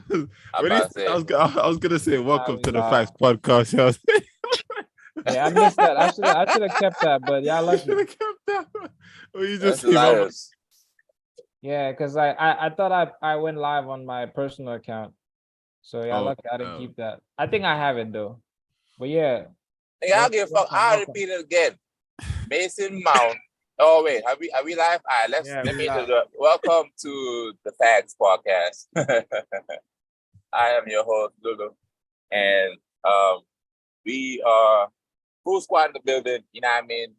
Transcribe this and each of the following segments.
When he said, I was gonna say, welcome to the Factz podcast. Hey, I missed that. I should have kept that, but yeah, I should have kept that. Well, you just yeah, because I thought I went live on my personal account. So yeah, lucky I didn't keep that. I think I have it though. But yeah. Hey, I don't give a fuck. I'll repeat it again. Mason Mount. Oh wait, are we live? All right, let me welcome to the Factz podcast. I am your host, Lulu. And we are full squad in the building, you know what I mean?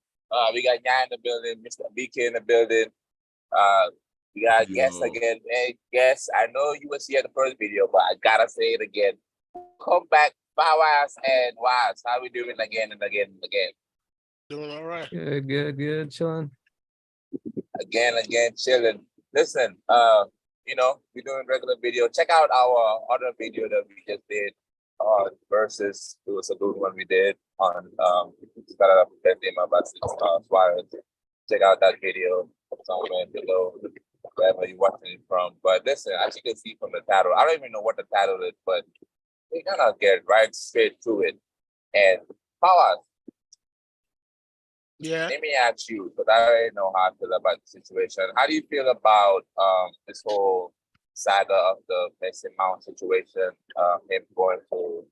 We got Nya in the building, Mr. BK in the building. We got guests again. Hey, guests, I know you was here in the first video, but I gotta say it again. Come back, Powers and Wise. How we doing again and again and again? Doing all right. Good, chilling. Again, chilling. Listen, you know, we're doing regular video. Check out our other video that we just did versus it was a good one we did on Suarez. Check out that video somewhere below wherever you're watching it from. But listen, as you can see from the title, I don't even know what the title is, but we're gonna get right straight to it. And Powers, let me ask you, because I already know how I feel about the situation. How do you feel about this whole saga of the Mason Mount situation? Him going to,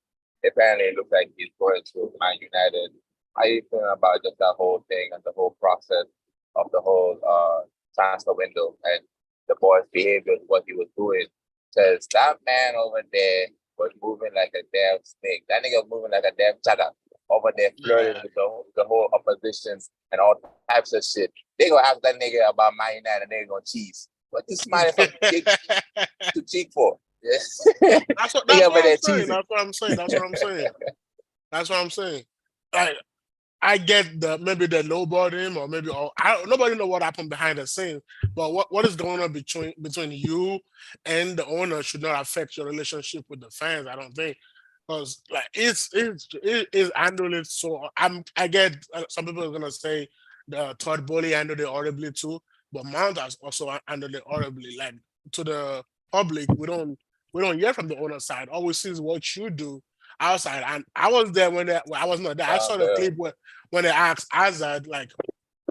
apparently it looks like he's going to Man United. How do you feel about just that whole thing and the whole process of the whole transfer window and the boy's behavior, what he was doing? Because that man over there was moving like a damn snake. That nigga was moving like a damn chugga over there, flirting with the whole oppositions and all types of shit. They gonna ask that nigga about Man United and they're gonna cheese. What you smiling from cheek to cheek for? That's what I'm saying. I get maybe they lowballed him, or maybe nobody know what happened behind the scenes. But what is going on between you and the owner should not affect your relationship with the fans. I don't think, because like it's handled it. So I get some people are gonna say the Todd Bowley handled it horribly too, but Mount has also handled it horribly. Like, to the public, we don't hear from the owner side. All we see is what you do outside. And I was there I was not there. I saw the clip when they asked Hazard, like,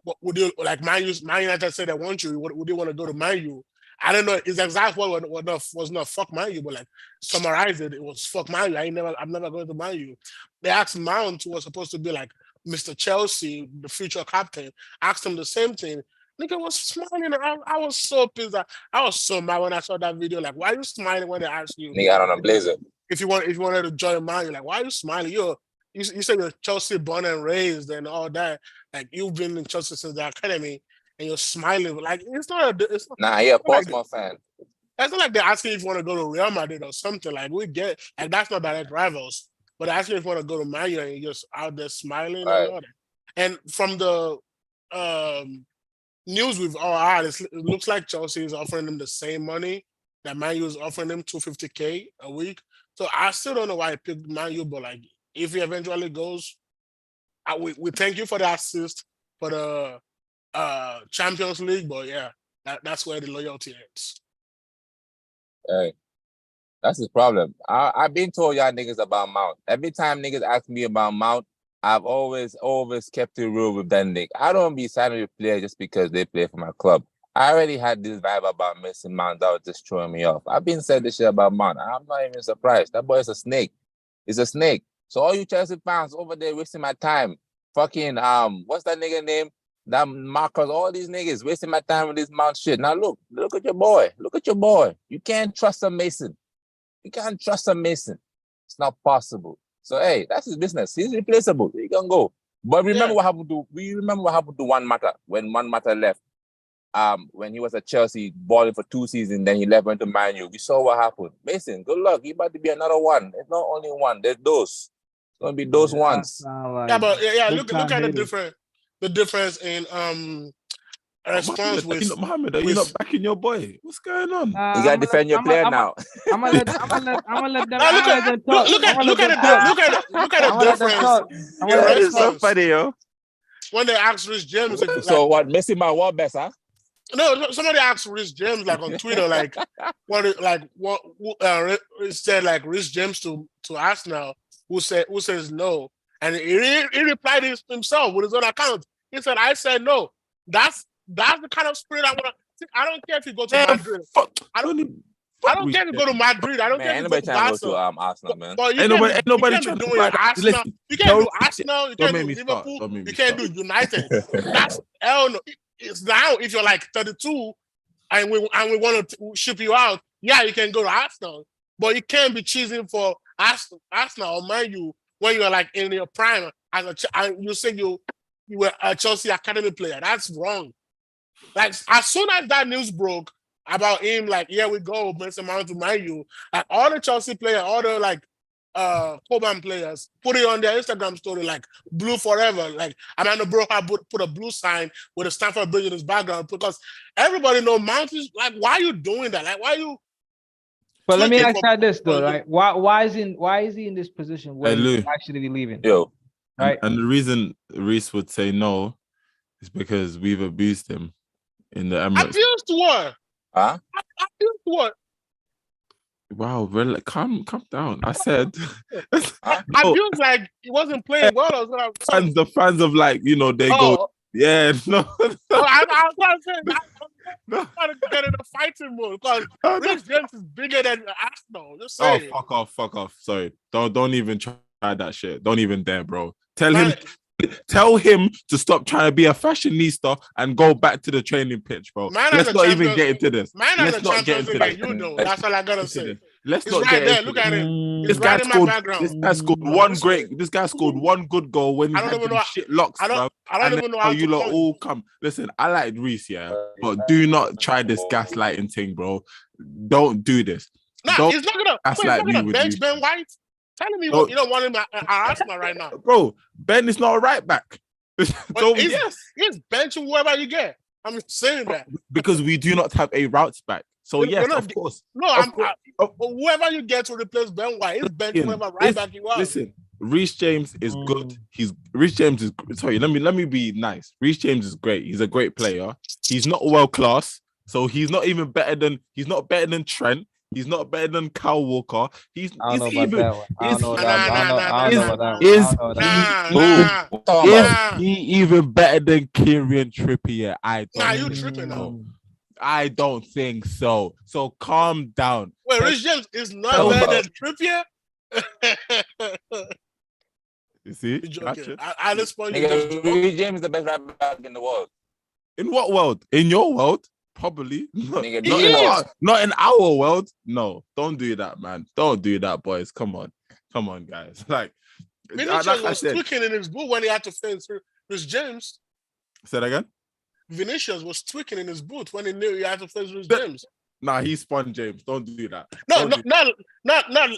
what would you like? Man United said they want you. Would you want to go to Man U? I don't know. His exact word was not fuck Man U, but like summarize it. It was fuck Man U. I'm never going to Man U. They asked Mount, who was supposed to be like Mr. Chelsea, the future captain, asked him the same thing. Nigga was smiling. I was so pissed. I was so mad when I saw that video. Like, why are you smiling when they asked you? Nigga on a blazer. If you wanted to join Man U, like, why are you smiling? You say you're Chelsea born and raised and all that. Like, you've been in Chelsea since the academy, and you're smiling. Like, it's not. Nah, you're a Portsmouth fan. It's not like they're asking if you want to go to Real Madrid or something. Like, we get, like, that's not direct rivals. But they're asking if you want to go to Man U, and you're just out there smiling and all that. And from the news we've all had, it looks like Chelsea is offering them the same money that Man U is offering them, $250K a week. So I still don't know why I picked Man U, but like, if he eventually goes, we thank you for the assist for the Champions League, but yeah, that's where the loyalty ends. Hey, that's his problem. I've been told y'all niggas about Mount. Every time niggas ask me about Mount, I've always kept it real with that nigga. I don't be signing with players just because they play for my club. I already had this vibe about Mason Mount that was just throwing me off. I've been saying this shit about Mount. I'm not even surprised. That boy is a snake. He's a snake. So all you Chelsea fans over there wasting my time. Fucking, what's that nigga name? That Marcus, all these niggas wasting my time with this Mount shit. Now look at your boy. Look at your boy. You can't trust a Mason. You can't trust a Mason. It's not possible. So hey, that's his business. He's replaceable. He can go. But remember what happened to Juan Mata when Juan Mata left. When he was at Chelsea balling for 2 seasons, then he left, went to Man U. We saw what happened. Mason, good luck. He about to be another one. It's not only one. There's those. It's gonna be those ones. Look at the difference in response with Mohammed, are you not backing your boy? What's going on? You gotta defend your player now. I'm gonna let them look at the difference. It's so funny, yo. When they asked Rich James, so what? Messi my what best, huh? No, somebody asked Rich James like on Twitter, like it said like Rich James to Arsenal, who says no, and he replied himself with his own account. He said, "I said no. That's the kind of spirit I want to. I don't care if you go to Madrid. I don't care if you go to Madrid. I don't care if you go to Barcelona. Arsenal, man. But you can't do Arsenal. You can't do Arsenal. You can't do Liverpool. You can't do United. That's hell no. It's now if you're like 32 and we want to ship you out, yeah, you can go to Arsenal. But you can't be choosing for Arsenal or Man U when you're like in your prime you say you were a Chelsea academy player. That's wrong. Like as soon as that news broke about him, like, here we go, Mason Mount to Man U, like all the Chelsea players, all the like Coban players put it on their Instagram story like blue forever. Like Amanda Broha put a blue sign with a Stamford Bridge in his background because everybody know Mount is like, why are you doing that? Like, why are you? But let me ask you this though, right? Why is he in this position where he's actually leaving? Yo, right? And the reason Reese would say no is because we've abused him in the Emirates. Abused what? Huh? Abused what? Wow, calm down. I said abused like he wasn't playing well. The fans of like, you know, they go, yeah, no. I was trying to say I'm trying to get in a fighting mode because Rich James is bigger than Arsenal. Just saying. Oh, fuck off. Sorry. Don't even try that shit. Don't even dare, bro. Tell him to stop trying to be a fashionista and go back to the training pitch, bro. Let's not even get into this. Let's not get into this. You know, that's all I gotta say. Let's not get into look at him. This guy scored one good goal when he had them shit locks, bro. I don't even know how you lot all come. Listen, I like Reese, yeah, but do not try this gaslighting thing, bro. Don't do this. No, he's not gonna bench Ben White. Telling me you don't want him at Arsenal right now. Bro, Ben is not a right back. He's benching whoever you get. I'm saying that. Because we do not have a routes back. So yes, of course. Whoever you get to replace Ben White, is bench whoever right back you are. Listen, Reece James is good. Reece James is sorry, let me be nice. Reece James is great. He's a great player. He's not world class, so he's not better than Trent. He's not better than Kyle Walker. Is he even better than Kieran Trippier? I don't think so. So calm down. Wait, Rich James is not better than Trippier? You see? I this point, Rich James is the best right back in the world. In what world? In your world? Probably. Not in our world. No, don't do that, man. Don't do that, boys. Come on, guys. Like Vinicius was tweaking in his boot when he had to face Rich James. Say that again? Vinicius was tweaking in his boot when he knew he had to face Rich James. Nah, he spun James. Don't do that.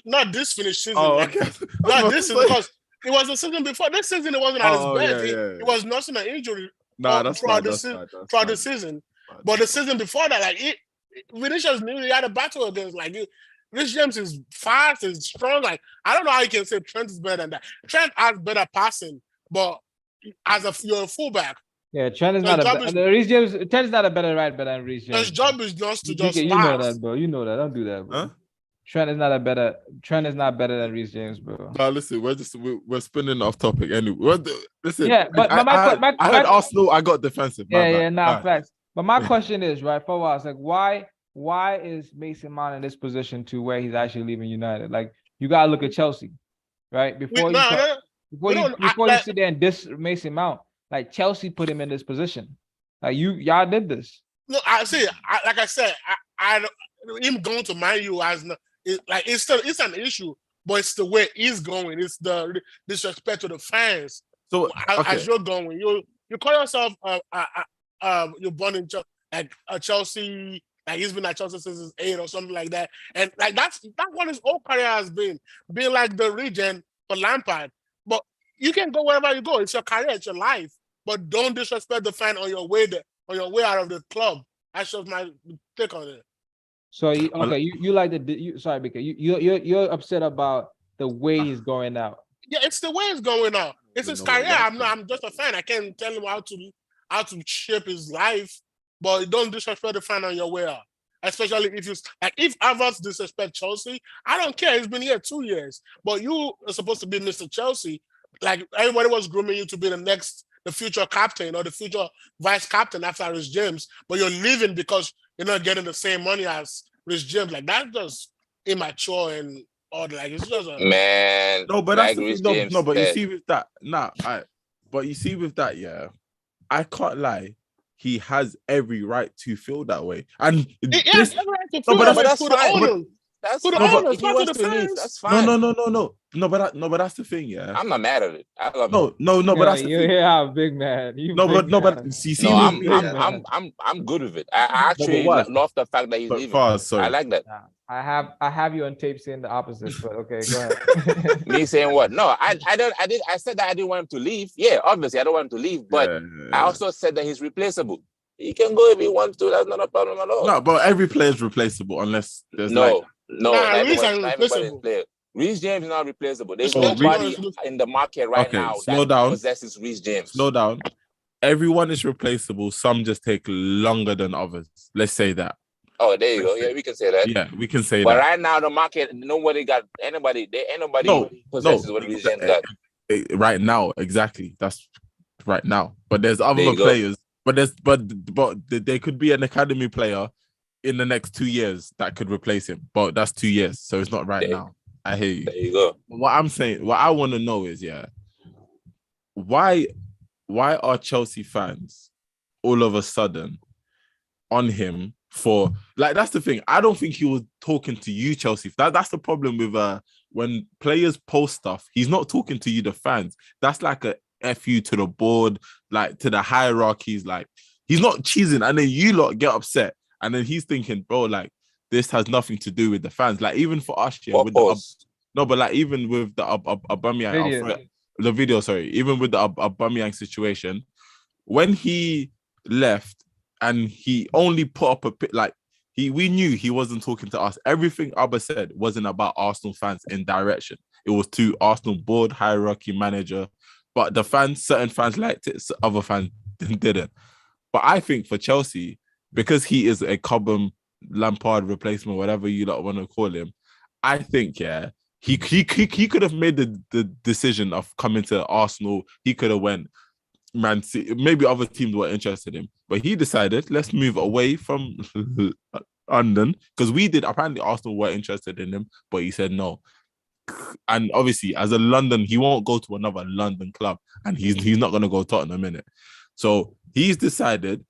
Not this finished season. Oh, okay. Not this season, because it was the season before. This season it wasn't at his best. He was nursing an injury throughout the season. But the season before that, like Vinicius knew he had a battle against. Like Rich James is fast, is strong. Like I don't know how you can say Trent is better than that. Trent has better passing, but you're a fullback. Yeah, Trent is not Rich James. Trent's not a better right back than Rich James. His job is just to just. You know that, bro. You know that. Don't do that, bro. Huh? Trent is not better than Rich James, bro. No, listen, we're spinning off topic anyway. Listen, yeah, but I heard Arsenal. I got defensive. Facts. But my question is, right, for a while, it's like, why is Mason Mount in this position to where he's actually leaving United? Like, you gotta look at Chelsea, right? Before you sit there and diss Mason Mount, like Chelsea put him in this position. Like y'all did this. No, I see. Like I said, him going to Man U it's an issue, but it's the way he's going. It's the disrespect to the fans. So as you're going, you call yourself you're born in like a Chelsea, like he's been at Chelsea since he's 8 or something like that, and like that's what his whole career has been like the region for Lampard. But you can go wherever you go. It's your career, it's your life. But don't disrespect the fan on your way out of the club. That's just my take on it. So you like because you're upset about the way he's going out. Yeah, it's the way he's going out. It's his career. I'm just a fan. I can't tell him how to shape his life. but don't disrespect the fan on your way out. Especially if Havertz disrespect Chelsea, I don't care. He's been here 2 years, but you are supposed to be Mr. Chelsea. Like everybody was grooming you to be the future captain or the future vice captain after Rich James, but you're leaving because you're not getting the same money as Rich James. Like that's just immature and all. Like it's just a man. No, but like that's the Rich thing. James No, but you said. see with that, but you see with that, yeah, I can't lie. He has every right to feel that way, and yes, every right to feel but that way that's to the fine. owners. That's To the fine. owners, If he not to wants the to leave, fans. that's fine. but that's the thing, yeah. I'm not mad at it. I love it. No, but that's the thing. Yeah, big man. But you see, No, with me, I'm good with it. I actually love the fact that he's leaving. Sorry. I like that. I have you on tape saying the opposite, but okay, go ahead. Me saying what? No, I said that I didn't want him to leave. Yeah, obviously I don't want him to leave, but I also said that he's replaceable. He can go if he wants to. That's not a problem at all. No, but every player is replaceable unless there's not Reece everybody's player. Reece James is not replaceable. There's nobody in the market right now that possesses Reece James. Slow down. Everyone is replaceable. Some just take longer than others. Let's say that. Oh, there you go. Yeah, we can say that. Yeah, we can say that. But right now, the market, nobody got anybody. Ain't nobody possesses what Reece James got. Right now, exactly. That's right now. But there's other players. But there could be an academy player in the next 2 years that could replace him. But that's 2 years, so it's not right now. I hear you. There you go. What I'm saying, what I want to know is, why are Chelsea fans all of a sudden on him for that's the thing. I don't think he was talking to you, Chelsea. That's the problem with when players post stuff. He's not talking to you, the fans. That's like a F you to the board, like to the hierarchies. Like he's not cheesing, and then you lot get upset, and then he's thinking, bro, like this has nothing to do with the fans. Like even for us, even with the Aubameyang, the video, sorry, even with the Aubameyang situation, when he left and he only put up we knew he wasn't talking to us. Everything Abba said wasn't about Arsenal fans in direction. It was to Arsenal board, hierarchy, manager. But the fans, certain fans liked it, other fans didn't. But I think for Chelsea, because he is a Cobham Lampard replacement, whatever you want to call him, I think, he could have made the decision of coming to Arsenal. He could have went Man City. Maybe other teams were interested in him, but he decided, let's move away from London, because apparently Arsenal were interested in him, but he said no. And obviously, as a London, he won't go to another London club, and he's not going to go Tottenham in it. So he's decided,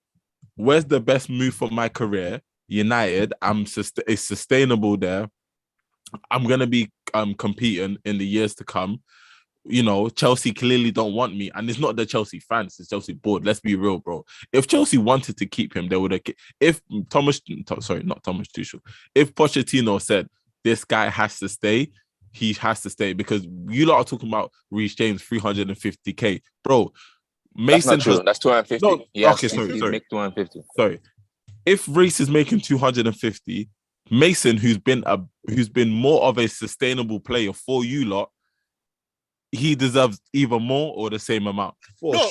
where's the best move for my career? United. It's sustainable there. I'm going to be competing in the years to come. You know, Chelsea clearly don't want me, and it's not the Chelsea fans, it's Chelsea board. Let's be real, bro. If Chelsea wanted to keep him, they would have. If not Thomas Tuchel, if Pochettino said this guy has to stay, he has to stay, because you lot are talking about Reece James 350k, bro. Mason, that's not true. That's 250. No, yes, sorry. Make 250. Sorry, if Reece is making 250, Mason, who's been more of a sustainable player for you lot, he deserves either more or the same amount. No.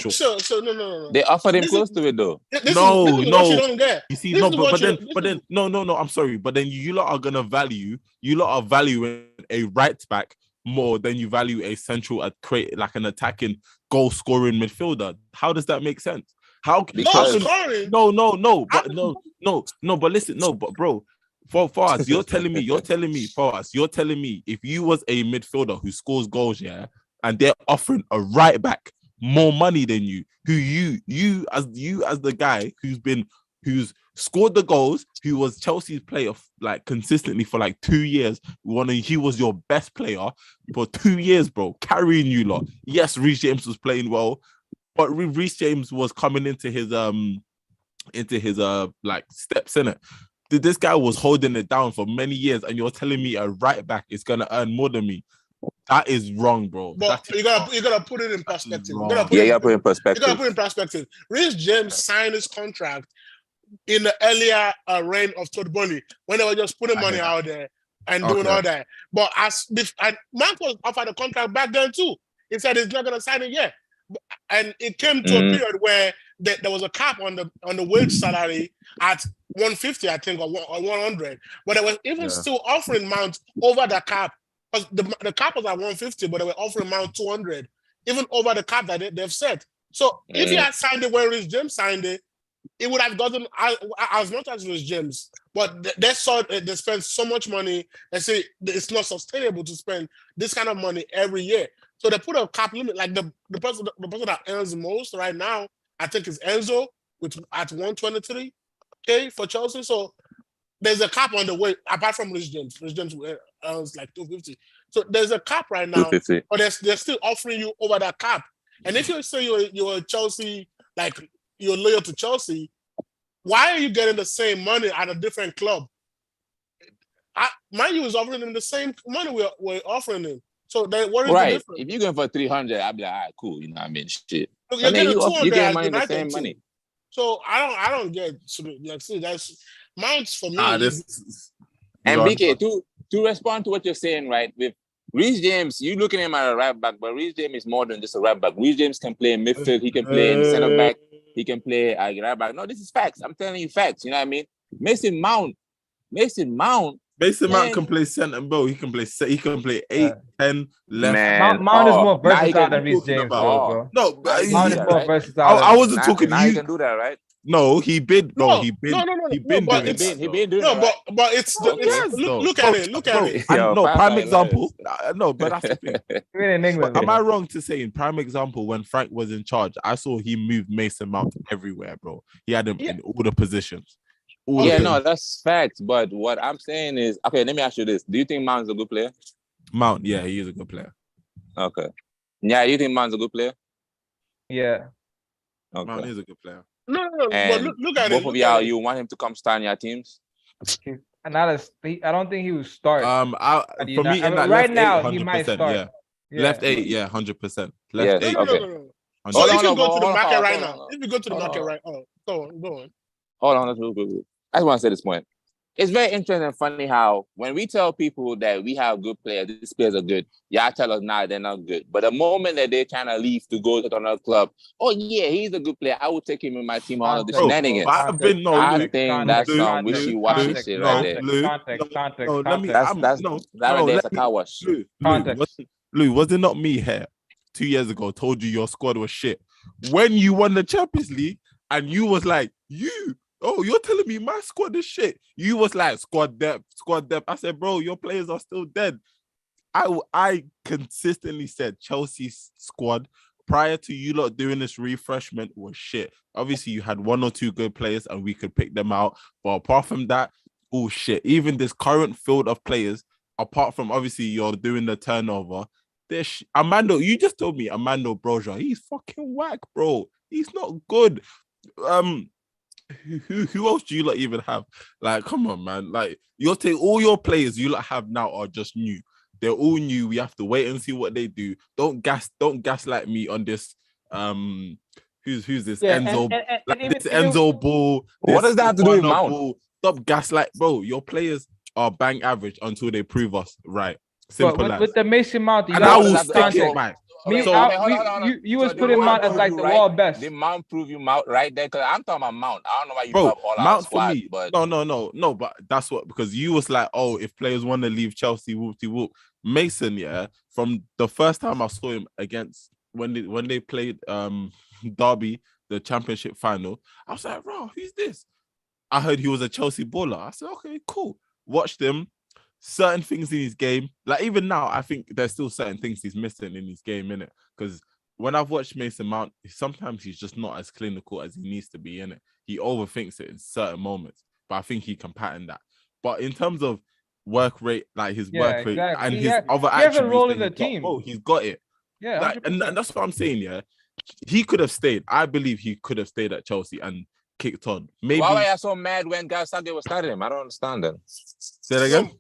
They offered him close to it though. No. You don't get. You see, I'm sorry, but then you lot are gonna valuing a right back more than you value a central like an attacking goal scoring midfielder. How does that make sense? But listen, but bro, for us, you're telling me, if you was a midfielder who scores goals, and they're offering a right back more money than you, you as the guy who's scored the goals, who was Chelsea's player like consistently for like 2 years, he was your best player for 2 years, bro, carrying you lot. Yes, Reece James was playing well, but Reece James was coming into his like steps in it. This guy was holding it down for many years, and you're telling me a right back is gonna earn more than me? That is wrong, bro. But you gotta put it in perspective. You gotta put it in perspective. Reece James signed his contract in the earlier reign of Todd Bowley, when they were just putting money out there and doing all that. But Mark was offered a contract back then too. He said he's not gonna sign it yet. and it came to a period where there was a cap on the wage salary at 150, I think, or 100. But they were even still offering Mount over the cap. Because the cap was at 150, but they were offering Mount 200, even over the cap that they've set. So if he had signed it when Rich James signed it, it would have gotten as much as Rich James. But they saw they spent so much money and say it's not sustainable to spend this kind of money every year. So they put a cap limit. Like the person that earns the most right now, I think, is Enzo at 123K for Chelsea. So there's a cap on the way, apart from Rich James. Rich James earns like 250. So there's a cap right now, but they're still offering you over that cap. And if you say you're a Chelsea, like you're loyal to Chelsea, why are you getting the same money at a different club? Man U is offering them the same money we're offering them. So what is the difference? If you're going for 300, I'd be like, all right, cool. You know what I mean? Shit. Look, you're getting 200 getting money the same money. So I don't get, like, see, that's mine's for me. And BK, to respond to what you're saying, right? With Reece James, you looking at him at a right back, but Reece James is more than just a right back. Reece James can play in midfield. He can play in center back. He can play right back. No, this is facts. I'm telling you facts. You know what I mean? Mason Mount can play centre, bro. He can play 8, 10, left. Mount is more versatile than Reece James, bro. No, Mount is more versatile. I wasn't talking to you. He can do that, right? No, he been, bro. No, he been doing it. He been doing it. Right? But it's look at it. Look at it. Prime example. No, but that's the thing. We're in England. Am I wrong to say, in prime example, when Frank was in charge, I saw he moved Mason Mount everywhere, bro. He had him in all the positions. No, that's facts. But what I'm saying is, okay, let me ask you this: do you think Mount's a good player? Mount, yeah, he is a good player. Okay. Yeah, you think Mount's a good player? Yeah. Okay. Mount is a good player. No. But look at it. Both of y'all, you want him to come start in your teams? And I don't think he would start. For me, right now, he might start. Yeah. Left 8, 100%. Left 8. Okay. No. So if you go to the market right now, if you go to the market right now, go on. Hold on, I just want to say this point. It's very interesting and funny how when we tell people that we have good players, these players are good, y'all tell us, nah, they're not good. But the moment that they're trying to leave to go to another club, oh yeah, he's a good player, I will take him in my team on the shenanigans. I think that's some wishy-washy shit right there. That's a car wash. Lou, was it not me here 2 years ago told you your squad was shit? When you won the Champions League and you was like, you're telling me my squad is shit. You was like, squad depth. I said, bro, your players are still dead. I consistently said Chelsea's squad prior to you lot doing this refreshment was shit. Obviously, you had 1 or 2 good players and we could pick them out. But apart from that, shit. Even this current field of players, apart from obviously you're doing the turnover, Armando, you just told me Armando Broja, he's fucking whack, bro. He's not good. Who else do you lot even have? Like, come on, man. Like, you'll take all your players you lot have now are just new. They're all new. We have to wait and see what they do. Don't gaslight me on this. Who's this? Enzo. Enzo Ball. What does that have to do with Mount? Ball. Stop gaslight, bro. Your players are bang average until they prove us right. Simple as. With the Mason Mount, and I will stick it, man. You was putting Mount as like the world best. Did Mount prove you Mount right there? Because I'm talking about Mount. I don't know why you put up all Mount squad, for me. But No, but that's what, because you was like, if players want to leave Chelsea, whoop-de-whoop. Mason, from the first time I saw him against when they played Derby, the championship final, I was like, bro, who's this? I heard he was a Chelsea baller. I said, okay, cool. Watched him. Certain things in his game, like even now, I think there's still certain things he's missing in his game, innit? Because when I've watched Mason Mount, sometimes he's just not as clinical as he needs to be, innit? He overthinks it in certain moments, but I think he can pattern that. But in terms of work rate, like his work rate and his other attributes, he has a role in the team. He's got it. Yeah, like, and that's what I'm saying. Yeah, he could have stayed. I believe he could have stayed at Chelsea and kicked on. Maybe. Why were you so mad when Southgate was starting him? I don't understand that. Say that again.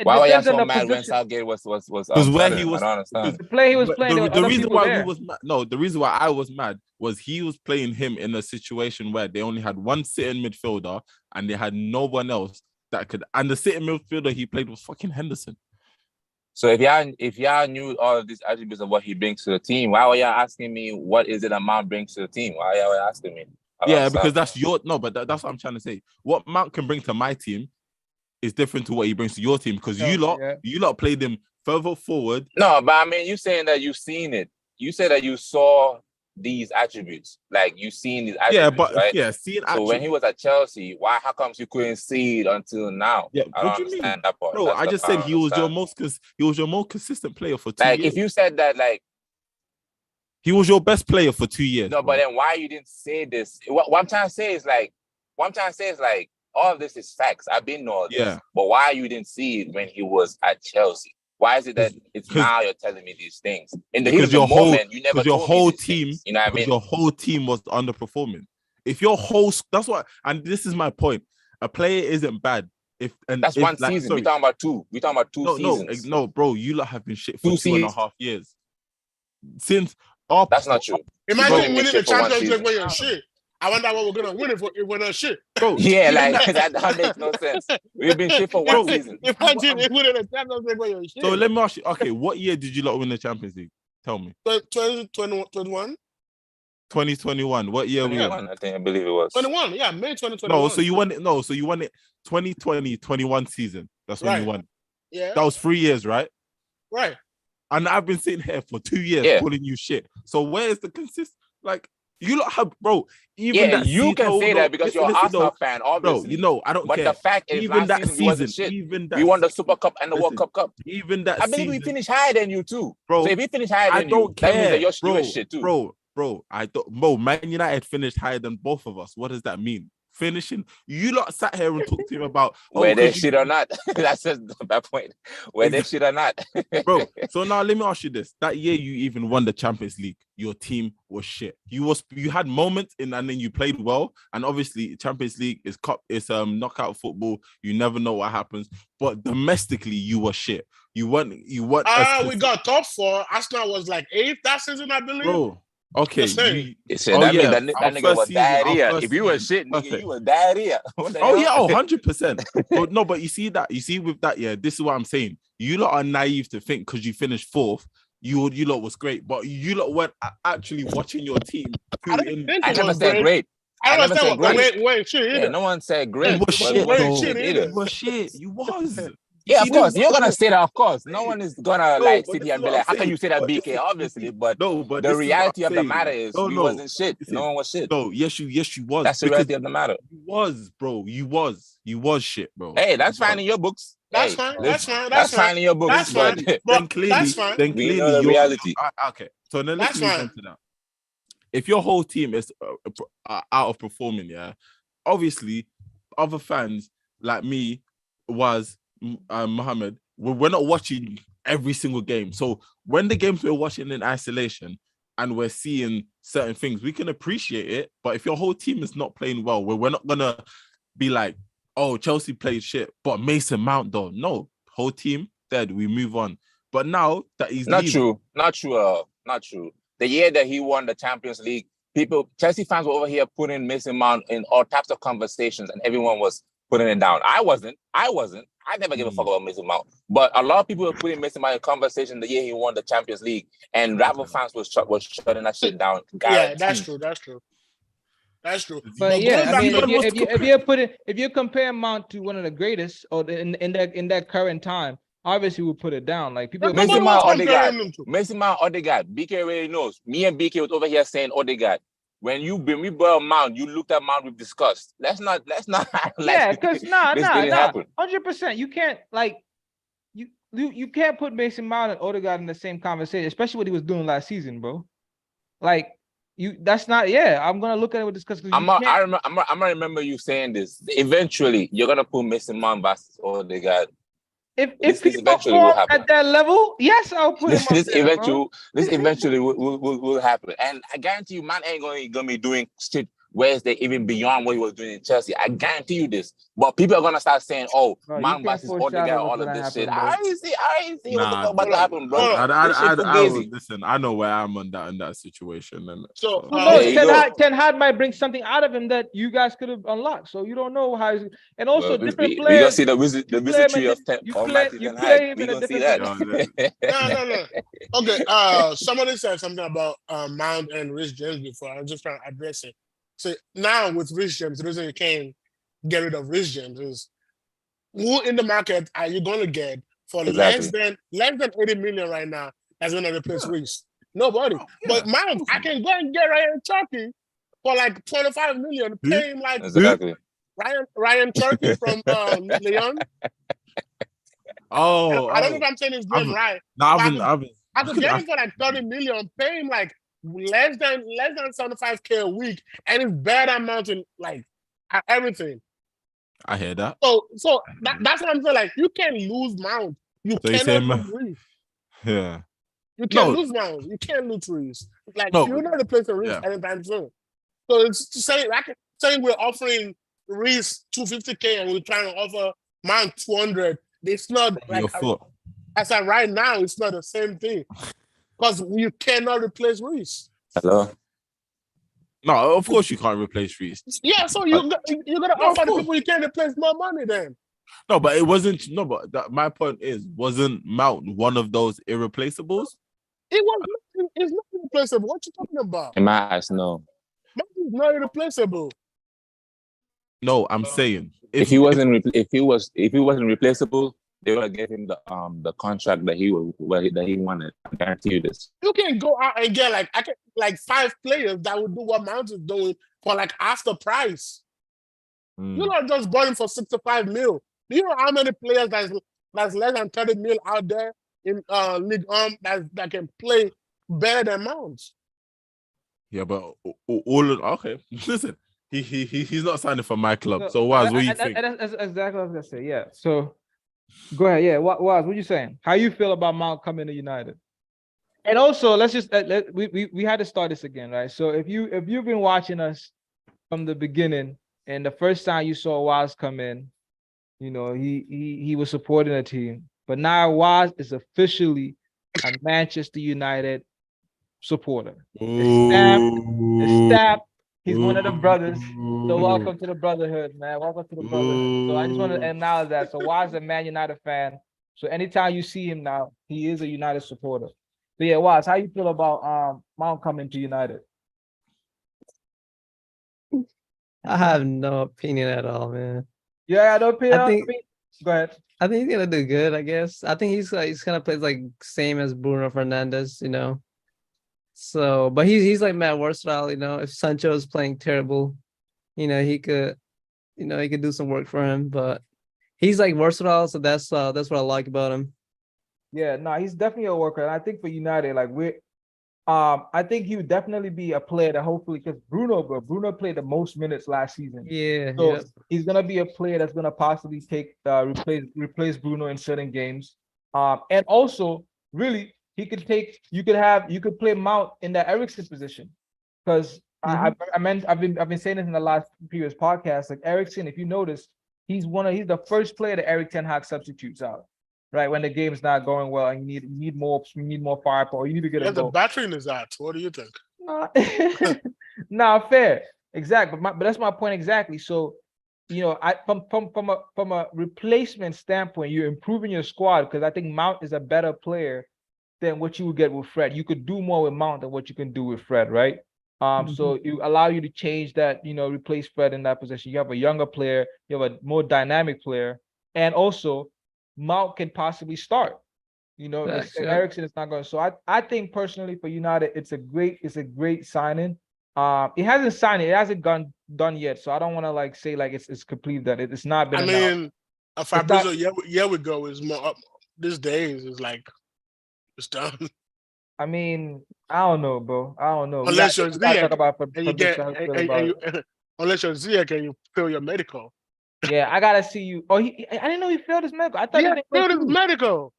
Why were you so mad when Southgate was because where he was, I don't understand. The play he was playing. The reason why he was mad, the reason why I was mad was he was playing him in a situation where they only had one sitting midfielder and they had no one else that could. And the sitting midfielder he played was fucking Henderson. So if y'all knew all of these attributes of what he brings to the team, why were y'all asking me what is it that Mount brings to the team? Why y'all asking me? Yeah, because that's your that's what I'm trying to say. What Mount can bring to my team is different to what he brings to your team because you lot played him further forward. No, but I mean, you saying that you've seen it. You said that you saw these attributes, like you seen these attributes, right? Seeing so when he was at Chelsea, how comes you couldn't see it until now? Yeah, I don't understand that part. Bro, I just said he was your most consistent player for 2 years. Like if you said that, like he was your best player for 2 years. No, but then why you didn't say this? What I'm trying to say is like all of this is facts. I've been knowing this, but why you didn't see it when he was at Chelsea? Why is it that it's now you're telling me these things? In the heat of the moment, you never told me these things. You know what I mean? Your whole team was underperforming. If your whole that's what, and this is my point. A player isn't bad. That's one season. We're talking about two. We're talking about two seasons. No, bro, you lot have been shit for 2.5 years. Since our That's not true. Imagine winning the Champions League when you're shit. I wonder what we're gonna win if we're not shit. Bro, yeah, like that makes no sense. We've been shit for one season. Imagine winning the Champions League when you're shit. So let me ask you, okay, what year did you lot win the Champions League? Tell me. 2021. 2021. What year we in? I believe it was 21. Yeah, May 2021. No, so you won it. No, so you won it 2020-21 season. That's when you won. Yeah. That was 3 years, right? Right. And I've been sitting here for 2 years calling you shit. So where is the like you lot have, bro? Even that you can say that because you're an Arsenal fan, Bro, obviously. you know, I don't care. But the fact is, even that season, we won the Super Cup and the World Cup. Even that I believe we finished higher than you too, bro. So if we finish higher than you, that means that you're shit too, bro. Man United finished higher than both of us. What does that mean? Finishing, you lot sat here and talked to him about whether shit or not. That's just that point. Whether shit or not, bro. So now let me ask you this: that year you even won the Champions League, your team was shit. You had moments and then you played well, and obviously Champions League is knockout football. You never know what happens. But domestically, you were shit. You weren't. We got top 4. Arsenal was like 8th that season, I believe. Bro. Okay. That nigga was diarrhea. If you were shit, nigga, you were diarrhea. 100%. No, but you see with that, this is what I'm saying. You lot are naive to think because you finished 4th, you lot was great, but you lot weren't actually watching your team. I never said great. I never said great. Wait, shit either. Yeah, no one said great. It was shit. Either. You were shit. You was. Yeah, of course. You're gonna say that, of course. No one is gonna sit here and be like, how can you say that, BK? Obviously, but the reality of the matter is we wasn't shit. No one was shit. No, yes, you was. That's the reality of the matter. You was, bro. You was shit, bro. Hey, that's fine in your books. That's fine. That's fine in your books. That's fine. Then clearly, we know the reality. Okay, so then let's move on to that. If your whole team is out of performing, obviously, other fans like me Mohammed, we're not watching every single game. So when the games we're watching in isolation and we're seeing certain things, we can appreciate it. But if your whole team is not playing well, we're not gonna be like, oh, Chelsea played shit, but Mason Mount though. No, whole team dead. We move on. But now that he's not true. The year that he won the Champions League, Chelsea fans were over here putting Mason Mount in all types of conversations, and everyone was putting it down. I wasn't. I never gave a fuck about Mason Mount. But a lot of people were putting Mason Mount in conversation the year he won the Champions League, and rival fans was shutting that shit down. Yeah, that's true. But yeah, I mean, if you're comparing Mount to one of the greatest, or in that current time, obviously we'll put it down. Like people, Mason Mount, Odegaard. BK already knows. Me and BK was over here saying Odegaard. When we brought Mount, you looked at Mount with disgust. Let's not. Yeah, because nah, 100%. You can't you can't put Mason Mount and Odegaard in the same conversation, especially what he was doing last season, bro. Like that's not. Yeah, I'm gonna look at it with disgust. I remember you saying this. Eventually, you're gonna put Mason Mount versus Odegaard. If he perform at that level, yes, I'll put him this eventually will happen, and I guarantee you, man ain't gonna be doing shit where they even beyond what he was doing in Chelsea. I guarantee you this. But people are gonna start saying, "Oh, Bro, you Mount can't versus Odegaard, foreshadow what's all of gonna this happen, shit." bro. I ain't see what the Nah, fuck about to happen, bro. hold on. This shit fugazi. listen. I know where I'm on that in that situation, and So, Who There knows? you go. Ten Hag might bring something out of him that you guys could have unlocked. So you don't know how. And also, Well, different we players. gonna see the wizardry of You Almighty play Ten Hag. him We in a gonna see different. that. no. Okay. Somebody said something about Mount and Rich James before. I'm just trying to address it. So now with Rich James, the reason you can't get rid of Rich James is who in the market are you going to get for Exactly. less than 80 million right now that's going to replace Reece? Nobody. Oh, yeah. But Mount, I can go and get Ryan Turkey for like 25 million, pay him like Exactly. Ryan Turkey from Leon. oh, I don't know if I'm saying his name right. I could get him for like 30 million, pay him like less than 75K a week, and it's better than Mountain, like everything. I hear that. So that's what I'm saying. Like, you can't lose Mount. You So you cannot saying- lose Reece. Yeah. You can't No. lose Mount. You can't lose Reece. Like, No. you're not replacing Reece Yeah. anytime soon. So it's saying we're offering Reece 250K and we're trying to offer Mount 200. It's not like Your foot. as of right now, it's not the same thing. Because you cannot replace Reece. Hello. No, of course you can't replace Reece. Yeah, so you're gonna No, offer of the course. people you can't replace more money then. No, but it wasn't. No, but my point is, wasn't Mount one of those irreplaceables? It's not irreplaceable. What you talking about? In my eyes, no. Mount is not irreplaceable. No, I'm saying If he wasn't replaceable, they would have gave him the contract that he wanted. I guarantee you this. You can go out and get like 5 players that would do what Mount is doing for like half the price. You're not just buying for 65 mil. Do you know how many players that's less than 30 mil out there in League that can play better than Mount? Yeah, but okay. Listen, he's not signing for my club. So Waz, what do you think? That's exactly what I was gonna say. Yeah. So go ahead. Yeah. Waz, what you saying? How you feel about Mount coming to United? And also, let's just we had to start this again, right? So if you've been watching us from the beginning, and the first time you saw Waz come in, you know he was supporting a team, but now Waz is officially a Manchester United supporter. It's stamped. He's one of the brothers. So welcome to the brotherhood, man. Welcome to the brotherhood. So I just want to acknowledge that. So Waz is a Man United fan. So anytime you see him now, he is a United supporter. So yeah, Waz, how you feel about Mount coming to United? I have no opinion at all, man. Yeah, no opinion. I think- Go ahead. I think he's gonna do good, I guess. I think he's gonna play like same as Bruno Fernandes, you know. So, but he's like mad versatile, you know. If Sancho is playing terrible, you know, he could do some work for him. But he's like versatile, so that's what I like about him. Yeah, no, he's definitely a worker. And I think for United, like I think he would definitely be a player that hopefully, because Bruno played the most minutes last season. Yeah. So he's gonna be a player that's gonna possibly take replace Bruno in certain games. And also really you could play Mount in the Eriksen position. Because I've been saying this in the last previous podcast. Like Eriksen, if you notice, he's the first player that Erik Ten Hag substitutes out. Right, when the game's not going well and you need more firepower, you need to get a The goal. battery in his out. What do you think? Nah, fair, exactly. But that's my point exactly. So, you know, from a replacement standpoint, you're improving your squad because I think Mount is a better player than what you would get with Fred. You could do more with Mount than what you can do with Fred, right? So it allow you to change that, you know, replace Fred in that position. You have a younger player, you have a more dynamic player, and also Mount can possibly start. You know, Eriksen is not going. So I think personally for United, it's a great signing. It hasn't signed it. It hasn't done yet. So I don't want to like say like it's complete that it's not been. I mean, Fabrizio, yeah, we go is more up these days is like it's done. I mean, I don't know, bro. I don't know. Unless you're Ziyech, unless you're Ziyech and you fill your medical. Yeah, I gotta see you. Oh, I didn't know he failed his medical. I thought he failed his medical.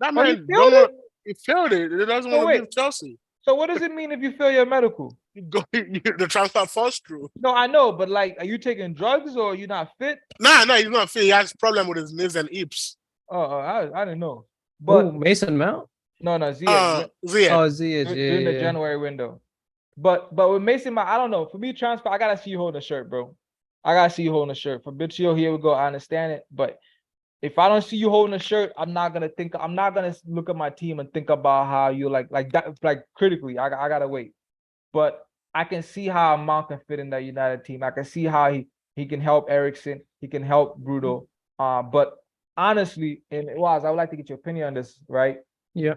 That man he failed it. He doesn't want to leave Chelsea. So what does it mean if you fail your medical? The transfer falls through. No, I know, but like, are you taking drugs or are you not fit? Nah, he's not fit. He has problem with his knees and hips. I didn't know. Oh, But Mason Mount. no, Ziyech. Ziyech. Oh, Ziyech. During the Yeah. January window. But with Mason Mount, I don't know. For me, transfer, I gotta see you holding a shirt, bro. I gotta see you holding a shirt. For Bichio, here we go. I understand it, but if I don't see you holding a shirt, I'm not gonna look at my team and think about how you like that, like critically. I gotta wait. But I can see how Mount can fit in that United team. I can see how he can help Ericsson. He can help Bruno. But honestly, and Waz, I would like to get your opinion on this, right? Yeah.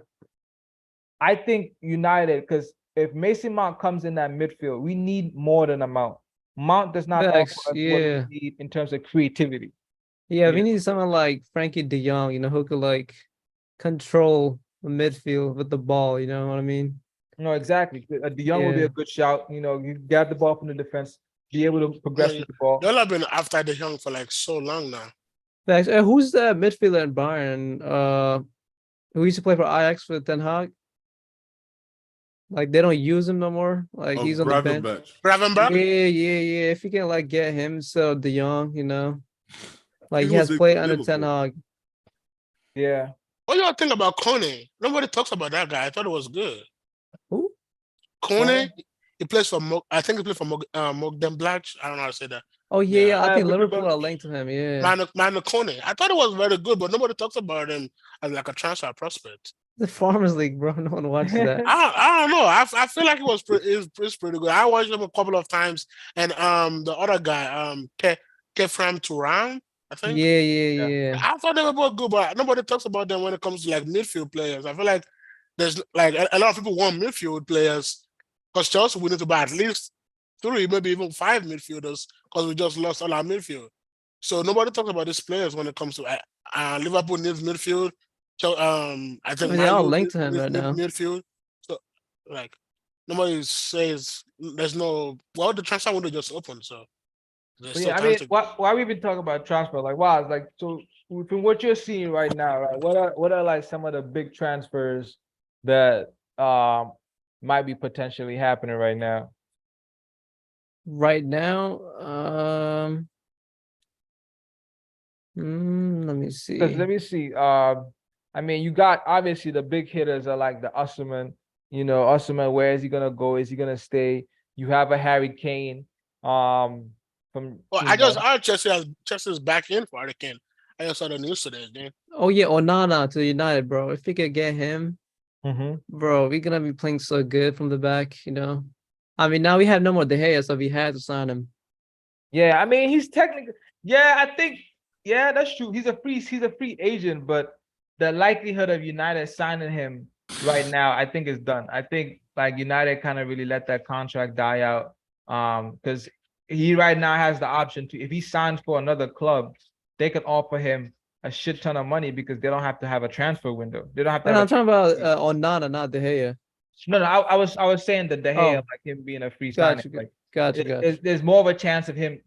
I think United, because if Mason Mount comes in that midfield, we need more than a Mount. Mount does not offer us what we need in terms of creativity. Yeah, we need someone like Frankie De Jong, who could like control the midfield with the ball. You know what I mean? No, exactly. De Jong will be a good shout. You grab the ball from the defense, be able to progress with the ball. Y'all have been after De Jong for like so long now. Who's the midfielder in Bayern? Who used to play for Ajax with Ten Hag? Like they don't use him no more. Like he's on the bench. Gravenberch? Yeah. If you can like get him, so De Jong, like he has played under Ten Hag. Yeah. What y'all think about Kone? Nobody talks about that guy. I thought it was good. Who? Kone? He plays for I think he plays for Mogden Black. I don't know how to say that. Oh yeah. I think Liverpool are linked to him. Yeah. Manu Kone. I thought it was very good, but nobody talks about him as like a transfer prospect. The Farmers League, bro. No one watches that. I don't know. I feel like it was pretty good. I watched him a couple of times, and the other guy, Kefram Turan, I think. Yeah. I thought they were both good, but nobody talks about them when it comes to like midfield players. I feel like there's like a lot of people want midfield players because Chelsea we need to buy at least 3, maybe even 5 midfielders because we just lost all our midfield. So nobody talks about these players when it comes to Liverpool needs midfield. So I think they're all linked to him right now. Midfield. So like nobody says there's no the transfer window just opened. So I mean, why we been talking about transfer? Like, wow, like so from what you're seeing right now, right? What are like some of the big transfers that might be potentially happening right now? Right now, let me see. I mean, you got obviously the big hitters are like the Usman. Usman, where is he gonna go? Is he gonna stay? You have a Harry Kane. Chelsea's back in for Harry Kane. I just saw the news today, man. Oh yeah, Onana to United, bro. If we could get him, bro, we're gonna be playing so good from the back. I mean, now we have no more De Gea, so we had to sign him. Yeah, I mean, he's technically. Yeah, I think. Yeah, that's true. He's a free agent, but the likelihood of United signing him right now, I think is done. I think like United kind of really let that contract die out. Because he right now has the option to, if he signs for another club, they can offer him a shit ton of money because they don't have to have a transfer window. They don't have to. I'm talking about Onana, not De Gea. No, I was saying that De Gea, like him being a free signing. Gotcha. There's more of a chance of him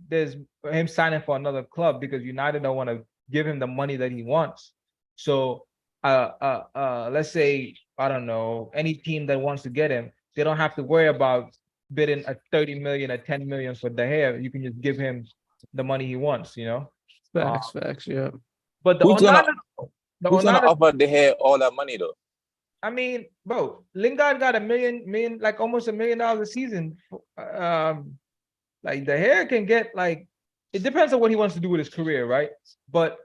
signing for another club because United don't want to give him the money that he wants. So let's say, I don't know, any team that wants to get him, they don't have to worry about bidding a 30 million or 10 million for De Gea. You can just give him the money he wants, Facts, yeah. But who's gonna offer De Gea all that money though? I mean, bro, Lingard got like almost $1 million a season. Like De Gea can get like, it depends on what he wants to do with his career, right? But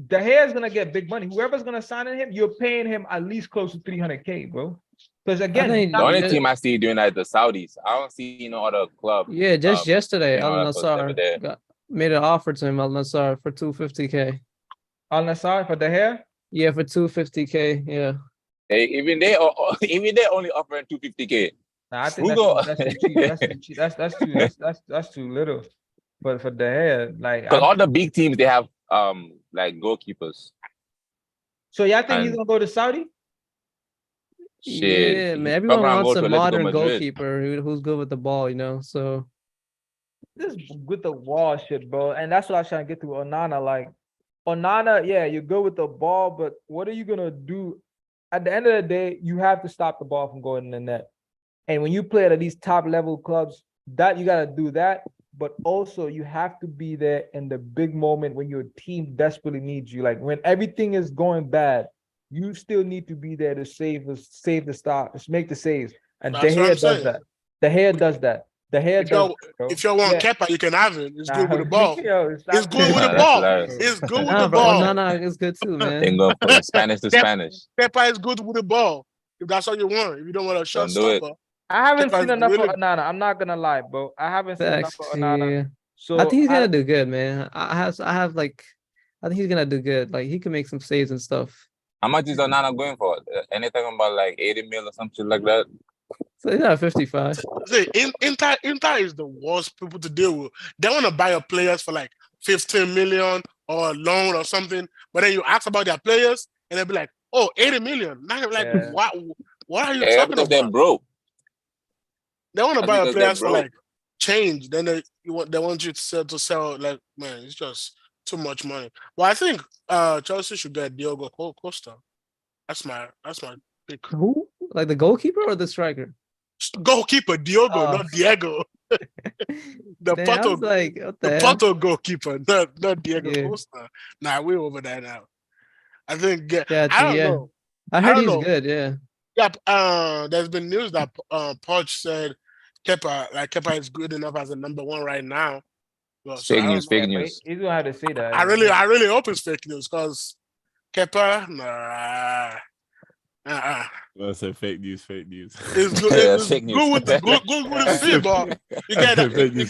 De Gea is gonna get big money. Whoever's gonna sign him, you're paying him at least close to 300K, bro. Because again, the only team I see doing that is the Saudis. I don't see no other club. Yeah, just yesterday, Al Nassr made an offer to him, Al Nassr, for 250K. Al Nassr for De Gea? Yeah, for 250K. Yeah. Hey, even they only offering 250K. Nah, I think that's too little. But for De Gea, like, because all the big teams they have like goalkeepers. So y'all think he's gonna go to Saudi? Shit. Yeah, man. Everyone wants a modern goalkeeper who's good with the ball, so this with the wall shit, bro. And that's what I was trying to get to Onana. Like Onana, yeah, you're good with the ball, but what are you gonna do at the end of the day, you have to stop the ball from going in the net. And when you play at these top level clubs, that you got to do that. But also you have to be there in the big moment when your team desperately needs you. Like when everything is going bad, you still need to be there to save the start, just make the saves. And De That's what Gea I'm does saying. that. De Gea does that. De Gea does that, bro. If you want Yeah. Kepa, you can have it. It's good with the Nah, ball. yo, It's stop good with the That's ball. hilarious. It's good with Nah, the bro. ball. Onana is good too, Then man. go from Spanish to Spanish. Kepa is good with the ball. If that's what you want. If you don't want a short Don't do it. stopper. I haven't Kepa's seen enough really- of Onana. I'm not gonna lie, bro. I haven't seen enough Facts, of Onana. yeah. So I think he's gonna do good, man. I think he's gonna do good. Like he can make some saves and stuff. How much is Onana going for? Anything about like 80 mil or something like that? So he's not 55. See, Inter is the worst people to deal with. They want to buy your players for like 15 million or a loan or something, but then you ask about their players and they'll be like, "Oh, 80 million." Now you're like, Yeah. what are you Yeah, talking because they're about? broke. They want to That's buy your because they're players for broke. like change. Then they want you to sell like, man, it's just too much money. Well, I think Chelsea should get Diogo Costa. That's my pick. Who? Like the goalkeeper or the striker? Goalkeeper Diogo, Oh. not Diego. The Damn, I Porto, was like, what the the hell? Porto goalkeeper, not Diego Yeah. Costa. Nah, we're over there now. I think Yeah, I don't yeah. know. I heard don't he's know. good. Yeah. Yeah, there's been news that Poch said Kepa is good enough as a number one right now. Well, so Fake I don't news, know. fake but news. he's gonna have to say that. I really hope it's fake news because Kepa, That's a fake news. it's good. Yeah, It's fake news. good with his feet, but you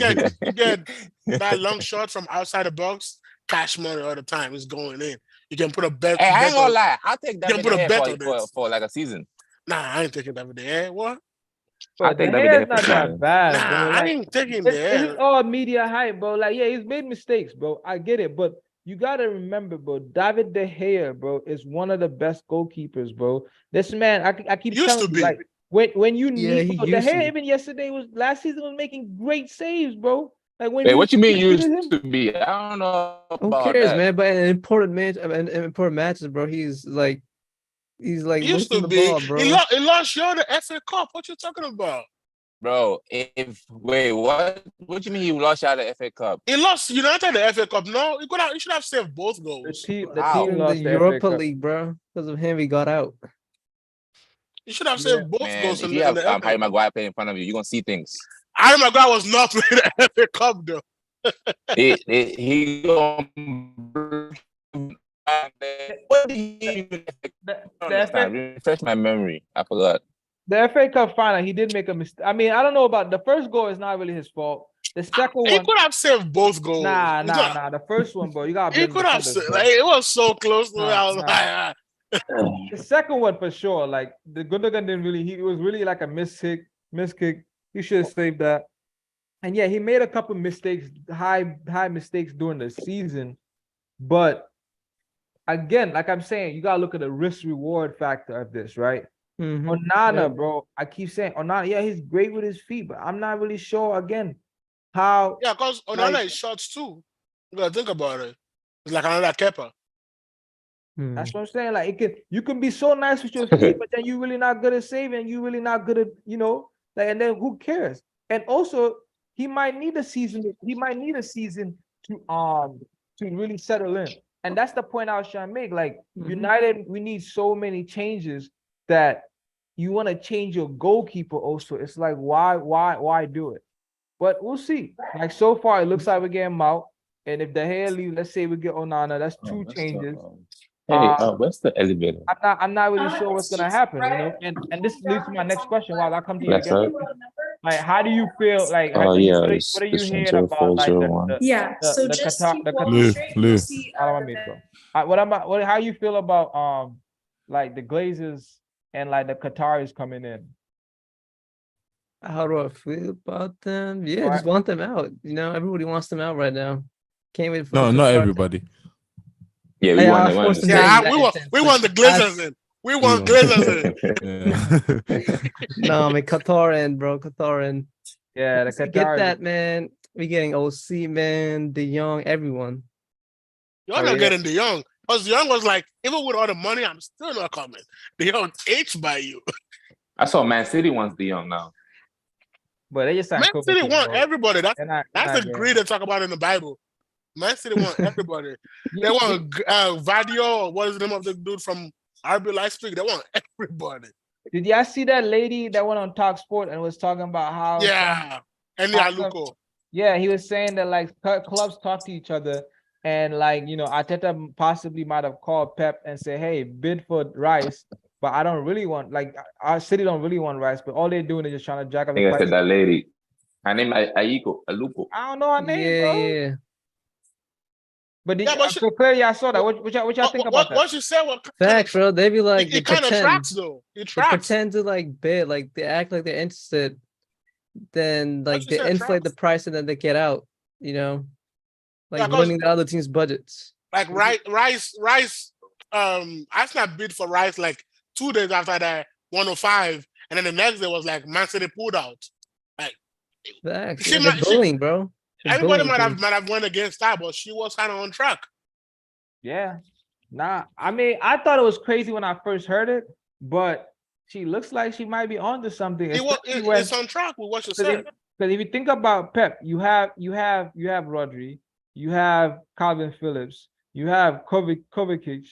get that long shot from outside the box, cash money all the time. It's going in. You can put a bet. Hey, I bet ain't gonna on- lie. I'll take You that can put a here bet on this. for like a season. Nah, I ain't taking that with the air. What? I But the think that'd be hair's the not difference, that bad, Nah, bro. I Like, ain't taking the it's air. all media hype, bro. Like, yeah, he's made mistakes, bro. I get it, but you gotta remember, bro. David De Gea, bro, is one of the best goalkeepers, bro. This man, I keep Used telling to you, be. like, when you Yeah, need he bro, De used to Gea, be. even yesterday last season was making great saves, bro. Like when Hey, what you mean needed used him, to be? I don't know Who about cares, that. man? But in important matches, bro, he's like Used losing to the be. ball, bro. He lost you the FA Cup. What you talking about? Bro, wait, what? What you mean he lost out the FA Cup? He lost United the FA Cup. No, he should have saved both the goals. team How? In the lost the FA Europa Cup. League, bro. Because of him, we got out. He should have Yeah. saved both Man, goals if in you the have FA Harry Cup. Maguire playing in front of you, you're gonna see things. Harry Maguire was not playing the FA Cup though. He gonna what did he even The FA refresh my memory? I forgot. The FA Cup final, he did make a mistake. I mean, I don't know about the first goal is not really his fault. The second He one, could have saved both goals. nah. It's not- The first one, bro, you gotta He blame could have defenders, saved. bro. Like, it was so close to me. Nah, I was nah. like, The second one for sure. Like the Gundogan didn't really. It was really like a miss kick. He should have saved that. And yeah, he made a couple mistakes, high mistakes during the season. But again, like I'm saying, you gotta look at the risk reward factor of this, right? Mhm. Onana, Yeah. bro. I keep saying Onana. Yeah, he's great with his feet, but I'm not really sure again how. yeah, because Onana Like- is shots too. You gotta think about it. It's like another Kepa. Hmm. That's what I'm saying. Like you can be so nice with your feet, but then you really not good at saving. You really not good at, like, and then who cares? And also, he might need a season. He might need a season to really settle in. And that's the point I was trying to make. Like Mhm. United, we need so many changes that you want to change your goalkeeper. Also, it's like why do it? But we'll see. Like so far, it looks like we're getting Mount. And if De Gea leave, let's say we get Onana, that's two changes. Where's the elevator? I'm not really sure what's gonna happen, And this leads to my next question. While I come to you Left again, side? like, how do you feel? Like, Oh, what yeah, are it's you hearing about like the Yeah, so the just Qatar keep the walking Lou, straight. Lou. You'll see I don't want me to. How you feel about like the Glazers and like the Qataris coming in? How do I feel about them? Yeah, Right. just want them out. Everybody wants them out right now. Can't wait for No, the not Qatar- everybody. Yeah, we Hey, won I the was one. forced to say Yeah, that we want the instance. Glazers in. We want Glazers in. Yeah. No, I mean Qatar and bro, Qatar and Yeah, the we get Qataris. that, man. We getting OC, man, De Jong, everyone. You're Oh, not yeah. getting the young. Because De Jong was like, even with all the money, I'm still not coming. De Jong H by you. I saw Man City wants De Jong now. But they just Man signed City Kovacic, want bro. everybody. They're not That's the getting greed it. they talk about in the Bible. Man City want everybody. They Yeah, want Vadio. What is the name of the dude from RB Leipzig? They want everybody. Did y'all see that lady that went on Talk Sport and was talking about how Yeah. And how Aluko. yeah, he was saying that like clubs talk to each other and like, you know, Arteta possibly might have called Pep and say, hey, bid for Rice, but I don't really want, like, our city don't really want Rice, but all they're doing is just trying to jack I up the think I price. said that lady. Her name Aluko. I don't know her name, Yeah, bro. yeah. But did Yeah, but so clearly I saw that. What y'all think about that? What you said? What Facts, bro. They be like, they it kind of pretend. tracks though. It They tracks. pretend to like bid, like they act like they're interested. Then like you they said inflate tracks. the price and then they get out. You know, like Yeah, 'cause- ruining the other team's budgets. Like Rice. Arsenal bid for Rice like 2 days after that 105, and then the next day was like Man City pulled out. Like Facts. She Yeah, might- they're bullying, bro. They're everybody bullying might have went against that, but she was kind of on track. Yeah. Nah, I mean, I thought it was crazy when I first heard it, but she looks like she might be onto something. It's on track with what you said. Because if you think about Pep, you have Rodri, you have Calvin Phillips, you have Kovacic.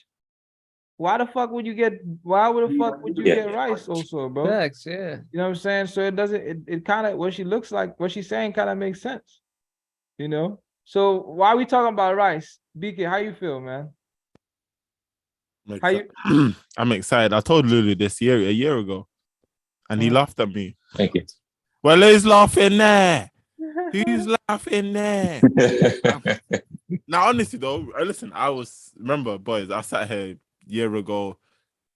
Why the fuck would you get Rice also, bro? Facts, yeah. You know what I'm saying? So it doesn't it kind of what she looks like, what she's saying kind of makes sense. You know? So why are we talking about Rice? BK, how you feel, man? I'm excited. I told Lulu this a year ago, and he laughed at me. Thank you. Well, who's laughing there? Who's laughing there? Now, honestly though, listen, remember, boys, I sat here a year ago.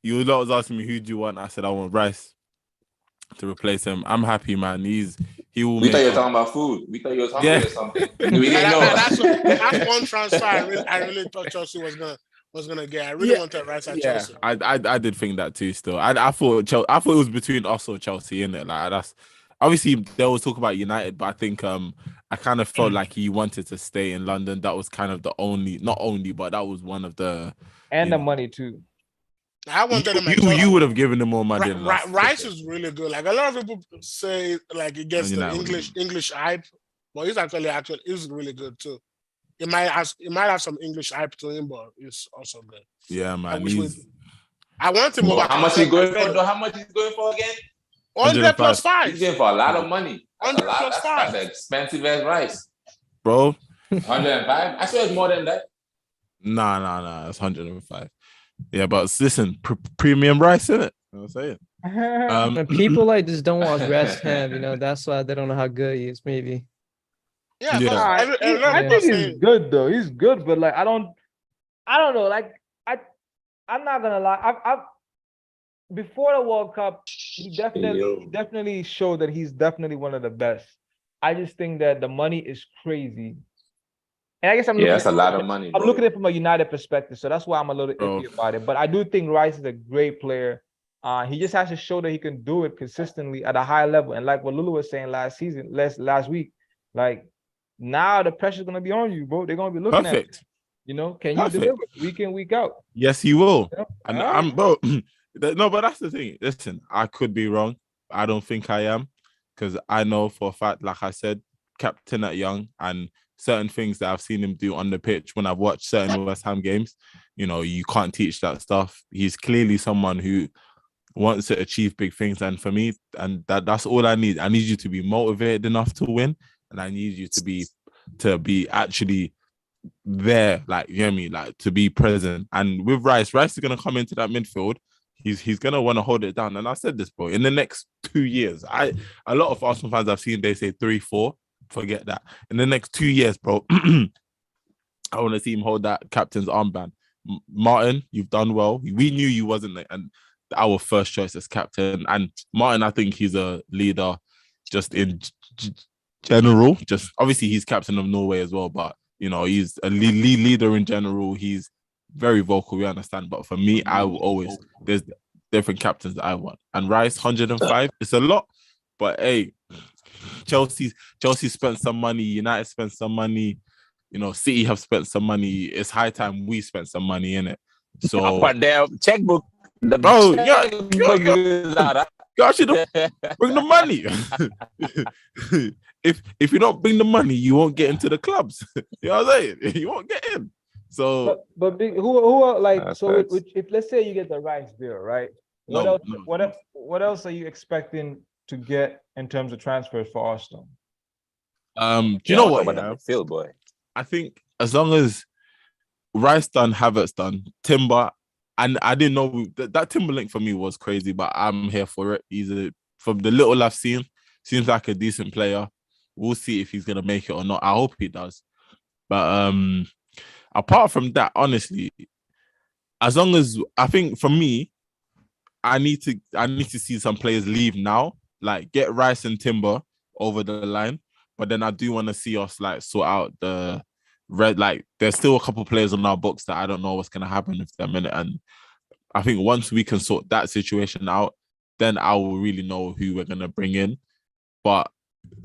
You lot was asking me who do you want? I said I want Rice to replace him. I'm happy, man. He will. We thought you were talking about food. We thought you was hungry or something. We didn't know. That's one transfer I really thought Chelsea was gonna get. I really wanted Rice at Chelsea. I did think that too. Still, I thought it was between us or Chelsea, innit? Like that's obviously they always talk about United, but I think I kind of felt like he wanted to stay in London. That was kind of not only, but that was one of the and the money too. I wanted him. You would have given him more money. Rice is really good. Like a lot of people say, like he gets the English hype, but he's he's really good too. It might have some English hype to him, but it's also good. Yeah, man. I want him over. How much he's going for? Though? How much he's going for again? 100 plus 5. He's going for a lot of money. 100 plus 5. That's expensive as Rice, bro. 105. I swear it's more than that. Nah. It's 105. Yeah, but listen, premium Rice, isn't it? You know what I'm saying? People like this don't watch West Ham, you know. That's why they don't know how good he is. Maybe. Yeah. I think he's good though. He's good, but like I don't know. Like I'm not gonna lie. I've before the World Cup, he definitely showed that he's definitely one of the best. I just think that the money is crazy. And I guess that's a lot of money. I'm looking at it from a United perspective, so that's why I'm a little iffy about it. But I do think Rice is a great player. He just has to show that he can do it consistently at a high level. And like what Lulu was saying last week, like now the pressure's gonna be on you, bro. They're gonna be looking at it. You know, can you deliver week in, week out? Yes, he will. You know? And I'm bro. No, but that's the thing. Listen, I could be wrong. I don't think I am, because I know for a fact, like I said, captain at Young and certain things that I've seen him do on the pitch when I've watched certain West Ham games, you know, you can't teach that stuff. He's clearly someone who wants to achieve big things, and for me, and that's all I need. I need you to be motivated enough to win, and I need you to be actually there, like, you hear me, like to be present. And with Rice is gonna come into that midfield. He's gonna want to hold it down. And I said this, bro, in the next 2 years, a lot of Arsenal fans I've seen, they say 3-4. Forget that. In the next 2 years, bro, I want to see him hold that captain's armband. Martin, you've done well. We knew you wasn't our first choice as captain. And Martin, I think he's a leader just in general. Just obviously he's captain of Norway as well, but you know, he's a leader in general. He's very vocal, we understand. But for me, I will always, there's different captains that I want. And Rice, 105, it's a lot. But hey, Chelsea spent some money, United spent some money. City have spent some money. It's high time we spent some money in it. So, but their checkbook, bro, you should bring the money. if you don't bring the money, you won't get into the clubs. You know what I'm saying? You won't get in. So, but who are like Factz. if let's say you get the Rice deal, right? What else are you expecting to get in terms of transfers for Arsenal? Do you know what? Midfield, boy. I think as long as Rice done, Havertz done, Timber, and I didn't know that Timber link for me was crazy, but I'm here for it. From the little I've seen, seems like a decent player. We'll see if he's gonna make it or not. I hope he does. But apart from that, honestly, as long as I think for me, I need to see some players leave now, like get Rice and Timber over the line. But then I do want to see us like sort out the red. Like there's still a couple players on our books that I don't know what's gonna happen with them in it. And I think once we can sort that situation out, then I will really know who we're gonna bring in. But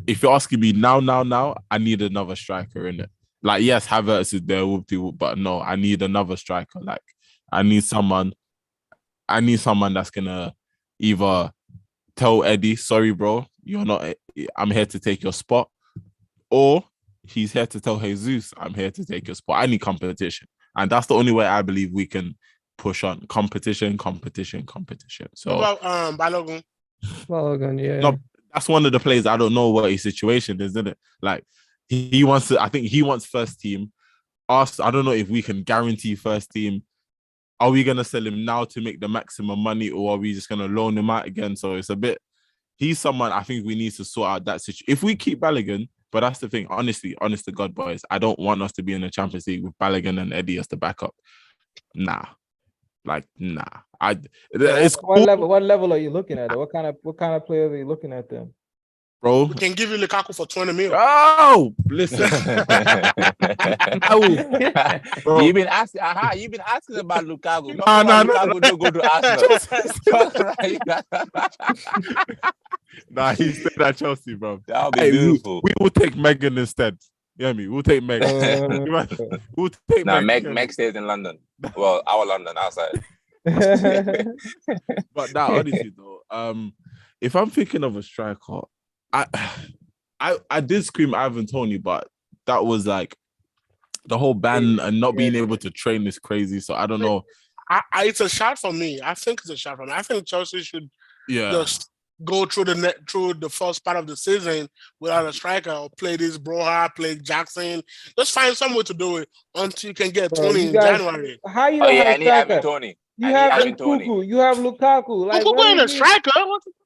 if you're asking me now, I need another striker in it. Like yes, Havertz is there with people, but no, I need another striker. Like I need someone that's gonna either tell Eddie, sorry, bro, you're not. I'm here to take your spot, or he's here to tell Jesus, I'm here to take your spot. I need competition, and that's the only way I believe we can push on competition. So what about Balogun? Balogun, yeah. No, that's one of the players I don't know what his situation is, isn't it? Like he wants to. I think he wants first team. I don't know if we can guarantee first team. Are we going to sell him now to make the maximum money, or are we just going to loan him out again? So it's a bit... He's someone I think we need to sort out that situation. If we keep Balogun, but that's the thing, honest to God, boys, I don't want us to be in the Champions League with Balogun and Eddie as the backup. Nah. It's What level are you looking at? What kind of players are you looking at then? Bro. We can give you Lukaku for 20 million. Oh, listen. Bro. You've been asking about Lukaku. No. Don't go to Arsenal. Nah, he stayed at Chelsea, bro. That'll be beautiful. We will take Megan instead. You know what I mean? We'll take Megan. We'll take Megan. Meg stays in London. Well, our London outside. But that honestly though, if I'm thinking of a striker, I did scream Ivan Toney, but that was like the whole ban and not being able to train is crazy. So I don't know. It's a shot for me. I think it's a shot for me. I think Chelsea should just go through the first part of the season without a striker, or play this Broha, play Jackson. Just find some way to do it until you can get Tony in January. How you don't have a striker? Tony. You have Lukaku. You have Lukaku. Like, Lukaku ain't a striker.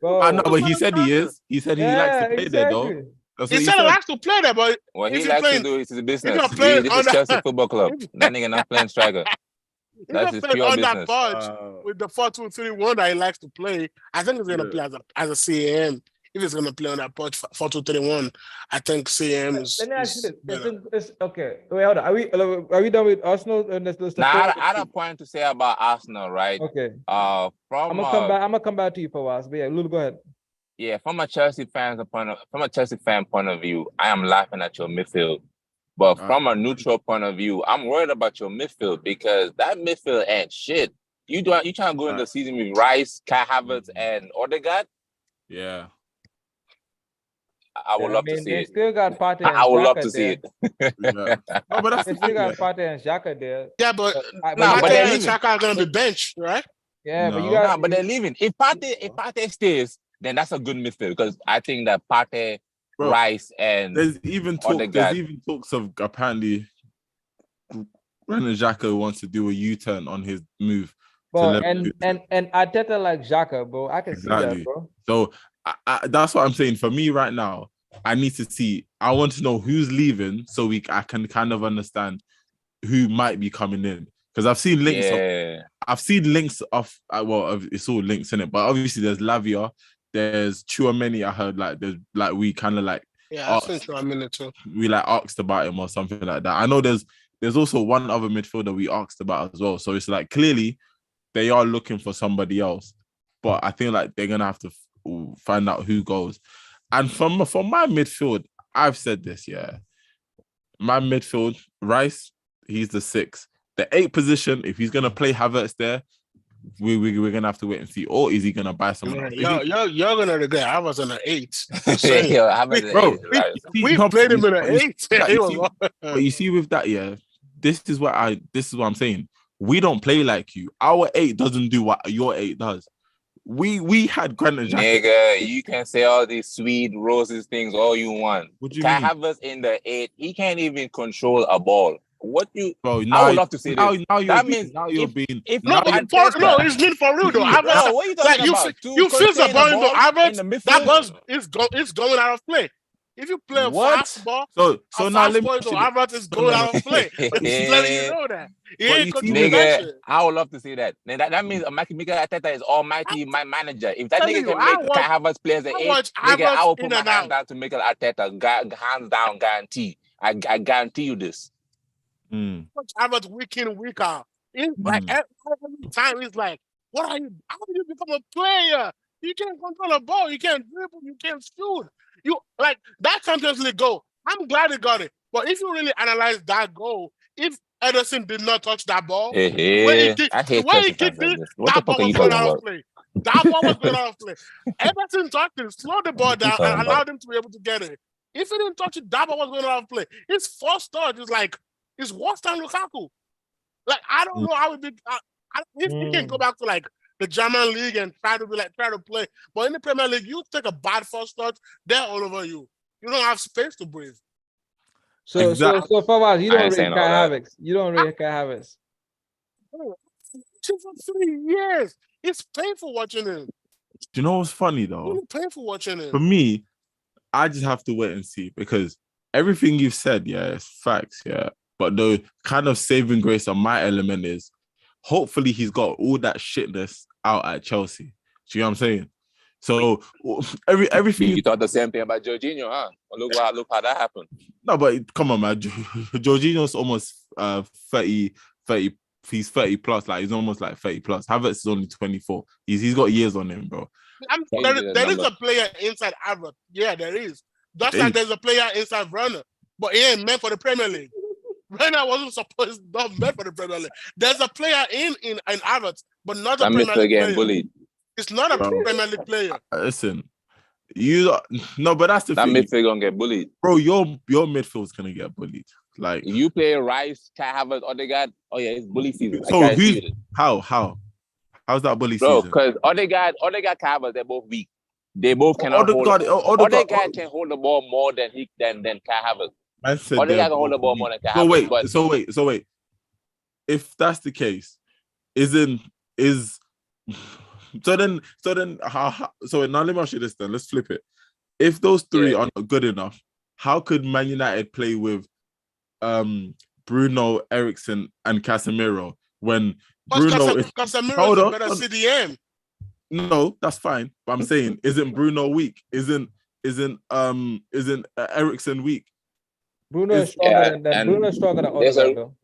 I know, but he said he is. He said he likes to play there, though. He said he likes to play there, but what he likes to do is his business. This is Chelsea Football Club. That nigga not playing striker. That's his pure business. That bunch with the 4-2-3-1 that he likes to play, I think he's gonna play as a CAM. If he's gonna play on that punch 4-2-3-1, I think CAM is. Let me ask you this. Okay, wait, hold on. Are we done with Arsenal? I had a point to say about Arsenal, right? Okay. I'm gonna come back to you for a while. But yeah, Lulu, go ahead. Yeah, from a Chelsea fan point of view, I am laughing at your midfield. But from a neutral point of view, I'm worried about your midfield because that midfield ain't shit. You trying to go into the season with Rice, Kai Havertz, and Odegaard? Yeah. I would love to see it. Still got Partey. I would love to see it. No, but that's they still got Partey and Xhaka there. Yeah, but Partey and Xhaka are gonna be benched, right? Yeah, but you but they're leaving. If Partey stays, then that's a good midfield because I think that Partey, Rice, and there's even talks of apparently Granit Xhaka wants to do a U-turn on his move. Bro, and Arteta like Xhaka, bro. I can see that, bro. So that's what I'm saying. For me right now, I need to see. I want to know who's leaving so I can kind of understand who might be coming in. Because I've seen links. It's all links in it. But obviously, there's Lavia, there's Chouameni. I heard we kind of like. Yeah, I think Chouameni too. We asked about him or something like that. I know there's also one other midfielder we asked about as well. So it's like clearly they are looking for somebody else, but I feel like they're gonna have to find out who goes. And from my midfield, I've said this, yeah. My midfield, Rice, he's the 6. The 8 position, if he's gonna play Havertz there, we're gonna have to wait and see. Or is he gonna buy someone else? You're gonna regret. I was in an 8. Yo, how about the Bro, eight, right? We played him in an 8. But you see with that, yeah, this is what I'm saying. We don't play like you. Our 8 doesn't do what your 8 does. We had Granit Xhaka. Nigga, you can say all these sweet roses things all you want. What do you Can mean? have us in the 8. He can't even control a ball. What you? Bro, I would love to say now, this. now you're That being, means now you're if- being. if No, now but you're- no, it's been for real though. No, what are you talking Like you, about? you feel the contain ball in the in the Havertz. midfield? That ball is going out of play. If you play a What? fast ball, So a now fast let me ball ask to you Havertz is going out of play. But he's letting you know that. He But ain't you controlling see, that Nigga, shit. I would love to see that. That means Mikel Arteta is almighty my manager. If that telling nigga you, can I make watch- Kai Havertz play as an I 8, watch nigga, I Havertz will put in my and hands out. down to Mikel Arteta. Hands down guarantee. I guarantee you this. Mm. Watch Havertz week in, week out. Like every time, he's like, "What are you? How do you become a player? You can't control a ball. You can't dribble. You can't shoot. You like that Champions League goal. I'm glad he got it. But if you really analyze that goal, if Ederson did not touch that ball, Hey, when he hey. kicked, I hate when he Chelsea fans kicked like it, this. What the that ball fuck are you was going talking out about? of play. That ball was going out of play. Ederson touched it, slowed the ball What you down, talking and about? allowed him to be able to get it. If he didn't touch it, that ball was going out of play. His first touch is like it's worse than Lukaku. Like I don't know how it be. If he can go back to like the German league and try to play, but in the Premier League, you take a bad first touch, they're all over you. You don't have space to breathe. So Fawaz, you I don't ain't rate saying Kai all that. Havertz. You don't rate Kai Havertz. For 3 years, it's painful watching him. Do you know what's funny though? Really painful watching him. For me, I just have to wait and see because everything you've said, yeah, is facts, yeah. But the kind of saving grace on my element is hopefully he's got all that shitness out at Chelsea. Do you know what I'm saying? So everything. You thought the same thing about Jorginho, huh? Well, look how that happened. No, but come on, man. Jorginho's almost 30. He's 30 plus. Like he's almost like 30 plus. Havertz is only 24. He's got years on him, bro. There is a player inside Havertz. Yeah, there is. Just like there's a player inside Werner, but he ain't meant for the Premier League. Werner wasn't not meant for the Premier League. There's a player in Havertz, but not a That Premier Mr. League getting player. bullied. It's not a Premier League player. Listen, but that's the That thing, midfield gonna get bullied. bro. Your midfield's gonna get bullied. Like You play Rice, Kai Havertz, Odegaard. Oh yeah, it's bully season. so, I guarantee you this. how's that bully Bro, season? because Odegaard, Kai Havertz, they're both weak. They both cannot hold. Odegaard can hold the ball more than Kai Havertz. Odegaard can hold the ball more than Kai Havertz. So wait. If that's the case, so now let me ask you this then. Let's flip it. If those three are not good enough, how could Man United play with Bruno, Eriksson, and Casemiro when Bruno is Casemiro is a better CDM? No, that's fine. But I'm saying, isn't Bruno weak? Isn't Eriksson weak? Bruno is stronger than Odegaard, though.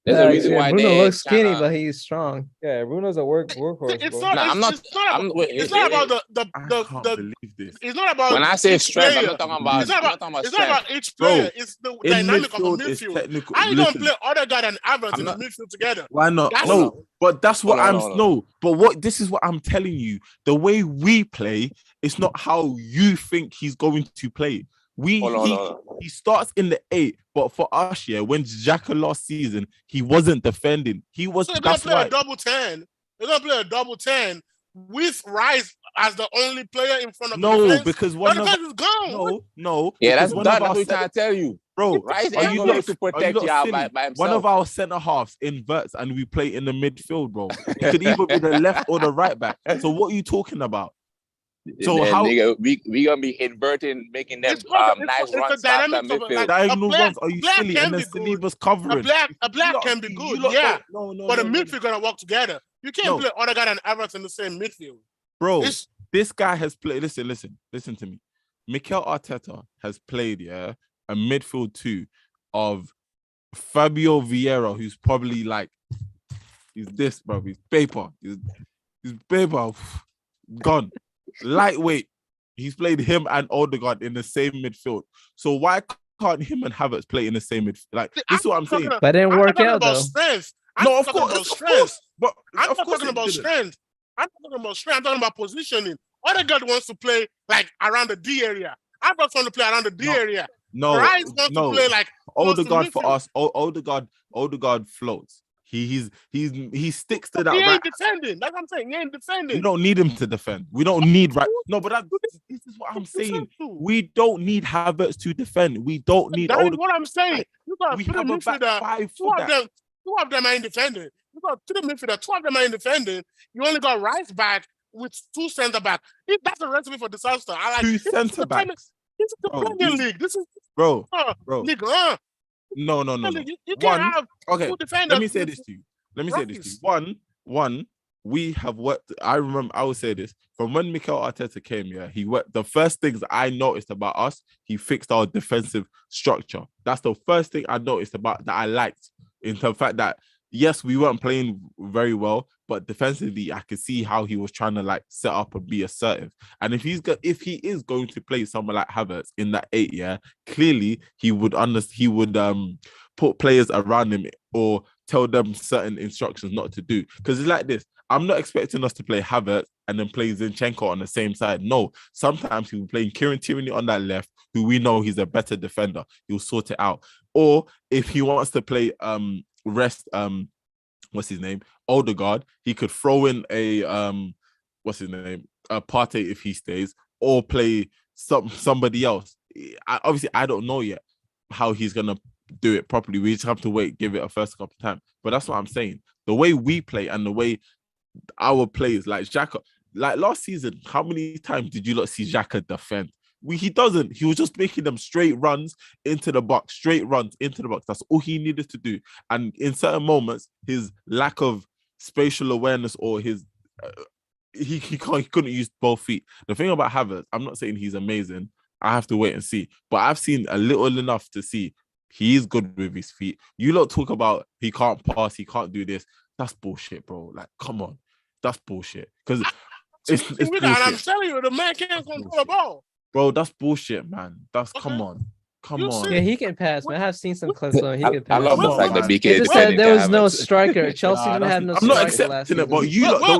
There's a reason why Bruno looks skinny, but he's strong. Yeah, Bruno's a workhorse. It's bro. not. It's not about the. I can't believe this. It's not about. When I say strength, player. I'm not talking about. It's not about strength. each player. Bro, It's the in dynamic of a midfield is midfield. technical. How you don't Listen, play Odegaard and Havertz I'm in the not- midfield together? why not? That's No, not- but that's what No. But this is what I'm telling you. The way we play, it's not how you think he's going to play. He starts in the 8, but for us, yeah, when Xhaka last season, he wasn't defending. He was. So they're That's gonna play why. a double 10. They're gonna play a double 10 with Rice as the only player in front of the No, defense. because The one of defense is gone. no. Yeah, because that's one done. of That's our what we're trying to tell you. bro. Rice Are ain't you going not to are you protect not y'all silly? by himself. One of our centre halves inverts and we play in the midfield, bro. It could either be the left or the right back. So what are you talking about? So And how nigga, we gonna be inverting, making them nice runs past that midfield. diagonal runs? Are you black silly? can And then be good. Saliba's covering. A black can be good, yeah. But the midfield gonna work together. You can't play Odegaard and Havertz in the same midfield. Bro, this guy has played. Listen to me. Mikel Arteta has played, a midfield 2 of Fabio Vieira, who's probably like, he's this, bro. He's paper. He's paper. Gone. Lightweight. He's played him and Odegaard in the same midfield. So why can't him and Havertz play in the same midfield? Like, this is what I'm saying. But it didn't work out though. Strength. No, of course. But I'm not talking about strength. I'm talking about positioning. Odegaard wants to play like around the D area. Havertz wants to play around the D area. Rice wants to play like Odegaard for us. Odegaard floats. He sticks to that. He ain't defending. That's what I'm saying. He ain't defending. We don't need him to defend. We don't need No, but this is what I'm saying. We don't need Havertz to defend. We don't need. That is what I'm saying. You got we have a back five for that. Two of them ain't defending. You got three midfielders. Two of them ain't defending. You only got Rice back with two centre back. That's a recipe for disaster. I like two centre backs. This is the Premier League. This is bro. League. No. You can't have two defenders. Let me say this to you. One, we have worked. I remember I would say this from when Mikel Arteta came. Yeah, he worked. The first things I noticed about us, he fixed our defensive structure. That's the first thing I noticed about that I liked. In the fact that yes, we weren't playing very well, but defensively, I could see how he was trying to like set up and be assertive. And if he is going to play someone like Havertz in that 8, yeah, clearly he would put players around him or tell them certain instructions not to do. Because it's like this. I'm not expecting us to play Havertz and then play Zinchenko on the same side. No, sometimes he will play Kieran Tierney on that left, who we know he's a better defender. He'll sort it out. Or if he wants to play what's his name? Odegaard, he could throw in a Partey if he stays, or play somebody else. Obviously, I don't know yet how he's gonna do it properly. We just have to wait, give it a first couple of times. But that's what I'm saying. The way we play and the way our players, like Xhaka, like last season, how many times did you not see Xhaka defend? He doesn't. He was just making them straight runs into the box. That's all he needed to do. And in certain moments, his lack of spatial awareness or his he couldn't use both feet. The thing about Havertz, I'm not saying he's amazing. I have to wait and see. But I've seen a little enough to see he is good with his feet. You lot talk about he can't pass, he can't do this. That's bullshit, bro. Like, come on. That's bullshit. Because it's bullshit. I'm telling you, the man can't control the ball. Bro, that's bullshit, man. Come on. Yeah, he can pass, man. I have seen some clips on him. He can pass. I love the fact that BK said there was no striker. Chelsea didn't have no striker. I'm not accepting it, but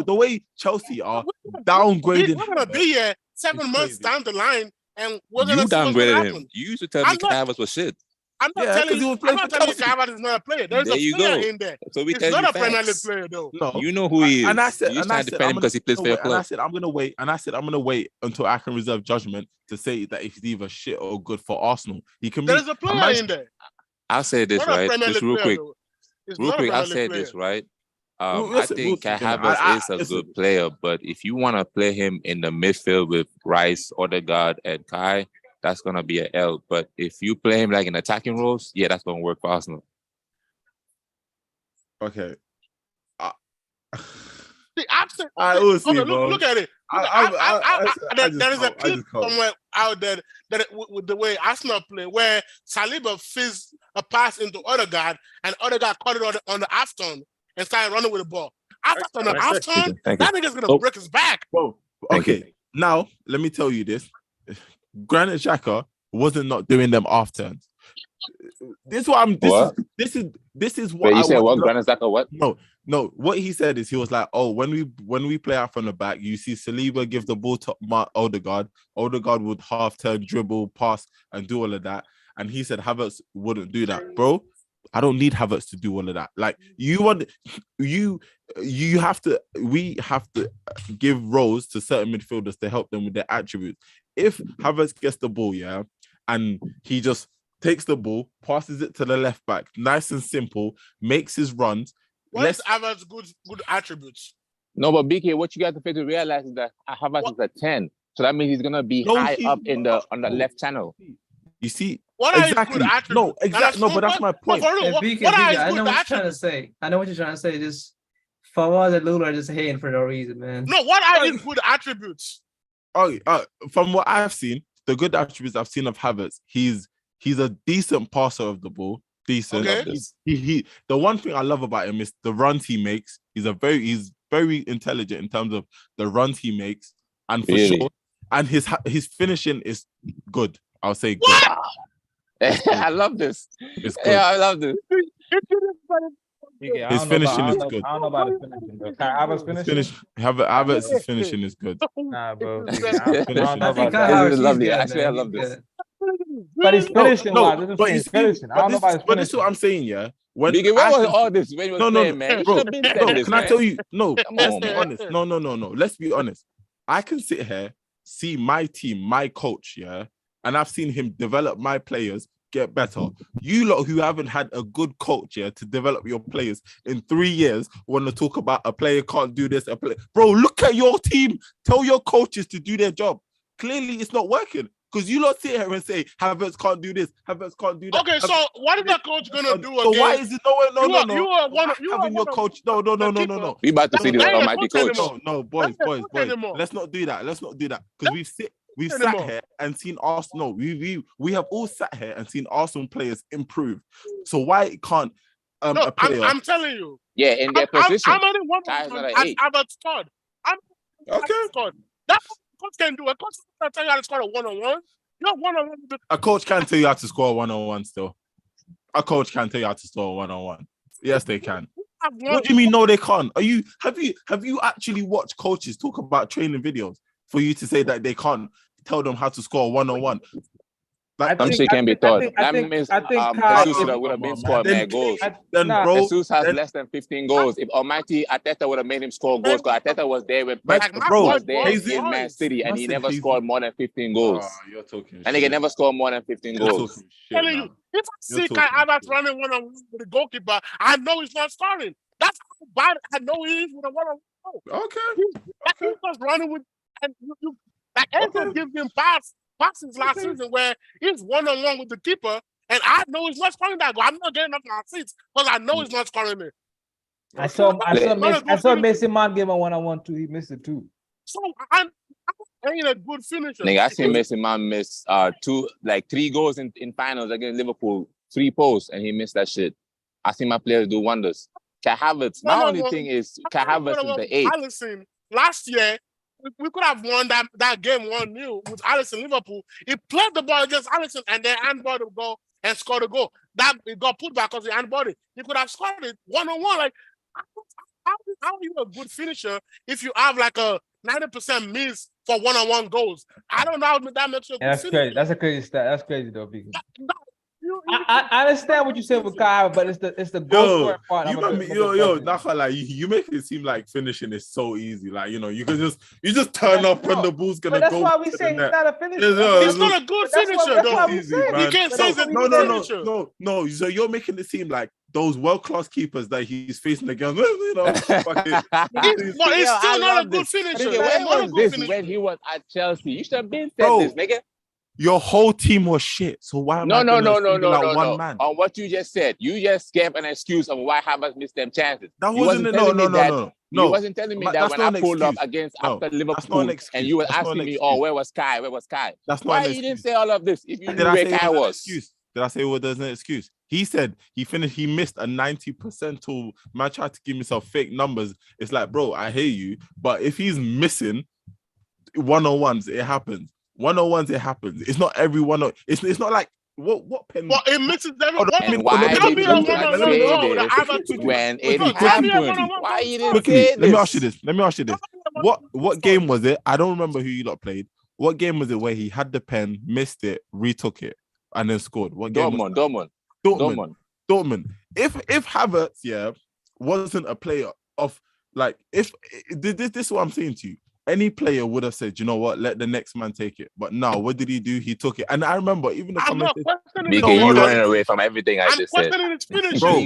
the way Chelsea are downgrading. We're gonna be here 7 months down the line, and we're you downgraded him. Happen. You used to tell me Cavas was shit. I'm not telling you Cavas is not a player. There's a player in there. So we tell not a Premier League player, though. No. You know who he is. And I said, you trying to defend him because he plays for your club. And I said, I'm gonna wait. And I said, I'm gonna wait until I can reserve judgment to say that if he's either shit or good for Arsenal. He can. There's a player in there. I'll say this right, just real quick. I'll say this right. I think Kai Havertz is a good player, but if you want to play him in the midfield with Rice, Odegaard, and Kai, that's gonna be an L. But if you play him like in attacking roles, yeah, that's gonna work for Arsenal. See, Okay. Look at it. There is a clip somewhere out there that with the way Arsenal play, where Saliba fizzed a pass into Odegaard, and Odegaard caught it on the half turn and started running with the ball. After the half turn, that nigga's gonna break his back. Okay, now let me tell you this. Granit Xhaka wasn't not doing them half turns. This is what you said. What Granit Xhaka? What? No. What he said is he was like, oh, when we play out from the back, you see Saliba give the ball to Odegaard. Odegaard would half turn, dribble, pass, and do all of that. And he said Havertz wouldn't do that, bro. I don't need Havertz to do all of that. Like we have to give roles to certain midfielders to help them with their attributes. If Havertz gets the ball, yeah, and he just takes the ball, passes it to the left back, nice and simple, makes his runs. What's Havertz good attributes? No, but BK, what you got to realize is that Havertz is a 10. So that means he's gonna be high up on the left channel. You see, what exactly? No, exactly. No, but that's my point. BK, I know what you're trying to say. Just Fawaz and Lula are just hating for no reason, man. No, what are his good attributes? From what I've seen, the good attributes I've seen of Havertz, he's a decent passer of the ball. Decent. Okay. He the one thing I love about him is the runs he makes. He's very intelligent in terms of the runs he makes, and for sure, and his finishing is good. I'll say good. I love this. It's good. Yeah, I love this. Yeah, His finishing is good. I don't know about his finishing, bro. Kai Havertz finishing? Havertz's finishing is good. Nah, bro. His I don't know I about think that. Kyle is Havertz, lovely. he's good, Actually, I man. love He's this. good. But he's finishing wise. This is but his you see, finishing. I don't know about his but this is finishing. what I'm saying, yeah. When Biggie, where was Ashton- all this when you were No, playing, man? You bro, should have been said bro, this, can man. I tell you? No, Come let's on, be man. honest. No. Let's be honest. I can sit here, see my team, my coach, yeah, and I've seen him develop my players get better. You lot who haven't had a good coach, yeah, to develop your players in 3 years want to talk about a player can't do this. Bro, look at your team. Tell your coaches to do their job. Clearly, it's not working. Because you lot sit here and say Havertz can't do this, Havertz can't do that. Okay, so what is that coach gonna do So again? why is it no? You are one. You are Having your one coach. No. We about to see the Ain't a almighty coach coach. anymore. No, boys. Anymore. Let's not do that. Because we've sat Anymore. here and seen Arsenal. We have all sat here and seen Arsenal players improve. So why can't No, a player? I'm telling you. Yeah, in their position. I'm only one. Guy's not an I've eight. scored. Okay. Scored. That's what coach can do. A coach can tell you how to score a one-on-one. You're one-on-one. A coach can tell you how to score 1-on-1 still. A coach can tell you how to score 1-on-1. Yes, they can. What do you mean? No, they can't. Have you actually watched coaches talk about training videos for you to say that they can't tell them how to score 1-on-1? Some shit can be taught. That means Kai, Jesus would have been scored then- many goals. Bro, Jesus has less than 15 goals. If Almighty Arteta would have made him score goals, because Arteta was there with Pep, bro, was there Hazy- in Man City, and he Massive never Hazy. scored more than 15 goals. You're talking And he can never score more than 15 You're goals. talking shit, telling man. you, if I You're see Kai talking Havertz shit. running one-on-one with the goalkeeper, I know he's not scoring. That's how bad I know he is with a one-on-one. Okay. He's just running with, and you like Enzo gives him passes last season where he's one-on-one with the keeper, and I know he's not scoring that goal. I'm not getting up my seats because I know he's not scoring it. I saw Mason Mount give a one-on-one too. He missed it too. So I ain't a good finisher. Nigga, I seen Mason Mount miss 3 goals in finals against Liverpool, 3 posts, and he missed that shit. I seen my players do wonders. Kai Havertz, my only thing is Kai Havertz is the 8. Alisson, last year, we could have won that game 1-0 with Alisson Liverpool. He played the ball against Alisson and then handballed the goal and scored a goal. That it got put back because he handballed it. He could have scored it 1-on-1. Like, how are you a good finisher if you have like a 90% miss for one-on-one goals? I don't know how that makes you a good That's finisher. crazy. That's a crazy stat. That's crazy though, because You- I understand what you said with Kyle, but it's the goal scoring part. Not gonna lie, you make it seem like finishing is so easy. Like, you can just turn up and the ball's gonna But go. that's why we say he's not a finisher. He's not a good finisher, That's though. why we say You can't say he's a good finisher. No. So you're making it seem like those world-class keepers that he's facing against, fucking. But he's Yo, still I not a love good this. finisher. Nigga, He's where not a was good this finisher. when he was at Chelsea? You should have been said Bro. this, nigga. Your whole team was shit. So why am No. I single out one man? On what you just said, you just gave an excuse on why Havertz missed them chances. That You wasn't it. telling me that- No. You wasn't telling me that That's when not I an pulled up excuse. against No, after that's not Liverpool an excuse. and you were That's not asking an me, excuse. where was Kai? That's not Why an you excuse. didn't say all of this if you knew Did I where say it Kai was an was? excuse? Did I say it was an excuse? He said he missed a 90% tool. Man tried to give himself fake numbers. It's like, bro, I hear you, but if he's missing one-on-ones, it happens. One-on-ones, it happens. It's not every one. It's not like what pen. Well, it misses every one. And why Tell did me you a not one-on-one say goal that Havertz this took. when it No, tell me a happened? one-on-one Why goal. you didn't Quickly, say let me this? ask you this. What game was it? I don't remember who you lot played. What game was it where he had the pen, missed it, retook it, and then scored? What game? Dortmund. If Havertz, wasn't a player of like, if this is what I'm saying to you. Any player would have said, you know what, let the next man take it. But no, what did he do? He took it. And I remember even the I'm not commentators. questioning BK, his you finish. running away from everything I I'm just said. questioning his finish. Bro,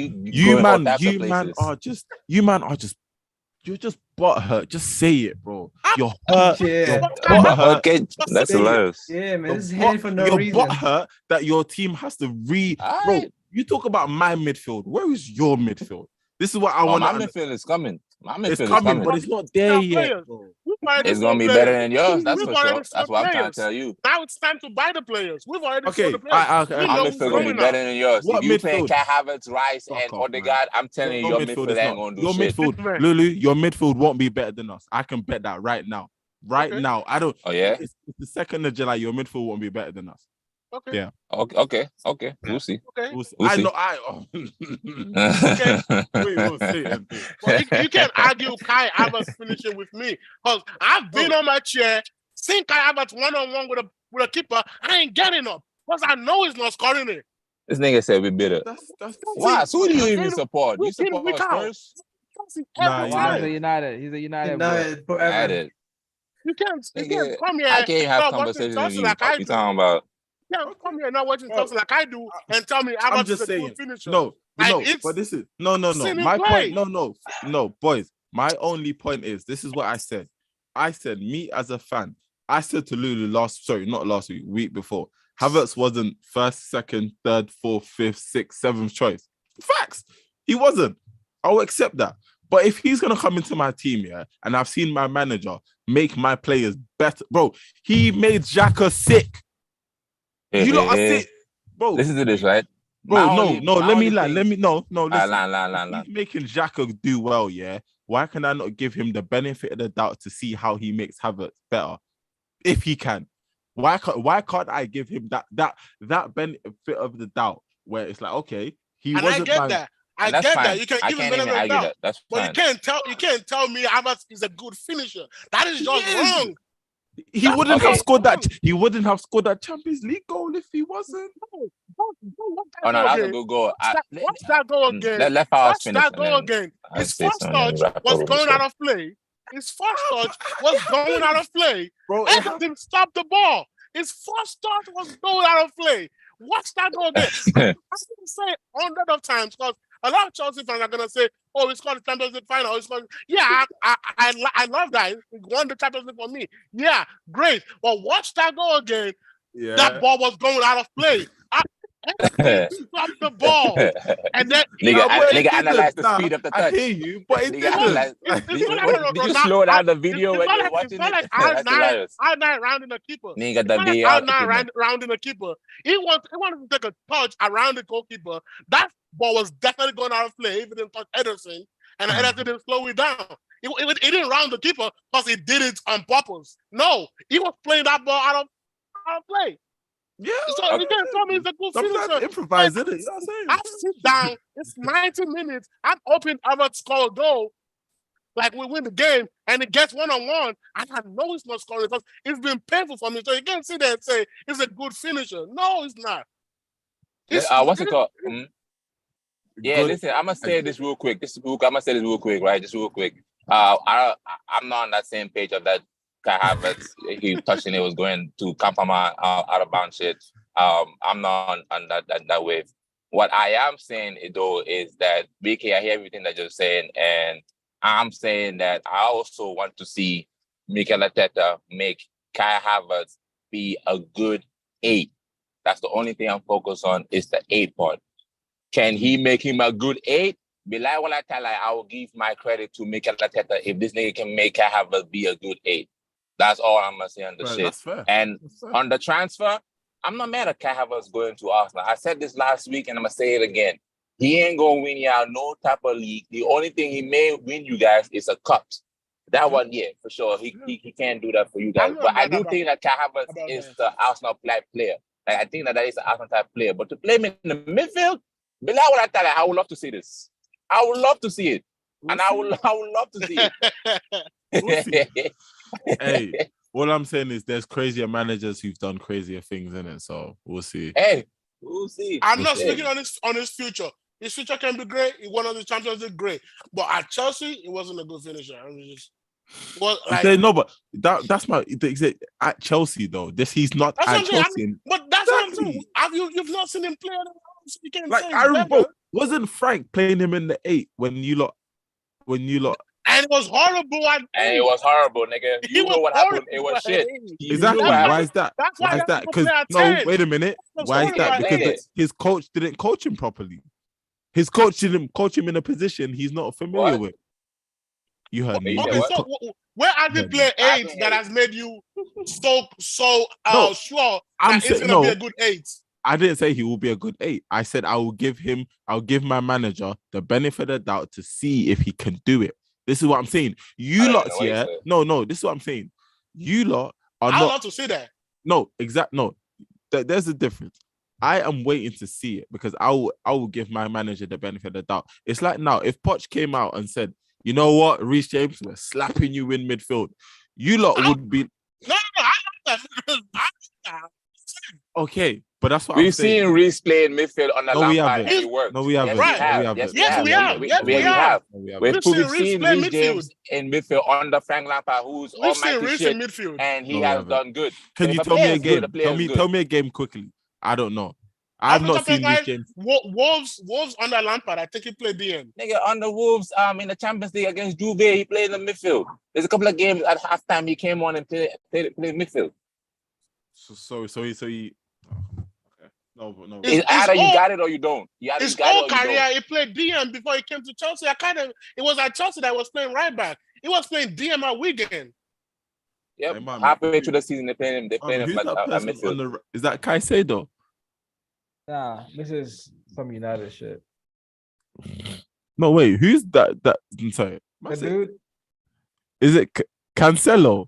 you're just butthurt. Just say it, bro. You're hurt. Yeah. You're butthurt. Okay, that's hilarious. Yeah, man, this is You're hating for no reason. butthurt that your team has to bro. Alright. You talk about my midfield. Where is your midfield? This is what I Oh, want. my midfield is coming. My midfield It's is coming, coming. but it's not there yet, Players. bro. It's gonna be better than yours, that's We've for already sure. sold That's what I'm trying players. to tell you. Now it's time to buy the players. We've already Okay, sold the players. okay. We My know midfield who's gonna be coming better now. than yours. What If you midfield? play Kai Havertz, Rice, Fuck and off, Odegaard, I'm telling you, your midfield is ain't not. gonna do Your shit. midfield, Lulu, your midfield won't be better than us. I can bet that right now. Right Okay. now, I don't. Oh yeah. It's the 2nd of July. Your midfield won't be better than us. Okay. Yeah. Okay. We'll see. Okay. We'll see. We'll I see. know. We will see. Well, you can't argue Kai Havertz finishing with me because I've been on my chair, seen Kai Havertz one-on-one with a keeper. I ain't getting up because I know he's not scoring it. This nigga said we bitter. That's Why? So who do you See, even support? You support we can't. Spurs? Nah, He's United. a United. He's a United boy. United forever. United. You can't Nigga, come here. I can't have not watching conversations with Chelsea you. like I What you do. talking about? You can't come here not watching Bro, Chelsea like I do and tell me I'm Havertz just is a saying. good finisher. No, Like, but this is no. seen him My play. point, no, boys. My only point is this is what I said. I said me as a fan. I said to Lulu not last week before. Havertz wasn't first, second, third, fourth, fifth, sixth, seventh choice. Facts. He wasn't. I'll accept that. But if he's gonna come into my team, yeah, and I've seen my manager make my players better, bro. He made Xhaka sick. You lot are sick, bro. Listen to this, right? Bro, My no. only Let me thing- listen. Line. He's making Xhaka do well, yeah. Why can I not give him the benefit of the doubt to see how he makes Havertz better, if he can? Why can't I give him that benefit of the doubt where it's like, okay, he And wasn't. I get that. I And that's get fine. that. You can I give him can't even benefit of argue doubt. that. That's But fine. you can't tell me Havertz is a good finisher. That is just He is. wrong. He wouldn't have Okay. scored that. He wouldn't have scored that Champions League goal if he wasn't. Oh no, that's a good goal. Watch that goal again. Let Fowles Watch finish. that goal again. I'll His say first something and touch wrap up was with going this out of play. His first touch was going out of play. Bro, Everything stopped the ball. His first touch was going out of play. Watch that goal again. one. I'm gonna say hundreds of times because a lot of Chelsea fans are gonna say, "Oh, he scored the Champions League final." Yeah, I love that. He won the Champions League for me. Yeah, great. But watch that goal again. yeah. That ball was going out of play. Everything stopped the ball, and then Nigga analyze the speed of the I touch. hear you, but it Nigga didn't. analyze- Did you slow down the video when you're watching it's not it? like That's hilarious. R9 rounding a keeper. Nigga, It's the not like VAR R9 equipment. rounding a keeper. He wanted to take a touch around the goalkeeper. That ball was definitely going out of play. He didn't touch Ederson, and Ederson didn't slow it down. He didn't round the keeper because he did it on purpose. No, he was playing that ball out of play. Yeah. So you can't tell me it's a good Sometimes finisher. improvise, isn't it? You know what I'm I saying? sit down. It's 90 minutes. I'm hoping Havertz score a goal, like we win the game, and it gets one-on-one. And I know he's not scoring because it's been painful for me. So you can't sit there and say it's a good finisher. No, it's not. What's it called? Yeah, Good. listen, I'm gonna say this real quick. I'm gonna say this real quick, right? Just real quick. I'm not on that same page of that Kai Havertz. He touching it was going to Kampama out of bounds shit. I'm not on that wave. What I am saying though is that BK, I hear everything that you're saying, and I'm saying that I also want to see Mikel Arteta make Kai Havertz be a good 8. That's the only thing I'm focused on is the 8 part. Can he make him a good 8? Be like when I tell I will give my credit to Mikel Arteta if this nigga can make Kai Havertz be a good 8. That's all I'm gonna say on the shit. That's fair. And That's fair. on the transfer, I'm not mad at Kai Havertz going to Arsenal. I said this last week and I'm gonna say it again. He ain't gonna win y'all no type of league. The only thing he may win you guys is a cup. That one, yeah, for sure. He can't do that for you guys. But I do think that Kai Havertz is the Arsenal player. Like I think that is an Arsenal type player. But to play him in the midfield, be like what I tell you, I would love to see this. I would love to see it. And I would love to see it. Hey, all I'm saying is there's crazier managers who've done crazier things in it, so we'll see. Hey, we'll see. I'm not speaking on his future. His future can be great. He won the Champions League, great. But at Chelsea, he wasn't a good finisher. I mean, No, but that's my at Chelsea though. He's not at Chelsea. But that's what I'm saying. You've not seen him play. So you can't say I remember, wasn't Frank playing him in the 8 when you lot? And it was horrible. And it was horrible, nigga. You know what happened? It was shit. Exactly. Why is that? That's why is that? Because wait a minute. Why is that? Because his coach didn't coach him properly. His coach didn't coach him in a position he's not familiar with. You heard me. Okay, so where are the player 8 that has made you so sure that it's gonna be a good 8? I didn't say he will be a good 8. I said I'll give my manager the benefit of the doubt to see if he can do it. This is what I'm saying. You lot, yeah. No, this is what I'm saying. You lot are not. I love to see that. No, exact. No, there's a difference. I am waiting to see it because I will give my manager the benefit of the doubt. It's like now, if Poch came out and said, you know what, Reece James, we're slapping you in midfield, you lot would be I love that. okay. But that's what I'm We've saying. seen Reece play in midfield on the No, we Lampard haven't. and it worked. No, we haven't. Right. Yes, Yes, we have. Yes, we have. We've seen Reece seen play Reece midfield. James in midfield under Frank Lampard, who's We've seen almighty Reece shit, in midfield. and he No, we has haven't. done good. Can So you if tell me a player's good, game? the player's good. Tell me a game quickly. I don't know. I've not seen Reece James. Wolves under Lampard. I think he played DM. Nigga, on the Wolves, in the Champions League against Juve, he played in the midfield. There's a couple of games at halftime he came on and played midfield. So he. Oh, okay. No. It's either you got it or you don't. His whole career, he played DM before he came to Chelsea. It was at Chelsea that was playing right back. He was playing DM at Wigan. Yep. Hey, man, Halfway through the season, they played him. Who's Like that a person midfield. is that Caicedo? Nah, this is some United shit. No, wait. Who's that? I'm sorry. The dude? Is it Cancelo?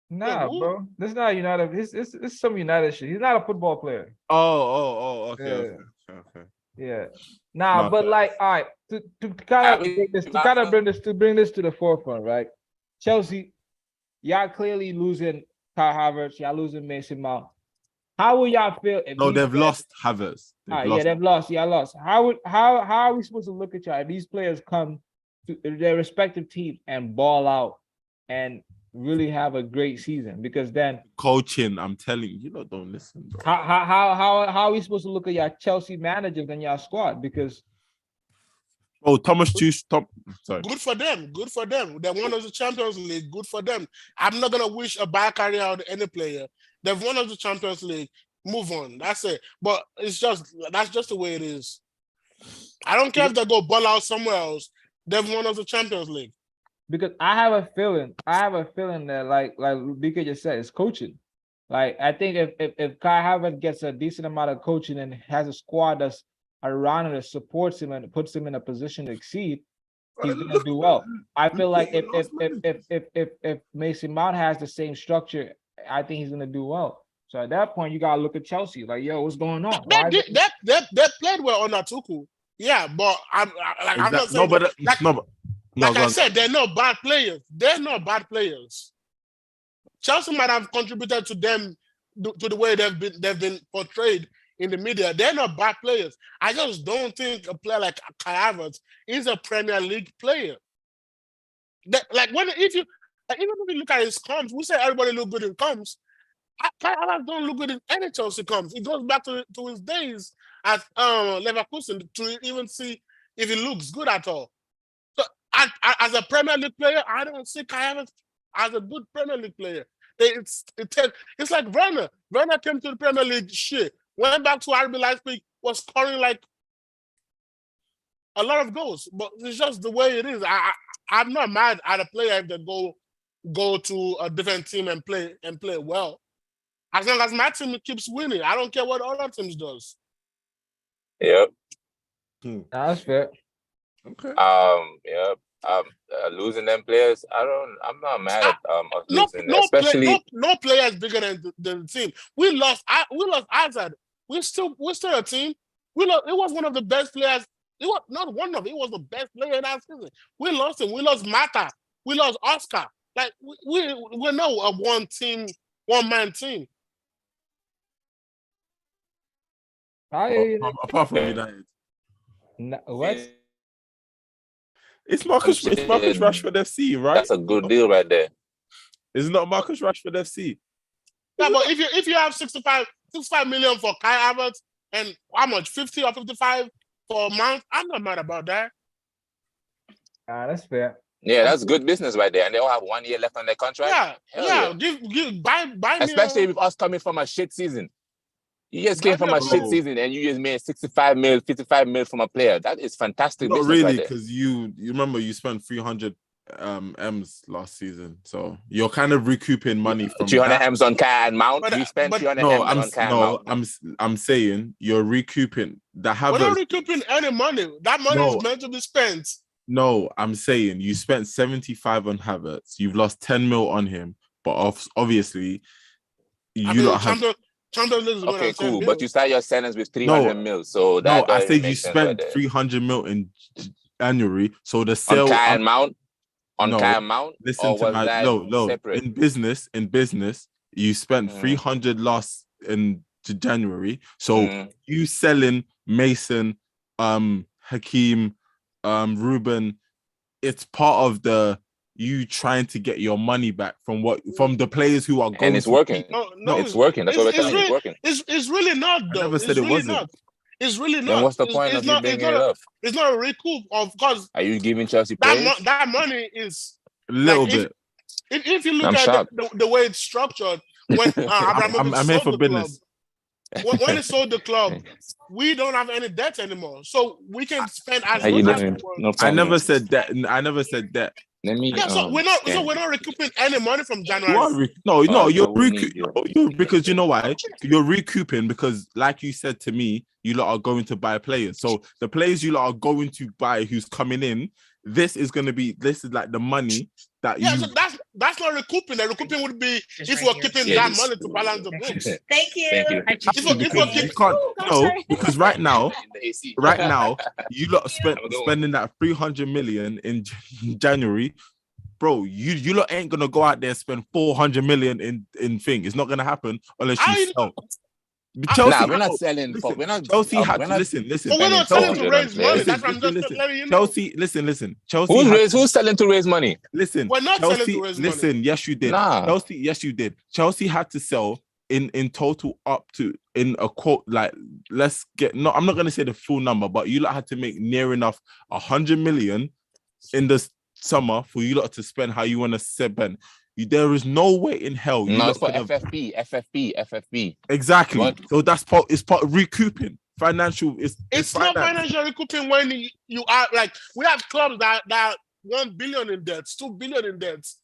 Nah, who? bro. This is not United. It's some United shit. He's not a football player. Oh. Okay. Yeah. Okay. Yeah. Nah, No, but but- like, all right, to kind of bring this to the forefront, right? Chelsea, y'all clearly losing Kai Havertz, y'all losing Mason Mount. How will y'all feel if No, these they've players- lost Havertz. they've lost. Y'all lost. How are we supposed to look at y'all if these players come to their respective teams and ball out and really have a great season? Because then Coaching, I'm telling you, don't listen, bro. how are we supposed to look at y'all Chelsea managers and y'all squad? Because Oh, Thomas Tuchel. Sorry. Good for them. Good for them. They won us the Champions League. Good for them. I'm not gonna wish a bad career out of any player. They've won us the Champions League. Move on. That's it. But that's just the way it is. I don't care if they go ball out somewhere else. They've won us the Champions League. because I have a feeling that like BK just said, it's coaching. Like I think if Kai Havertz gets a decent amount of coaching and has a squad that's around him that supports him and puts him in a position to exceed, he's gonna do well. I feel like if Mason Mount has the same structure, I think he's gonna do well. So at that point, you gotta look at Chelsea. Like, yo, what's going on? They played well under Tuchel. Yeah, but I'm not saying I said, they're not bad players. They're not bad players. Chelsea might have contributed to them to the way they've been portrayed in the media. They're not bad players. I just don't think a player like Kai Havertz is a Premier League player. Even if you look at his comps, we say everybody look good in comps. Kai Havertz don't look good in any Chelsea comps. It goes back to his days at Leverkusen to even see if he looks good at all. So as a Premier League player, I don't see Kai Havertz as a good Premier League player. It's like Werner. Werner came to the Premier League, went back to RB Leipzig, was scoring like a lot of goals. But it's just the way it is. I'm not mad at a player if they go to a different team and play well. As long as my team keeps winning, I don't care what other teams does. Yep. That's fair. Okay. Yep. Losing them players, I'm not mad at us losing, especially no player is bigger than the team. We lost Hazard. We're still a team. It was one of the best players. It was not one of it. It was the best player in that season. We lost him. We lost Mata. We lost Oscar. Like we're not a one man team. Apart from United, what? It's Marcus Rashford FC, right? That's a good deal right there. Is it not Marcus Rashford FC? Yeah, but if you have 65 million for Kai Havertz and how much, 50 or 55 for Mount, I'm not mad about that. That's fair. Yeah, that's good business right there. And they all have 1 year left on their contract. Yeah. Give buy especially with us coming from a shit season. You just came from a shit season and you just made 65 mil, 55 mil from a player. That is fantastic. Not business really, right because you remember you spent 300 M's last season, so you're kind of recouping money from 300 M's on Kai and Mount. We spent 300 M's on Kai and Mount. I'm saying you're recouping the Havertz. We're not recouping any money. That money is meant to be spent. No, I'm saying you spent 75 on Havertz. You've lost 10 mil on him, but obviously you don't have. Champions League is going Okay, at 10 cool. mil. But you start your sentence with 300 mil, so that No, I doesn't said make you sense spent right there. 300 mil in January. So the sale On Kyle Mount? On no, Kyle Mount? listen Or to was my that no. separate? In business, you spent 300 last in January. So you selling Mason, Hakeem, Ruben, it's part of the you trying to get your money back from the players who are going. And it's working. No, it's working. That's what we're telling you. It's working. It's really not, though. I never said it wasn't. It's really not. Then what's the point of you bringing it up? It's not a recoup, of course. Are you giving Chelsea praise? That money is a little bit. If you look at the way it's structured, when I'm here for business. When it sold the club, we don't have any debt anymore, so we can spend as much as we want. No I never said that. I never said that. So we're not recouping any money from January. You're because you know why? You're recouping because, like you said to me, you lot are going to buy players. So the players you lot are going to buy, who's coming in, this is like the money that you. So that's not recouping. The recouping would be if we're keeping that money to balance the books. Thank you. Because right now, you lot spending that 300 million in January. Bro, you lot ain't gonna go out there and spend 400 million in thing. It's not gonna happen unless you sell. Chelsea, we're not selling. Chelsea had to listen. But we're not selling to raise money. That's what I'm just letting you know. Chelsea, listen. Chelsea, who's selling to raise money? Listen, we're not selling to raise money. Listen, yes, you did. Chelsea, yes, you did. Chelsea had to sell in total up to in a quote like I'm not gonna say the full number, but you lot had to make near enough 100 million in the summer for you lot to spend how you want to spend. There is no way in hell. It's for FFP. Exactly. What? So that's part of recouping. Financial. It's not financial recouping when you are like we have clubs that are 1 billion in debts, 2 billion in debts,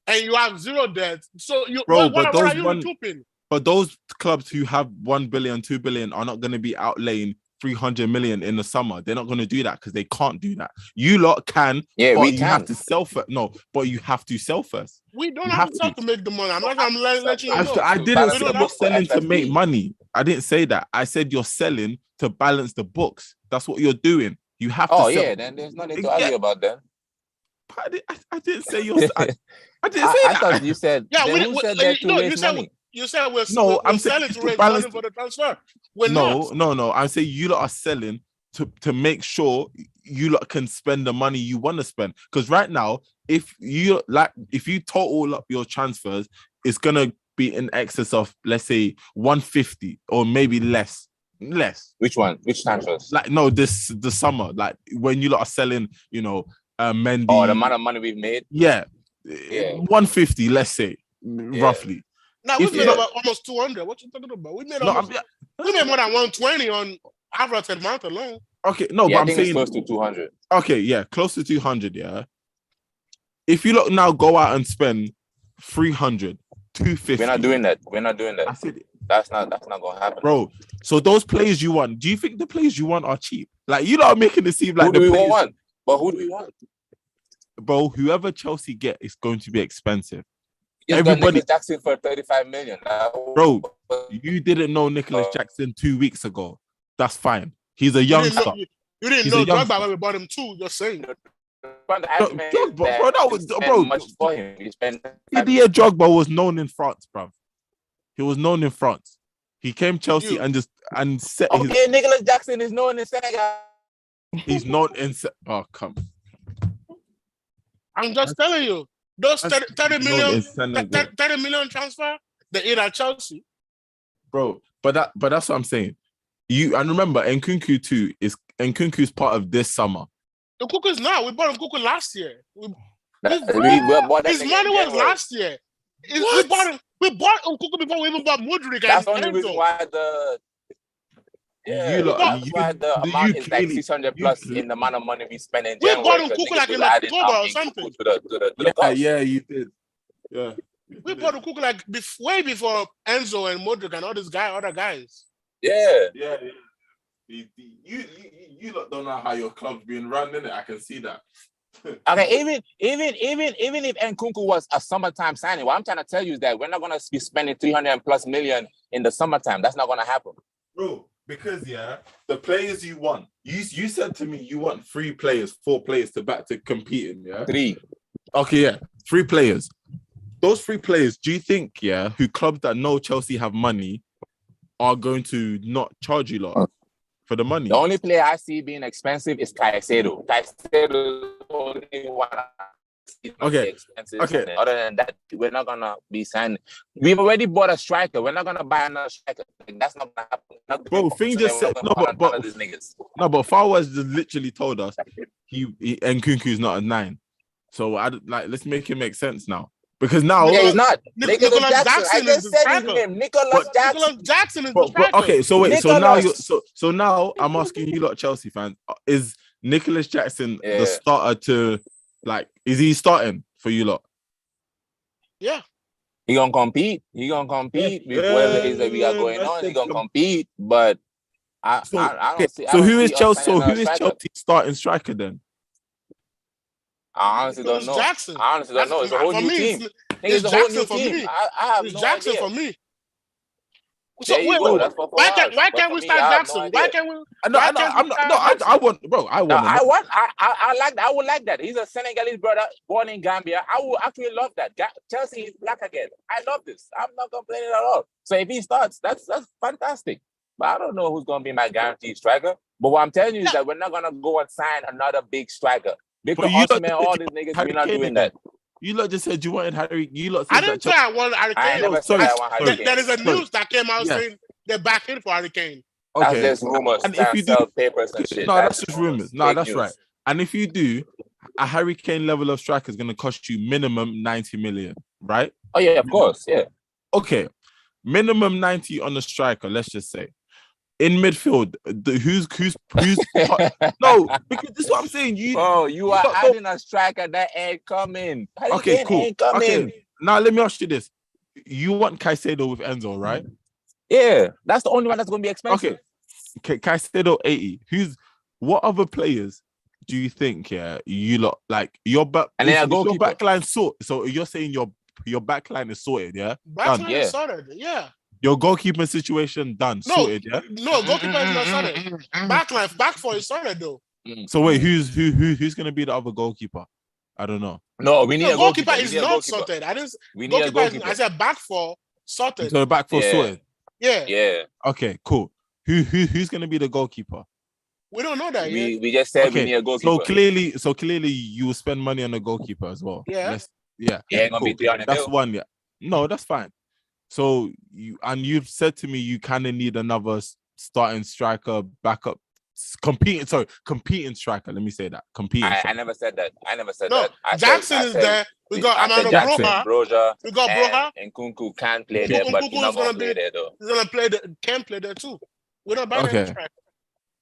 and you have zero debt. So what are you recouping? But those clubs who have 1 billion, 2 billion are not going to be outlaying 300 million in the summer. They're not going to do that because they can't do that. You lot can. Yeah, but we you can. have to sell first. No, but you have to sell first. We don't have to sell to make the money. I'm letting you know. I didn't say you're selling to make money. I didn't say that. I said you're selling to balance the books. That's what you're doing. You have to sell. Yeah, then there's no need to argue about that. I didn't say you're I didn't say that. I thought you said who said that to raise money? You said we're I'm selling saying to raise money for the transfer. No. I'm saying you lot are selling to make sure you lot can spend the money you want to spend. Because right now, if you total up your transfers, it's gonna be in excess of, let's say, 150 or maybe less. Which one? Which transfers? Like the summer, like when you lot are selling, Mendy. The amount of money we've made. Yeah. 150, let's say, roughly. Now we made about almost 200. What you talking about? We made more than 120 on average amount alone. Okay, no, but I'm saying close to 200. Okay, yeah, close to 200. Yeah. If you lot now go out and spend 300, 250. We're not doing that. I said it. That's not gonna happen, bro. So those players you want, do you think the players you want are cheap? Like you lot are making it seem like who do we want? But who do we want? Bro, whoever Chelsea get is going to be expensive. Everybody Jackson for 35 million. Bro, you didn't know Nicholas Jackson 2 weeks ago. That's fine. He's a youngster. You didn't know Drogba when we bought him too. Just saying. Didier Drogba was known in France, bro. He was known in France. He came Chelsea and set. Nicholas Jackson is known in Senegal. He's known in. Oh, come. I'm just telling you. Those 30 million transfer, they eat at Chelsea. Bro, but that's what I'm saying. And remember, Nkunku too Nkunku's part of this summer. Nkunku's now. We bought Nkunku last year. His money was last year. We bought Nkunku before we even bought Mudryk. That's the only reason why the amount is like 600 plus in the amount of money we spend in January. We bought Nkunku like in October or something. Yeah, you did. Yeah. We bought Nkunku like way before Enzo and Mudryk and all these other guys. Yeah. You lot don't know how your club's being run, innit? I can see that. Okay, even if Nkunku was a summertime signing, what I'm trying to tell you is that we're not gonna be spending 300 plus million in the summertime. That's not gonna happen. Bro, because the players you want, you said to me you want 4 players to back to competing, 3. Okay, 3 players. Those 3 players, do you think, who clubs that know Chelsea have money are going to not charge you lot for the money? The only player I see being expensive is Caicedo. Caicedo is the only one. Okay. Other than that, we're not gonna be signing. We've already bought a striker. We're not gonna buy another striker. That's not gonna happen. Bro, thing just said but Fawaz just literally told us he and Nkunku's not a 9. So let's make it make sense now. Because now he's not. Nicholas Jackson I just said his name. Nicholas Jackson is the striker. Okay, so wait, so now so now I'm asking you lot Chelsea fans, is Nicholas Jackson the starter to is he starting for you lot? Yeah. He gonna compete. With whatever it is that we got going on. He gonna compete, but I don't see. So who is Chelsea? So who is Chelsea's starting striker then? I honestly don't know. Jackson. I honestly don't know. It's a whole new team. It's a whole new team. I have no Jackson idea. for me. So wait, why can't we start Jackson? Why can't we? I want. I would like that. He's a Senegalese brother born in Gambia. I would actually love that. Chelsea is black again. I love this. I'm not complaining at all. So if he starts, that's fantastic. But I don't know who's gonna be my guaranteed striker. But what I'm telling you is that we're not gonna go and sign another big striker. Because Osimhen, all these niggas, we're not doing that. You lot just said you wanted Harry. You lot I didn't say I wanted Harry Kane. I never said I want Harry Kane. There is a news that came out saying they're back in for Harry Kane. Okay. That's just rumors. And if you sell papers and shit. No, that's just rumors. No, that's right. And if you do, a Harry Kane level of striker is going to cost you minimum 90 million, right? Oh yeah, of course, yeah. Okay, minimum 90 on the striker. Let's just say. In midfield, who's no, because this is what I'm saying. You are adding a striker that ain't coming. Okay, cool. Okay, now let me ask you this: you want Caicedo with Enzo, right? Yeah, that's the only one that's going to be expensive. Okay, Caicedo 80. What other players do you think? You lot your back and then your backline sorted. So you're saying your backline is sorted, yeah? Backline is sorted, yeah. Your goalkeeping situation done, sorted, yeah? No, goalkeeper is not sorted. Backline, back four is sorted though. So wait, who's gonna be the other goalkeeper? I don't know. No, we need a goalkeeper. Is not sorted. We need a goalkeeper. I said back four sorted. So the back four sorted. Yeah. Okay, cool. Who's gonna be the goalkeeper? We don't know that yet. We just said we need a goalkeeper. So clearly you will spend money on a goalkeeper as well. Yeah. Yeah, cool. That's one. Yeah. No, that's fine. So you've said to me you kind of need another starting striker, backup, competing striker. Let me say that. I never said that. No, Jackson is there. We got Amanda Broja. We got Broja. And Nkunku can't play there, but he's not going to play there though. He's going to play can play there too. We're not buying any striker.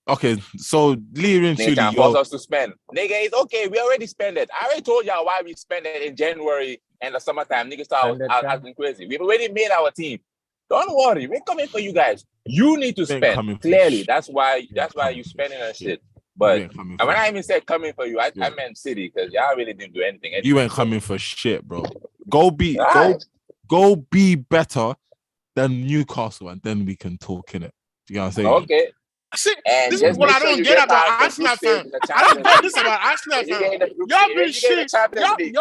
Okay, so Lee and Shuli, can force us to spend. Nigga, it's okay. We already spend it. I already told y'all why we spend it in January and the summertime. Niggas start acting crazy. We've already made our team. Don't worry, we're coming for you guys. You need to spend. Clearly, that's why you spending and shit. But when I even said coming for you, I meant City because y'all really didn't do anything. You ain't coming for shit, bro. Go be better than Newcastle, and then we can talk in it. You know what I'm saying? Okay. See, this is what I don't get about Arsenal fans. I don't get this about Arsenal fans. Y'all been shit. Y'all been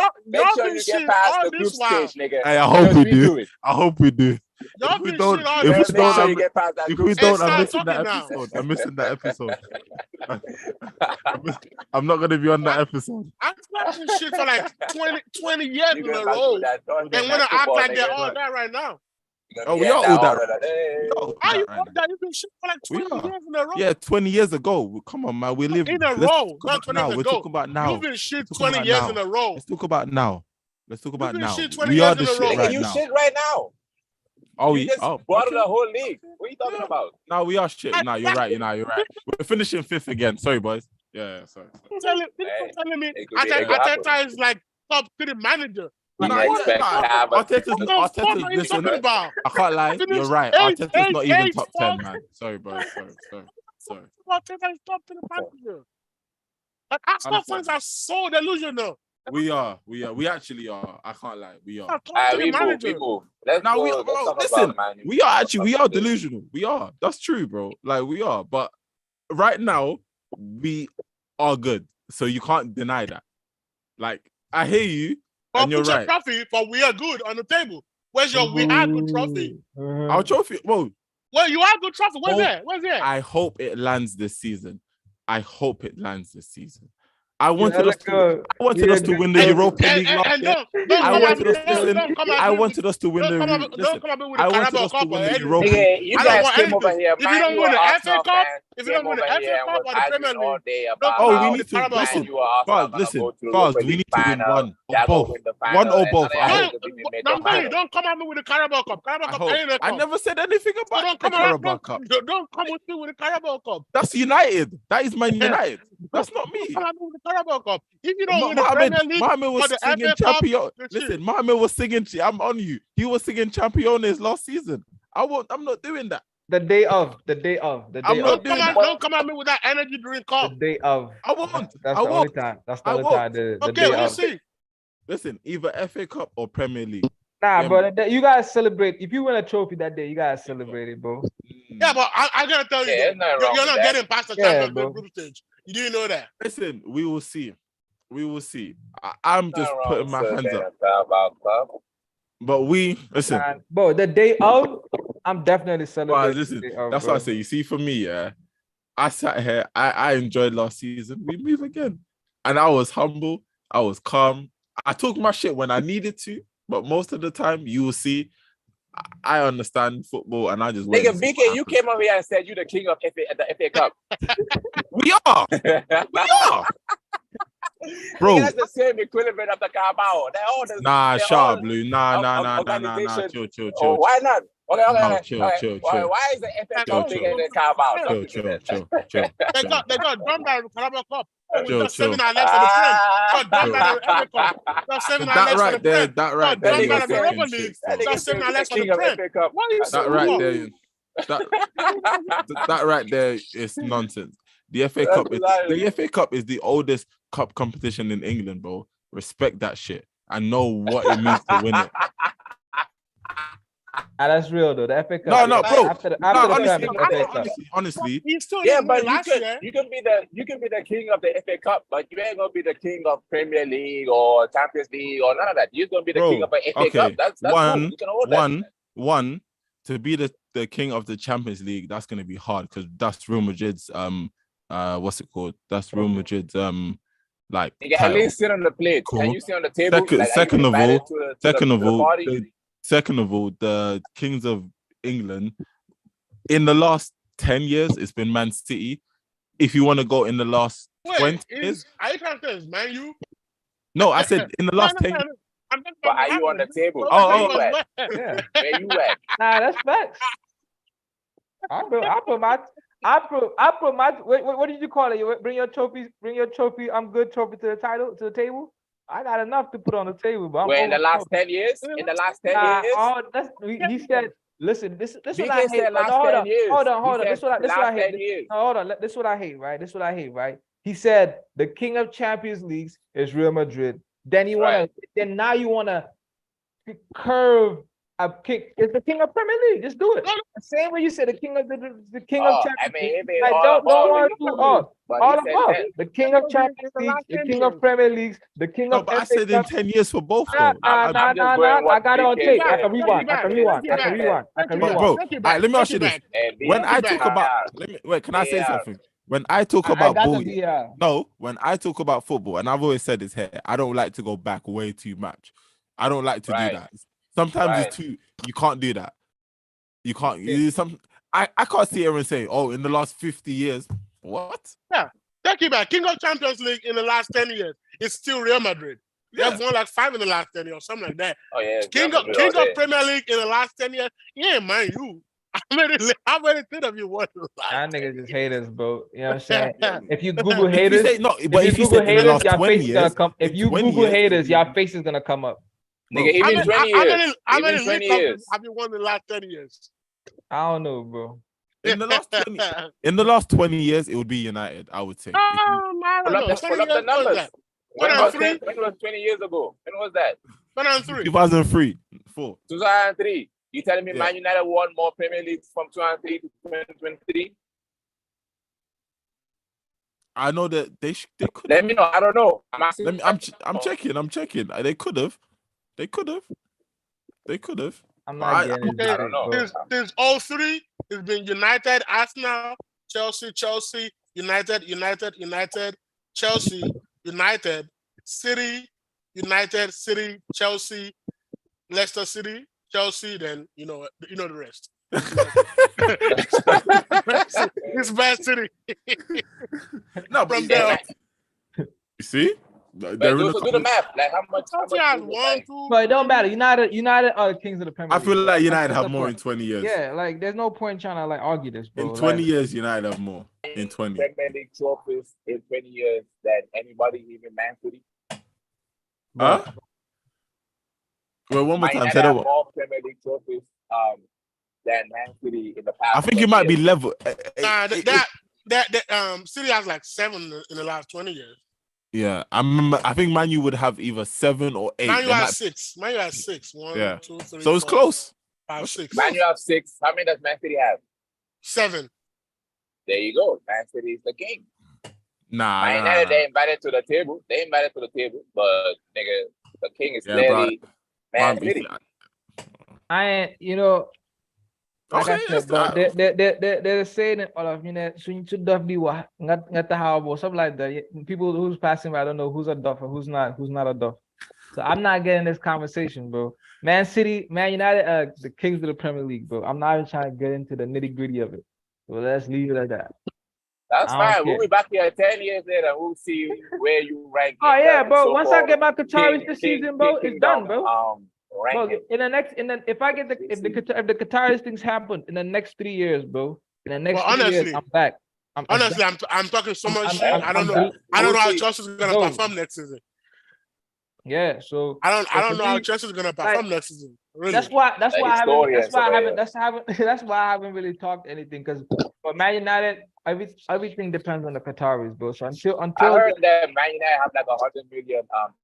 shit all this while. Hey, I hope we do. I hope we do. Y'all been shit all this while. If we don't, I'm missing that episode. I'm missing that episode. I'm not gonna be on that episode. I've been shit for like 20 years in a row. And wanna act like they're all that right now. Oh, we are all that. You've been shit for like 20 years in a row. Yeah, 20 years ago. Come on, man. We live in a row. Not 20 years ago. We're talking about now. You've been shit 20 years in a row. Let's talk about now. We are the shit right now. You shit right now. Oh, you just brought the whole league. What are you talking about? No, we are shit. No, you're right. You're right. We're finishing 5th again. Sorry, boys. Yeah, sorry. Telling me Arteta is like top 3 manager. Arteta's listen. I can't lie. You're right. Arteta's not even top 10, man. Sorry, bro. Sorry. Arteta is top 3 manager. Like Arsenal fans are so delusional. We are. We actually are. I can't lie. We are. Talk to the manager. People. Let's Now go. we Let's bro, talk listen. about Man U. We are actually. We are delusional. We are. That's true, bro. Like we are. But right now, we are good. So you can't deny that. Like I hear you, But and you're put your right. trophy for we are good on the table. Where's your we are good trophy? Our trophy. Whoa. Well, you are good trophy. Where's Hope- that? Where's that? I hope it lands this season. I hope it lands this season. I wanted us to win the Europa League last And year. don't I come wanted us at to me. listen. Don't come at I me. wanted us to win the. Don't Listen, come at me with the I wanted Carabao us to Cup or win the anything. Europa. Nigga, you I don't guys want came over anything. here. If you don't win the FA Cup, if you don't win the FA Cup or the Premier all League, day don't about come Oh, out we with need the to Carabao listen. Cup. you are Bars, gonna listen, go to the Bars, Europa we League need to win final. one or Y'all both. go win the One final, or and both. none of I y'all hope. niggas even made No, the I'm telling you, final. don't come at me with the Carabao Cup. Carabao I Cup hope. ain't a I cup. never said anything So about don't the come around. Carabao Cup. Don't come with me with the Carabao Cup. That's United. That is Man United. That's not me. Come at me with the Carabao Cup. If you don't win the Premier League Mohamed or was the singing FA Cup, champion. that's Listen, it. Mohamed was singing. I'm on you. He was singing Championes last season. I'm not doing that. The day of. I'm not doing that. Don't come at me with that energy drink The cup. day of. I won't. That's I the only won't. time. That's the I only won't. time. The Okay, day we'll of. see. Listen, either FA Cup or Premier League. Nah, Yeah, bro. You guys celebrate. If you win a trophy that day, you guys celebrate it, bro. Yeah, but I gotta tell you, Yeah, though, there's nothing wrong you're with not that. getting past the Yeah, Champions bro. League group stage. You didn't know that. Listen, we will see. We will see. I'm just Nothing wrong putting with my hands celebrating up. a Carabao Cup. But we listen. Nah, bro, the day of, I'm definitely But celebrating. listen, the day of, that's bro. what I say. You see, for me, yeah, I sat here. I enjoyed last season. We move again, and I was humble. I was calm. I took my shit when I needed to, but most of the time, you will see, I understand football, and I just wait. Nigga, and see BK, what you happens. came over here and said you the king of the FA Cup. We are. We are. Bro. Nigga, that's the same equivalent of the Carabao. They're all the Nah, they're shut all up, Blue. Nah. organization. Chill. Oh, why not? Okay. No, chill. Why is the FA Cup Chill. bigger than Carabao? Talk to me then. Chill. They got done by the Carabao Cup. Oh, we're Chill, just saving our lives for the Prem. Got done by the FA Cup. Just saving our That lives for the right there, Prem. that right Got there, done you're by the Europa talking League. shit, bro. Just saving our lives for the king of Prem. FA Cup. What are you That saying? right there, that right there is nonsense. The FA Cup, the FA Cup is the oldest cup competition in England, bro. Respect that shit and know what it means to win it. That's real though. The FA Cup. No, bro. After the FA Cup. honestly, He still Yeah, didn't but win last year. you can be the king of the FA Cup, but you ain't gonna be the king of Premier League or Champions League or none of that. You're gonna be the Bro, king of the FA okay. Cup. That's cool. You can hold that. One to be the king of the Champions League. That's gonna be hard because that's Real Madrid's what's it called? That's Real Madrid's like You can at title. least sit on the plate. Cool. Can you sit on the table? Second of all, the kings of England in the last 10 years, it's been Man City. If you want to go in the last 20 years, are you trying to say it's Man U? no, I said in the last 10 years. But are you on the table? Oh, where you at? Yeah. Where you at? Nah, that's facts. I put my what did you call it? You bring your trophy, I'm good trophy to the table. I got enough to put on the table, but in the last 10 years? In the last 10 years? He said, listen, this what BK I hate. said last Hold 10 on. years. Hold on. He This said what I last hate. 10 years. No, hold on. This is what I hate, right? He said the king of Champions Leagues is Real Madrid. Then now you wanna curve a kick. It's the king of Premier League. Just do it. The same way you said the king of the king of Champions League. Like don't want to do all above. The king of Champions League, the king of Premier Leagues, the king of But I FA said in Cup. 10 years for both. Nah. Though. I got it on tape. I can rewind. Bro, let me ask you this. When I talk about, can I say something? When I talk about when I talk about football, and I've always said this here, I don't like to go back way too much. I don't like to do that. Sometimes it's too. You can't do that. You can't. I can't see everyone saying, "Oh, in the last 50 years, what?" Yeah, take it back. King of Champions League in the last 10 years is still Real Madrid. They have won like 5 in the last 10 years or something like that. Oh yeah. King of Premier League in the last 10 years. Yeah, man, you. How many things have you won? That niggas just haters, bro. You know what I'm saying? If you Google haters, if you Google haters, your face is gonna come. If you Google haters, your face is gonna come up. Nigga, even 20 years. How many 20 years have you won in the last 10 years? I don't know, bro. In the last 20 years, it would be United, I would say. I don't know. Pull up the numbers. When was 20 years ago? When was that? 2003. 2003, 4. 2003. You telling me Yeah. Man United won more Premier Leagues from 2003 to 2023? I know that they could. Let me know. I don't know. I'm asking. I'm checking. They could have. They could have. I'm But not getting Okay, I don't know. Since 03, it's been United, Arsenal, Chelsea, United, Chelsea, United, City, Chelsea, Leicester City, Chelsea. Then you know the rest. It's bad City. No, From but there, you see, But they're in do the the math. Like how much? Chelsea has 1, 2. But it don't matter. United are the kings of the Premier I League. feel bro. like That's United the have more in point. 20 years. Yeah, like there's no point trying to like argue this, bro. In 20 Like, years, United have more. In 20. Premier League trophies in 20 years than anybody, even Man City. Huh? Well, one more Man time. United Say that have one. more Premier League trophies than Man City in the past. I think it 20 might be years. level. Nah, City has like 7 in the last 20 years. Yeah, I think Man U would have either 7 or 8. Man U They has might- 6. Man U has 6. 1, Yeah. 2, 3. So it's 4, close. 5, 6. Man U have 6. How many does Man City have? 7. There you go. Man City is the king. Nah. Man United, they invited to the table. But nigga, the king is Yeah, clearly Man Man, City. I ain't, like Okay, I said, bro, they're saying it all of swing to duff the what not how something like that. People who's passing by, I don't know who's a duff or who's not a duff. So I'm not getting this conversation, bro. Man United, the kings of the Premier League, bro. I'm not even trying to get into the nitty-gritty of it. So let's leave it at that. That's I don't fine. We'll care. be back here 10 years later. We'll see where you rank. Oh in yeah, the bro. Once I so-called get my Qataris this king- season, bro, it's kingdom, done, bro. Bro, ranking. if the Qataris things happen in the next 3 years, bro, in the next Well, 3 years, honestly- I'm back. Honestly, I'm talking so much I'm- shit. I'm- I don't I'm know. bel- I don't know how We'll see. Chelsea's gonna No. perform next season. Yeah, so I don't for know how me, Chelsea's gonna perform next season. Really. that's why I haven't that's why I haven't really talked anything because for Man United, everything depends on the Qataris, bro. So I until heard that Man United have like 100 million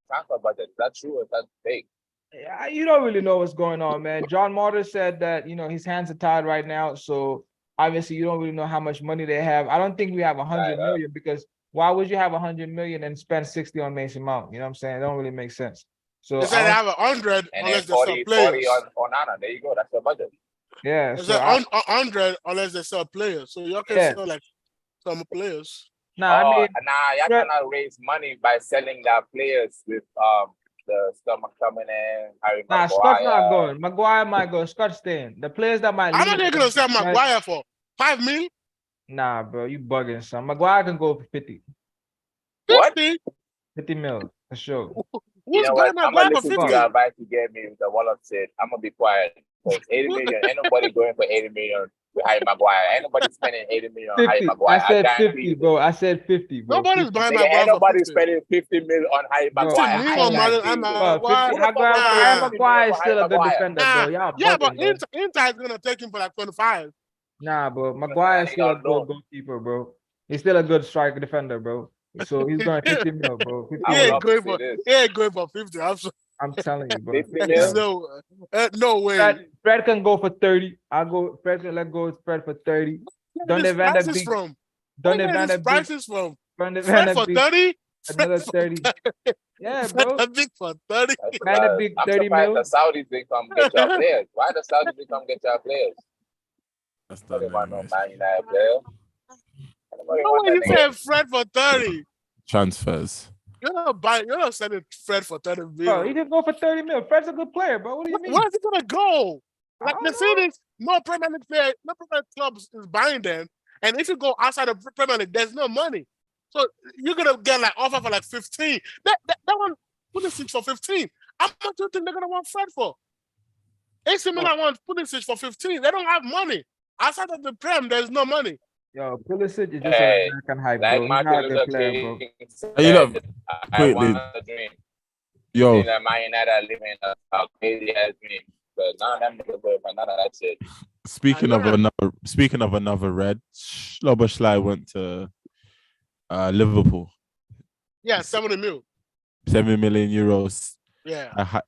transfer budget. Is that true or is that fake? yeah, you don't really know what's going on, man. John Marter said that his hands are tied right now, so obviously you don't really know how much money they have. I don't think we have 100 million because why would you have 100 million and spend 60 on Mason Mount? You know what I'm saying? It don't really make sense. So They said they have 100 And unless then they 40 sell players. on Nana. There you go. That's your budget. yeah, They so said 100 unless they sell players. So y'all can Yeah. sell like some players. I mean, Y'all Fred- cannot raise money by selling their players with the stomach coming in. Harry Scott's Maguire. not going. Maguire might go. Scott's staying. The players that might How leave. much they gonna sell Maguire for? 5 million? Nah, bro, you bugging, son. Maguire can go for 50 What? 50? mil for sure. You Who's know going what? I'm Maguire gonna for listen to 50? the advice you gave me. The Wallop said, I'm gonna be quiet. Because 80 million, ain't nobody going for 80 million with Harry Maguire. Ain't nobody spending 80 million on Harry 50. Maguire. I said guarantee 50, you. bro. I said 50, bro. Nobody's 50. buying Nigga, Maguire ain't for nobody 50. spending 50 million on Harry Bro, Maguire. 50 I million guarantee on you. Maguire. Harry Nah. Maguire is still a good Maguire. defender, bro. Y'all Yeah, bugging, but bro. Inter is gonna take him for like 25. Nah, bro. Maguire is still a good goalkeeper, bro. He's still a good striker defender, bro. So he's going 50 mil, bro. 50 I He would mil. love to see this. ain't going for 50. I'm sorry. I'm telling you, bro. 50 There's mil? no way. Fred can go for 30. I'll go. Fred can let go with Fred for 30. Where Donny this van der prices Beek. from? Donny Where van this der Beek. prices from? Van der Fred for Beek. 30? Another 30. Yeah, bro. Fred Beek for 30? That's Man, the right. big I'm 30 surprised mil. the Saudis didn't come get your players. Why the Saudis didn't come get your players? That's Nobody done want no anyways. Man United player. Nobody No want way that you nigga. said Fred for 30. Transfers. You're not sending Fred for 30 Bro, he million. can go for 30 mil. Fred's a good player, bro. What do you mean? Where is he gonna go? I Like don't the know. thing is, no Premier League player, no Premier League clubs is buying them. And if you go outside of Premier League, there's no money. So you're gonna get like offer for like 15. That one Pulisic for 15. How much do you think they're gonna want Fred for? AC Milan wants Pulisic for 15. They don't have money. Outside of the Prem, there's no money. Yo, Pulisic is just Hey, an American hype, Like bro. He's not Martin a Luther good player, bro. King Hey, you know, said, I quickly. want a dream. Yo, In a Man United living a crazy ass dream. But none of them niggas go for none of that shit. speaking of another red, Schloboschlei went to Liverpool. Yeah, 70 mil. 7 million euros. Yeah,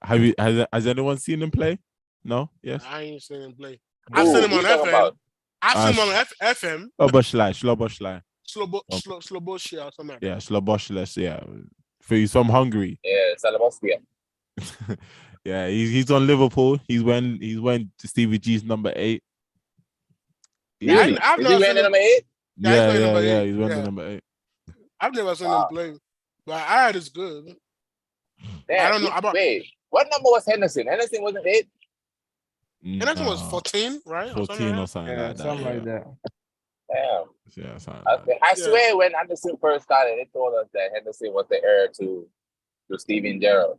Has anyone seen him play? No. Yes. I ain't seen him play. Who I've seen him who on you talking FM. about? I've seen him on FM. Sloboslai. Sloboshia or something like that. Yeah, Sloboshles. Yeah, he's from Hungary. Yeah, Salaboskia. Yeah, he's on Liverpool. He's wearing Stevie G's number 8. Yeah, Really? I've Is never he seen wearing him. number 8? Yeah, he's wearing number 8. He's wearing Yeah. the number 8. I've never seen him play, but I heard it's good. Damn, I don't know about. Wait, what number was Henderson? Henderson wasn't 8? And that was 14, right? 14 or something Yeah, like that. something like that. Damn. Yeah, something like that. I swear when Henderson first started, they told us that Henderson was the heir to Steven Gerrard.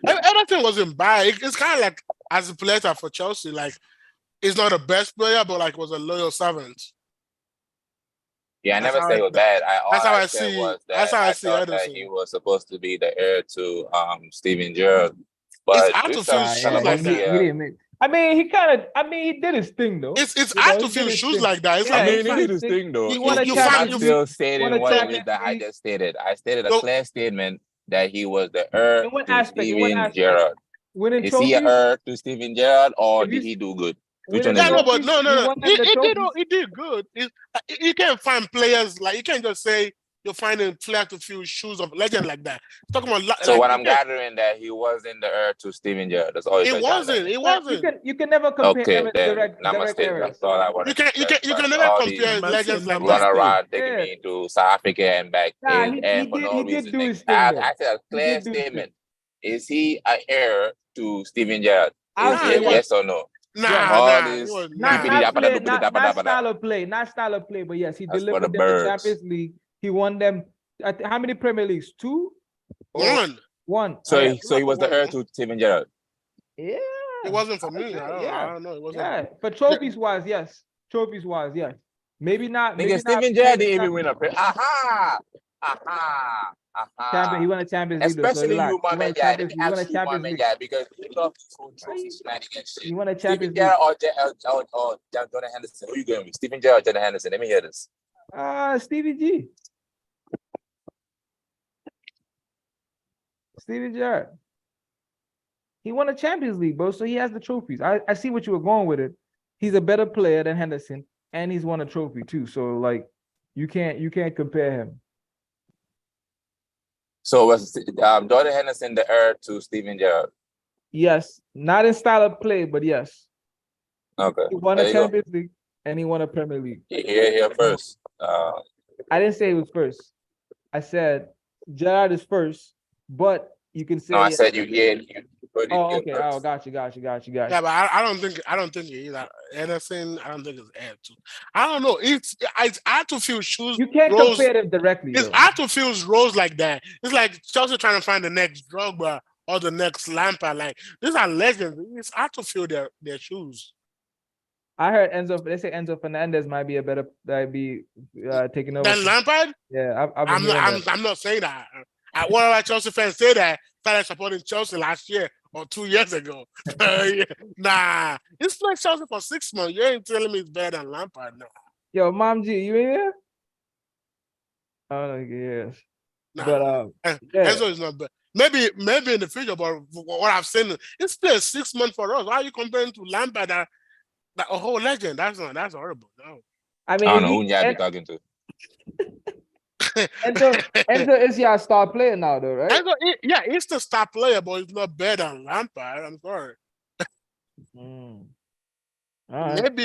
Everything wasn't bad. It's kind of like as a player for Chelsea, like he's not the best player, but like was a loyal servant. Yeah, I That's never how said I- it was bad. that's how I said see- was that that's how I see thought that Henderson. he was supposed to be the heir to Steven Gerrard. It's But hard to with feel some shoes Yeah, like he, that. he didn't make. I mean, he did his thing though. It's You hard know, to he feel did his shoes thing. like that. It's Yeah, like he he did did his his thing. thing though. He won a you I'm find- not Champions still won stating a what it is Champions that I League. just stated. I stated a So- clear statement that he was the heir In what to aspect? In what Steven aspect? Gerrard. Winning Is he an trophies. heir to Steven Gerrard or If you- did he do good? Which Winning one is Yeah, it? no, but trophies, no. he won them the trophies. He did good. You can't find players like you can't just say you're finding players to fill shoes of legend like that. Talking about So like, what you I'm can't- gathering that he wasn't the heir to Steven Gerrard. That's all it wasn't. It But wasn't. you can never compare Okay, then direct namaste. errors. That's all I wanted. You to can say. never All compare these Man legends said like run that. around taking Yeah. me to South Africa and back Nah, in he and for did- no he did reason. do his Nigga. thing, though. I said a He clear did do his statement. Is he an heir to Steven Gerrard? I'll Is say it yes. yes or no? Nah, All nah. this It was, Not Nah. play, not style of play, not style of play, but yes, he That's for the delivered them the birds. Champions League. He won them. How many Premier Leagues? 2? Or one. 1. So Yeah. he was the heir to Steven Gerrard. Yeah. It wasn't for me. Yeah. I don't know. It wasn't. Yeah, but trophies wise, yes. Trophies wise, yes. Maybe not. Maybe Nigga, not Steven Gerrard didn't even win a Premier. Aha! He won a Champions League. though, so Especially relax. you, He won a Mohamed Yad. Champions- Let me he won a ask you, Champions Mohamed League. Yad, because you love this whole trophy shenanigans shit. He won a Steven Champions League. Gerrard or Jordan Henderson? Who you going with? Steven Gerrard or Jordan Henderson? Let me hear this. Stevie G. Steven Gerrard. He won a Champions League, bro. So he has the trophies. I see what you were going with it. He's a better player than Henderson, and he's won a trophy too. So like, you can't compare him. So was Jordan Henderson the heir to Steven Gerrard? Yes, not in style of play, but yes, Okay. he won There a you go. Champions League and he won a Premier League. Here first. I didn't say it was first. I said Gerrard is first, but you can say. No, I said you hear you put it Oh, here okay. first. Oh, got you. Yeah, but I don't think either. Anderson, I don't think it's add to. I don't know. It's hard to feel shoes. You can't roles, compare them directly. It's though. hard to feel roles like that. It's like Chelsea trying to find the next Drogba or the next Lampard. Like these are legends. It's hard to feel their shoes. I heard Enzo. They say Enzo Fernandez might be taking over. Then Lampard, Yeah, I've been hearing that. I'm not saying that. One of our Chelsea fans say that started supporting Chelsea last year or 2 years ago. Yeah. Nah, he's played Chelsea for 6 months. You ain't telling me it's better than Lampard. No. Yo, Mom G, you in here? Oh, yes. Nah. But yeah. Enzo is not bad. Maybe in the future, but what I've seen, it's played 6 months for us. Why are you comparing to Lampard, that a whole legend? That's horrible. No. I I mean, don't know who you be talking to. Enzo is your star player now, though, right? Enzo, he's the star player, but he's not better than Lampard. I'm sorry. All right. Maybe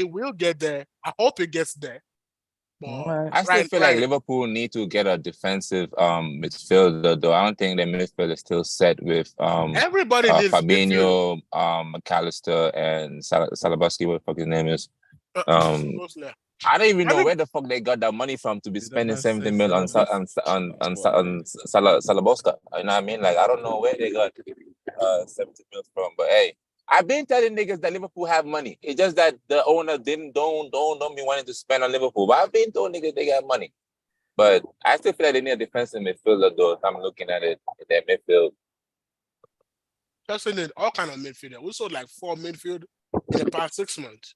it will get there. I hope it gets there. But All right. I still feel like Liverpool need to get a defensive midfielder, though. I don't think the midfield is still set with everybody needs Fabinho, McAllister, and Salabaski, what the fuck his name is. midfield. I don't even I know think- where the fuck they got that money from to be Did that spending man 70 say mil on Salabaski? Salaboska. You know what I mean? Like, I don't know where they got 70 mil from, but hey, I've been telling niggas that Liverpool have money. It's just that the owner don't be wanting to spend on Liverpool. But I've been told niggas they got money. But I still feel like they need a defensive midfielder, though. If I'm looking at it, their midfield. Chelsea need all kind of midfielder. We sold like 4 midfield in the past 6 months.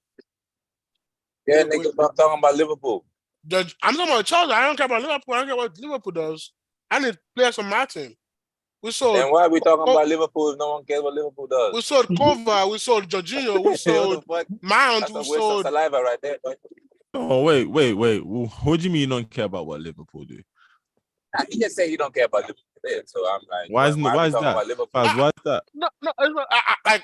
Yeah, Wait, niggas, I'm talking about Liverpool. I'm talking about Chelsea. I don't care about Liverpool. I don't care what Liverpool does. I need players on my team. We sold. Then why are we talking about Liverpool? If no one cares what Liverpool does. We sold Kova. We sold Jorginho. We sold Mount. That's a We waste sold of saliva right there. But Oh, wait. What do you mean you don't care about what Liverpool do? he just said he don't care about Liverpool. So I'm like, Why is that? Faz, why is that? No.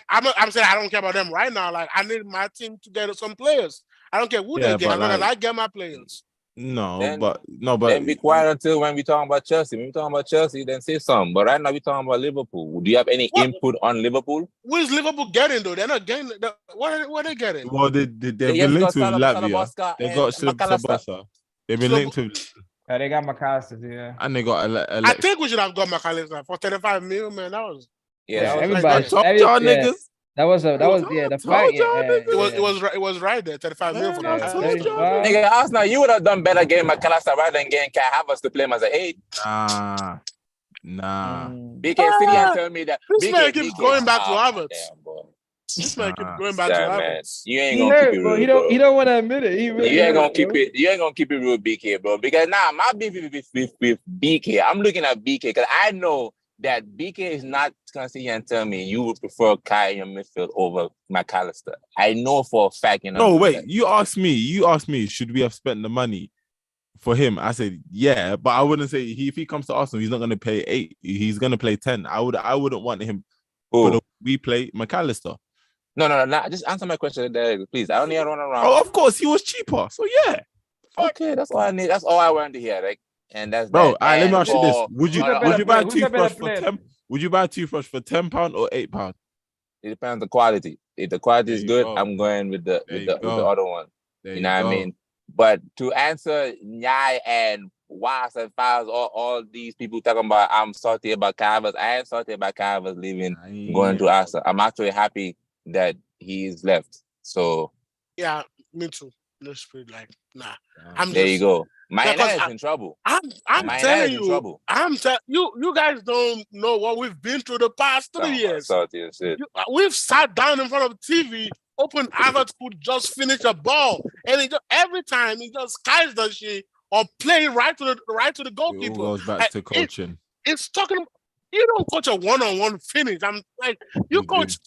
I'm saying I don't care about them right now. Like I need my team to get some players. I don't care who they get. As long as I get my players. But then be quiet until when we talking about Chelsea. When we talking about Chelsea, then say something. But right now we talking about Liverpool. Do you have any input on Liverpool? What is Liverpool getting though? They're not getting. What are they getting? Well, they've been linked with Latvia. They got Sabasa. They've been linked with. They got McAllister, yeah. And they got I think we should have got McAllister for 35 million, man. That was everybody. Niggas. That was the fight. It was right there. 35 million for McAllister. Nigga, Arsenal, you would have done better getting McAllister rather than getting Kai Havertz to play him as an 8. Nah. BK City has told me that. This man keeps going back to Havertz. This man keeps going back to Havertz. You ain't gonna keep it real, bro. He don't want to admit it. You ain't gonna keep it. You ain't gonna keep it real, BK, bro. Because now my beef with BK. I'm looking at BK because I know that BK is not gonna sit here and tell me you would prefer Kai in your midfield over McAllister. I know for a fact. No, wait. You asked me, should we have spent the money for him? I said, yeah, but I wouldn't say if he comes to Arsenal, he's not gonna pay 8. He's gonna play 10. I wouldn't want him. We play McAllister. No. Just answer my question, please. I only had one around. Oh, of course, he was cheaper. So yeah. Okay, that's all I need. That's all I wanted to hear. Like, and that's bro. That. Let me ask you this: Would you buy a toothbrush for 10? Would you buy a toothbrush for £10 or £8? It depends on the quality. If the quality is good, I'm going with the other one. You know what I mean? But to answer Nyai and Was and Files, all these people talking about I'm salty about Kai. I ain't salty about Kai leaving, going to Arsenal. I'm actually happy that he's left. So yeah, me too. Let's put like there you go. My is in trouble. I'm telling you. You guys don't know what we've been through the past 3 years. We've sat down in front of TV, open Havertz could just finish a ball, and every time he just skies the shit or play right to the goalkeeper. It goes back to coaching. It's talking. You don't coach a one-on-one finish. I'm like you coach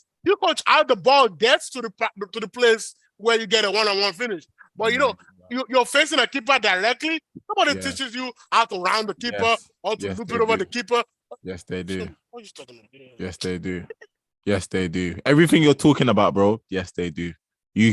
how the ball gets to the place where you get a one-on-one finish. But you're facing a keeper directly. Nobody teaches you how to round the keeper or to loop it over the keeper. Yes, they do. What are you talking about? Yes, they do. Yes, they do. Everything you're talking about, bro. Yes, they do.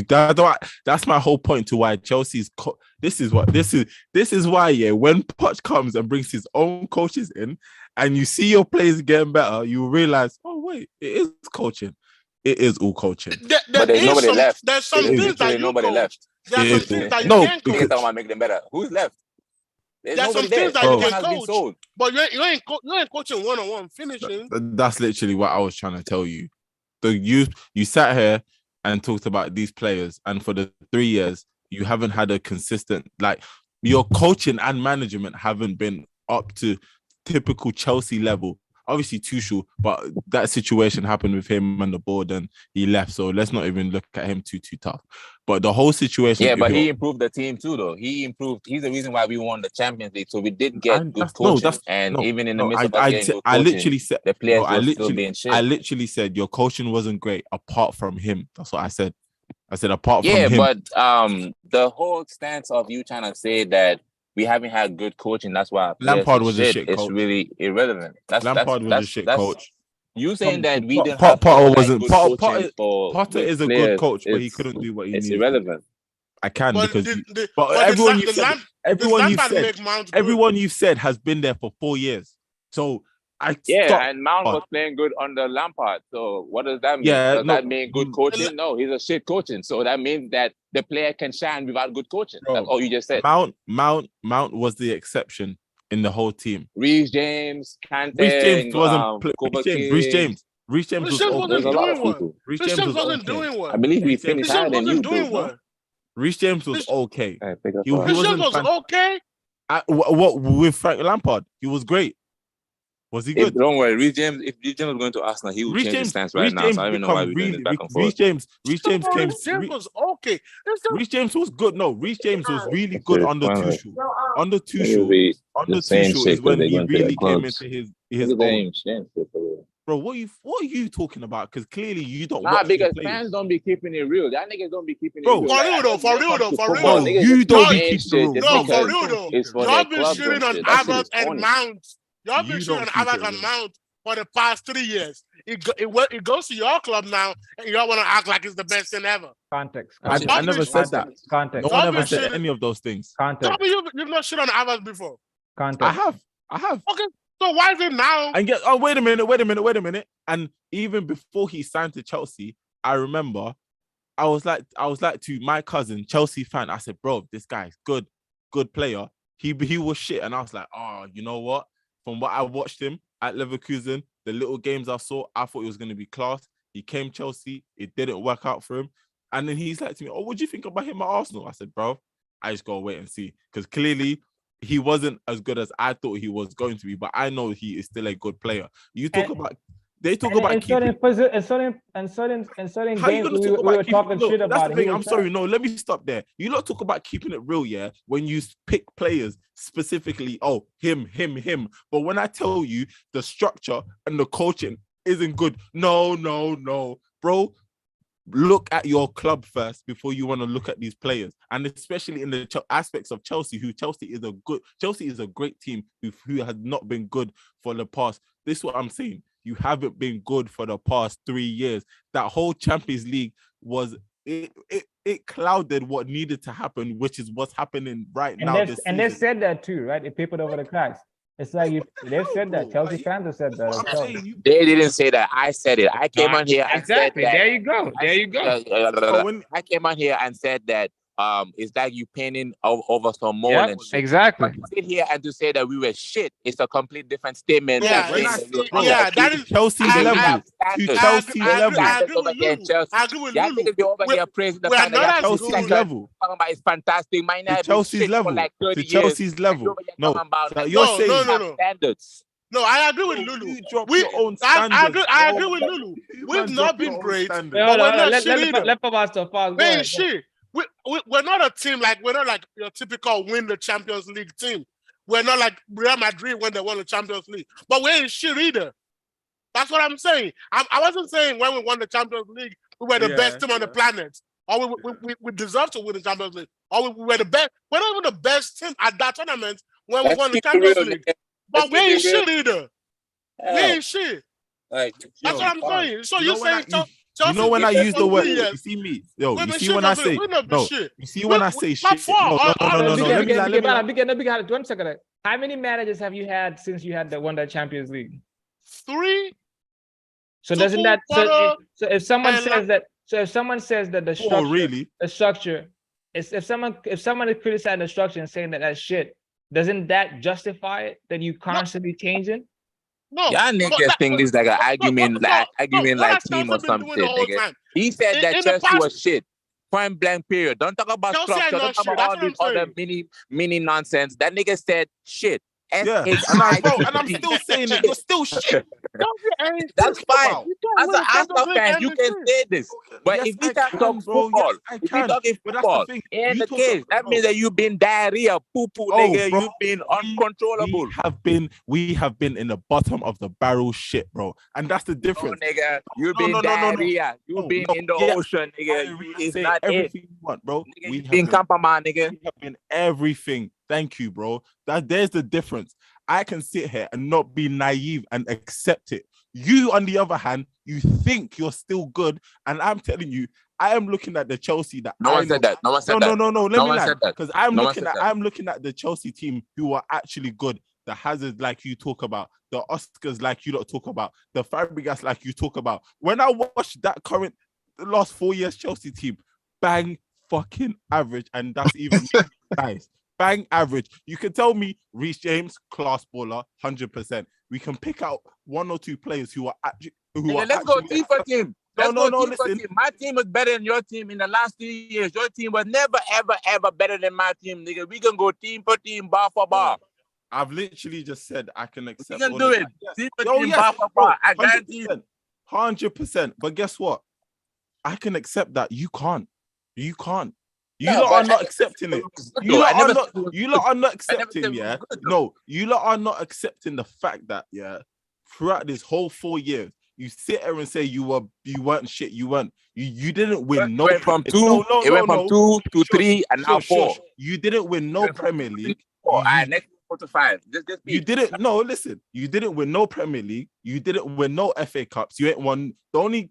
That's my whole point to why Chelsea's. This is why when Poch comes and brings his own coaches in, and you see your players getting better, you realize, oh wait, it is coaching. It is all coaching. But there's nobody left. There's some things that nobody left. There's some things that you can't coach. Because I want to make them better. Who's left? There's some things that you can coach. But you ain't coaching one-on-one finishing. That's literally what I was trying to tell you. You sat here and talked about these players, and for the 3 years, you haven't had a consistent, like, your coaching and management haven't been up to typical Chelsea level. Obviously Tuchel, but that situation happened with him and the board and he left. So let's not even look at him too tough. But the whole situation. Yeah, but he improved the team too, though. He improved. He's the reason why we won the Champions League. So we did get good coaching. Even in the midst of us getting good coaching, I literally said the players were still being shit. I literally said your coaching wasn't great apart from him. That's what I said. I said apart from him. Yeah, but the whole stance of you trying to say that we haven't had good coaching, that's why Lampard was a shit coach. It's really irrelevant. Lampard was a shit coach. You saying that we didn't Potter wasn't. Potter is a good coach, but he couldn't do what he needed. It's irrelevant. I can because everyone you said has been there for 4 years. So and Mount was playing good under Lampard. So what does that mean? Does that mean good coaching? No, he's a shit coaching. So that means that the player can shine without good coaching. That's all you just said. Mount was the exception in the whole team. Reece James, Kante, Reece James was okay. Reece James wasn't doing well. I believe we finished higher than you. Reece James was okay. Reece James was okay. What with Frank Lampard? He was great. Was he good? Don't worry, Reece James. If Reece James was going to Arsenal, he would change his stance right now. So I don't even know why we're doing this back and forth. Reece James came. James was okay. Reece James was good. No, Reece James was really good under Tuchel. Under Tuchel is when he really came into his own. Bro, what are you talking about? Because clearly you don't. Nah, because fans don't be keeping it real. That niggas don't be keeping it real. For real though. Bro, you don't be keeping it real. No, for real though. Y'all been shitting on Havertz and Mount. Y'all been shitting on Havertz and Mount for the past 3 years. It goes to your club now, and y'all want to act like it's the best thing ever. Context. I never said that. Context. No one ever said any of those things. Context. You've not shit on Havertz before. Context. I have. Okay. So why is it now? And wait a minute. And even before he signed to Chelsea, I remember I was like to my cousin, Chelsea fan, I said, bro, this guy's good player. He was shit. And I was like, oh, you know what? From what I watched him at Leverkusen, the little games I saw, I thought he was going to be class. He came Chelsea. It didn't work out for him. And then he's like to me, oh, what do you think about him at Arsenal? I said, bro, I just got to wait and see. Because clearly, he wasn't as good as I thought he was going to be, but I know he is still a good player. They talk about keeping. In certain games, we were talking shit about. That's the thing. I'm sorry. No, let me stop there. You lot talk about keeping it real, yeah. When you pick players specifically, oh, him. But when I tell you the structure and the coaching isn't good, no, bro. Look at your club first before you want to look at these players, and especially in the aspects of Chelsea. Chelsea is a great team who has not been good for the past. This is what I'm saying. You haven't been good for the past 3 years. That whole Champions League was it clouded what needed to happen, which is what's happening right now. And they said that too, right? It papered over the cracks. It's like they've said that. Chelsea fans have said that. They didn't say that. I said it. I came on here and said that. There you go. I came on here and said that it's like you painting over some more than shit. Exactly. But to sit here and to say that we were shit, it's a complete different statement. That is Chelsea's level. To Chelsea's level. I agree with Y'all niggas be over here praising the fact that Chelsea's level. Talking about it's fantastic. Might not Chelsea's level. To Chelse's level. No, you're saying standards. No, I agree with Lulu. You drop your own standards. I agree with Lulu. We've not been great. But we're not shit. Let Pastor Falz go ahead. Shit. We're not a team we're not like your typical win the Champions League team. We're not like Real Madrid when they won the Champions League. But we ain't shit either. That's what I'm saying. I wasn't saying when we won the Champions League, we were the best team on the planet. Or we deserve to win the Champions League. Or we were the best. We're not even the best team at that tournament when we won the Champions League. But we ain't shit either. We ain't shit. That's what I'm saying. So you're saying... You know when I use the word, you see me, yo. You see when I say, no. You see when I say shit. No. Let me get 1 second. How many managers have you had since you had won that Champions League? 3. So doesn't that? So if someone says that, the structure, really, the structure, if someone is criticizing the structure and saying that that's shit, doesn't that justify it? That you constantly changing? No, y'all niggas think this like an argument, like team or some shit, nigga. He said that Chelsea was shit. Point blank period. Don't talk about structure. Don't talk about all this other mini nonsense. That nigga said shit. Yeah, and I'm still saying it. You're still shit. That's fine. As an Arsenal fan, you can say this. But if we can't talk football, if we talking football, in the case, that means that you've been diarrhea, poo-poo, nigga. You've been uncontrollable. We have been in the bottom of the barrel shit, bro. And that's the difference. No, nigga. You've been diarrhea. You've been in the ocean, nigga. It's not everything you want, bro. We've been Campaman, nigga. We have been everything. Thank you, bro. There's the difference. I can sit here and not be naive and accept it. You, on the other hand, you think you're still good, and I'm telling you, I am looking at the Chelsea that no one said that. No one said that. No. Let me lie, because I'm looking at the Chelsea team who are actually good. The Hazards, like you talk about, the Oscars, like you don't talk about, the Fabregas, like you talk about. When I watch the last 4 years Chelsea team, bang fucking average, and that's even nice. Bang average. You can tell me Reece James, class baller, 100%. We can pick out 1 or 2 players who are actually. Let's go team for team. Listen. My team was better than your team in the last 3 years. Your team was never, ever, ever better than my team, nigga. We can go team for team, bar for bar. I've literally just said I can accept. You can all do of it. that. See, Yes. Oh, yes, bro, bro, I guarantee you. 100%. But guess what? I can accept that. You can't. You can't. You No, lot but are not accepting it. You lot are not. You lot are not accepting. Yeah. No. You lot are not accepting the fact that throughout this whole 4 years, you sit here and say you weren't shit. You didn't win It no. went from 2. No, It went from 2 to 3 and now 4. You didn't win no Premier League. All right, next 4 to 5. Just You didn't. No, listen. You didn't win no Premier League. You didn't win no FA Cups. You ain't won. The only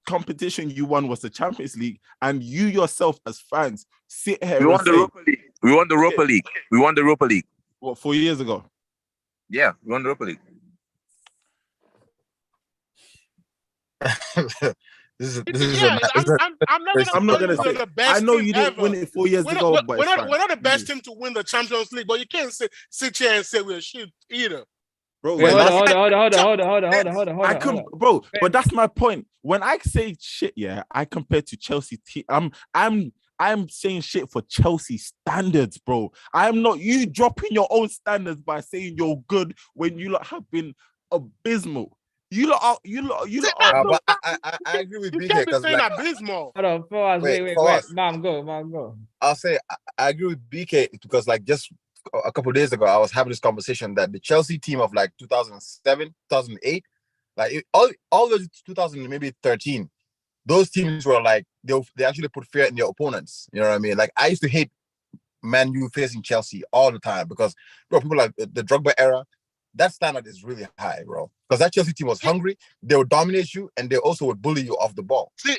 competition you won was the Champions League, and you yourself as fans sit here. We won the Europa League. We won the Europa League. We won the Europa League. What, 4 years ago? Yeah, we won the Europa League. I'm not gonna say the best. I know you didn't ever. win it 4 years ago, but we're not the best team to win the Champions League, but you can't sit here and say we're shit either. Bro, Wait, hold on. I can, bro, but that's my point. When I say shit, I compare to Chelsea. I'm saying shit for Chelsea standards, bro. I'm not you dropping your own standards by saying you're good when you lot have been abysmal. You lot are. But I agree with BK because like abysmal. Hold on, Factz. Wait. Mom, go. I'll say I agree with BK because like just a couple of days ago I was having this conversation that the Chelsea team of like 2007, 2008, like all those 2000 maybe 13, those teams were like they actually put fear in their opponents. You know what I mean? Like I used to hate Man U facing Chelsea all the time because bro, people like the Drogba era. That standard is really high, bro. Because that Chelsea team was hungry. They would dominate you, and they also would bully you off the ball. See,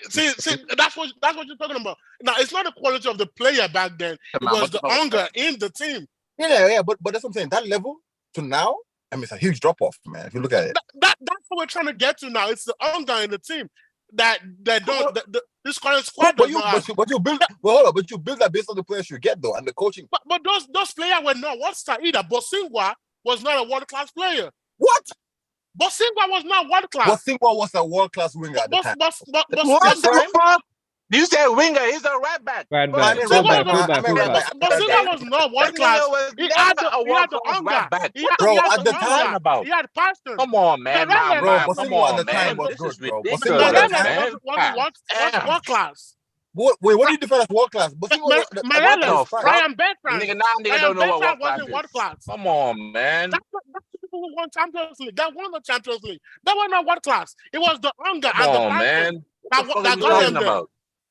that's what you're talking about. Now, it's not the quality of the player back then. It was the hunger in the team. Yeah. But that's what I'm saying. That level to now, I mean, it's a huge drop off, man. If you look at it, That's what we're trying to get to now. It's the hunger in the team that don't. This current squad. But you build. Well, hold on. But you build that based on the players you get, though, and the coaching. But those players were not world-star either. Bosingwa was not a world-class player. What? Bosingwa was not world-class. Bosingwa was a world-class winger at the time. What the fuck? You said winger. He's a right back. Right back. Bosingwa was not world-class. He had the hunger. Bro, at the time, he had passion. Come on, man. Bro, Bosingwa at the time was good, bro. Bosingwa was world-class. Wait, what do you define as world class? Ryan Bertrand. Nigga don't know what wasn't world class. Come on, man. That's the people who won Champions League. That won the Champions League. That was not world class. It was the hunger and the passion that got them there.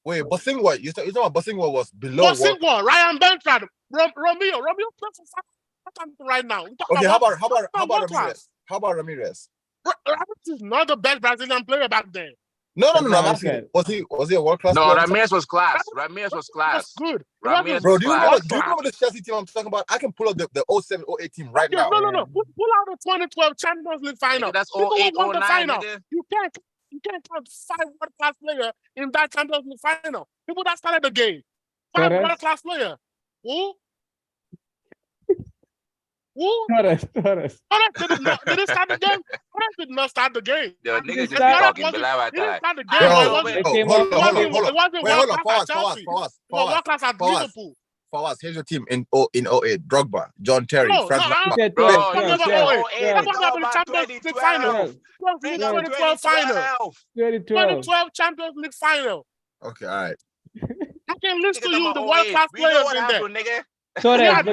Wait, Bosingwa, you talking about Bosingwa was below. Bosingwa, Ryan Bertrand, Romeo plays for Southampton right now. Okay, how about Ramirez? How about Ramirez? Ramirez is not the best Brazilian player back then. No. I'm asking, was he a world class? No, Ramirez was class. Ramirez was class. Good. Bro, do you remember the Chelsea team I'm talking about? I can pull up the 07, 08 team right now. No. Pull out the 2012 Champions League final. That's People 08, who won the 09, final. nigga. You can't count 5 world class players in that Champions League final. People that started the game. 5 world class players. Who? Torres. Did he start the game? Torres did not start the game. The niggas just talking. He didn't start the game. Hold on. World class at Liverpool. Fawaz, here's your team in 08. Drogba, John Terry, Frank That was the Champions League final. 2012 final. 2012 Champions League final. Okay, all right. I can list to you the world class players in there. Torres.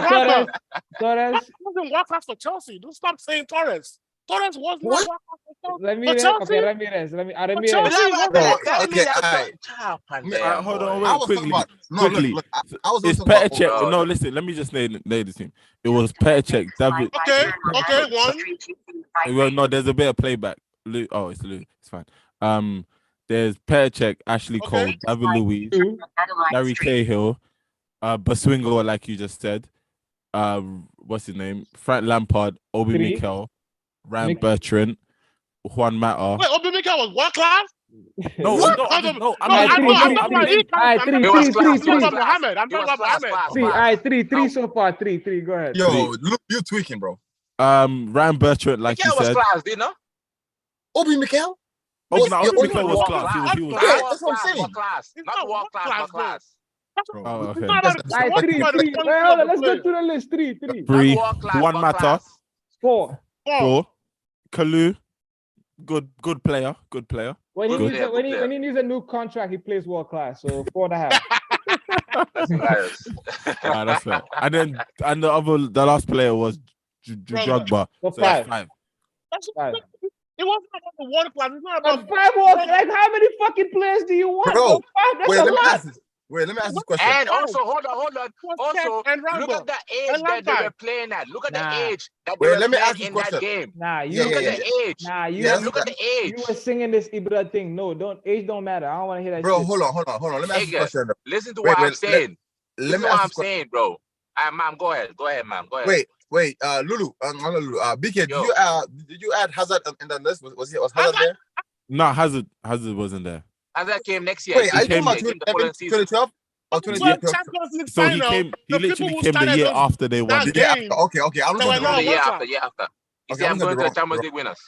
That wasn't world class for Chelsea. Don't stop saying Torres. Torres was not world class for Chelsea. Ramirez. Okay, hold on, quickly. It's Petr Cech. No, listen. Let me just name the team. It was Petr Cech, David. Okay, one. Well, no, there's a bit of playback. Oh, it's Lou. It's fine. There's Petr Cech, Ashley Cole, David Luiz, Larry Cahill, Baswingo, like you just said. What's his name? Frank Lampard, Obi Mikel, Ryan Bertrand, Juan Mata. Wait, Obi Mikel was world class? No. I'm talking about three so far. Three. Go ahead. Yo, look, you tweaking, bro. Ryan Bertrand, like you said. was class, you know? Obi Mikel? Obi Mikel was class. He was class. That's what I'm saying. Not world class, but class. Bro. Oh, It's okay. not about the, All right, what three, about the three. quality Well, of the let's go player? through the list. Three. Three. World class, One world matter. class. 4. Four. 4. Kalu. Good player. Good player. When he Good needs player, good player. when he needs a new contract, he plays world class. So 4.5. Liars. Nah, that's fair. And the last player was Drogba. So So that's 5. 5. That's, Five. it wasn't about the world class. It's not But about 5 world, like how many fucking players do you want? Bro, 5, that's wait, a let me lot. ask this. Wait, let me ask this question. And also, hold on. Also, and look Rambo at the age and that they Lampard. were playing at. Look at Nah. the age that they Wait, were let me playing ask this in that question. game. Nah, Yeah, Look yeah, at yeah. the age. Nah, you Yeah, Look at the age. you were singing this Ibra thing. No, age don't matter. I don't want to hear that Bro, shit. hold on. Let me ask this Nigga, question. listen to Wait, what I'm wait, saying. Let Listen me to what ask I'm this question. saying, bro. Ma'am, go ahead, ma'am. Go ahead. Wait, Lulu, not Lulu, BK, did Yo. you add Hazard in the list? Was Hazard there? No, Hazard wasn't there. Hazard came next year. Wait, He are you came talking about the following season. 2012 or Well, 2012? Champions League So he final. came. He the people literally who came the started year those- after they won. that The year game. after. Okay, I'm They looking were at the No, wrong. the not year World after. He Okay, said, I'm I'm looking going at to the the Champions wrong. League winners.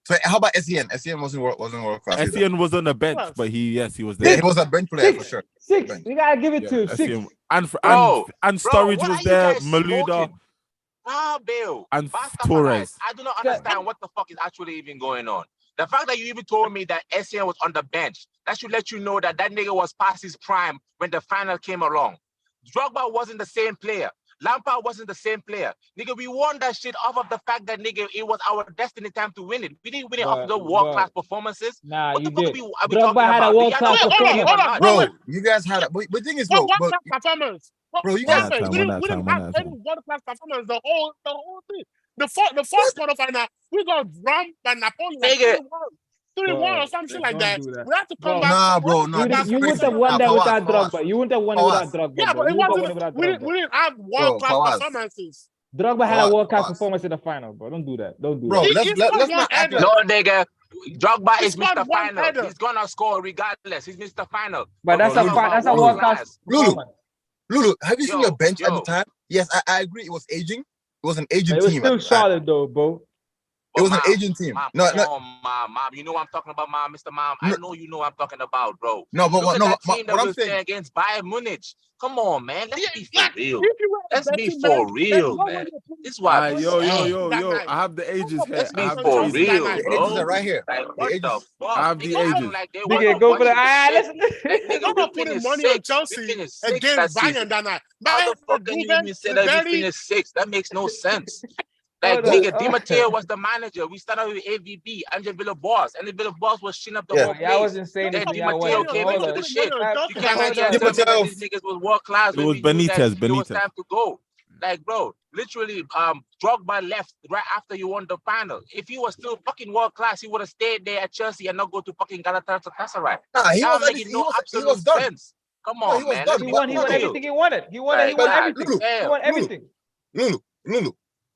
So how about SEN? SEN wasn't world class either. Essien was on the bench, Yes. but he was Yeah, there. he was a bench player for 6. sure. 6. Bench. You gotta give it Yeah, to 6. Essien. And Bro, Sturridge what was are you there. guys Maluda smoking? Nah, Bill. and Basta Torres. I do not understand what the fuck is actually even going on. The fact that you even told me that SCN was on the bench, that should let you know that that nigga was past his prime when the final came along. Drogba wasn't the same player. Lampard wasn't the same player. Nigga, we won that shit off of the fact that, nigga, it was our destiny time to win it. We didn't win it off of the world-class performances. Nah, What you the fuck did. are we Drogba talking had about? a world-class Do y'all know performance. what the game or not? Bro, you guys had a. But the thing is, bro, world class performance. Bro, you One guys. at a time, we one didn't at a time, have one at a any time. world class performance the whole thing. The first quarterfinal, we got drummed by Napoli like Nigga. 3-1 or some shit like Don't that. do that. We have to come Bro. back. Nah, bro, We nah. have to come back You wouldn't have second won half. that Fawaz, without Fawaz. Drogba. You wouldn't have won it Fawaz. without Drogba. Yeah, bro. but it You wouldn't have won wasn't. it without We Drogba. didn't have world class Fawaz. performances. Drogba had a Fawaz, world-class Fawaz. performance in the final, bro. Don't do that. Don't do Bro, that. let's He's got not one act header. like. No, nigga. Drogba He's is got Mr. one Final. header. He's gonna score regardless. He's Mr. Final. But that's we're a talking about that's a world world-class class. performance. Lulu, have you seen your bench at the Yo. time? Yes, I agree. It was aging. It was an aging But it was team. still at the time. solid though, bro. It was an Mom, aging team. Mom, No, come no, on, Mom. You know what I'm talking about, Mom, Mr. Mom. I No. know you know what I'm talking about, bro. no, but Look at that team what that I'm was saying. playing against Bayern Munich. Come on, man. Let's be for real. If you were a Let's be betting for man, real, there's no man. way you're putting This is what I'm Yo. saying. that night. I have the ages here. Let's I be have for the ages. real, The The ages bro. are right here. Like, The what ages. the fuck? I have the Niggas acting ages. like they BK, wasn't go for the watching let's shit. Like, nigga, You're we not putting finished money on sixth. Chelsea We finished sixth against that Bayern season. that night. How Bayern the fuck can you even say that we finished sixth? That makes no sense. Like, Hold on. nigga, Di Matteo was the manager. We started with AVB, Andre Villas-Boas. And Villas-Boas was shitting up the Yeah. whole Y'all place. wasn't saying Then this when Di y'all Matteo won it. came Hold into on. the shit. Stop. You can't Hold actually on. Di tell me that Matteo- these niggas was world class It when was we knew that Benitez. it was time to go. Like, bro, literally, Drogba left right after you won the final. If he was still fucking world class, he would have stayed there at Chelsea and not go to fucking Galatasaray. Nah, he Y'all was making no he absolute was done. sense. Come No, on, he was man. done. Let's He be won for real. everything he wanted. He won Like, everything. Lulu, He won everything. Lulu.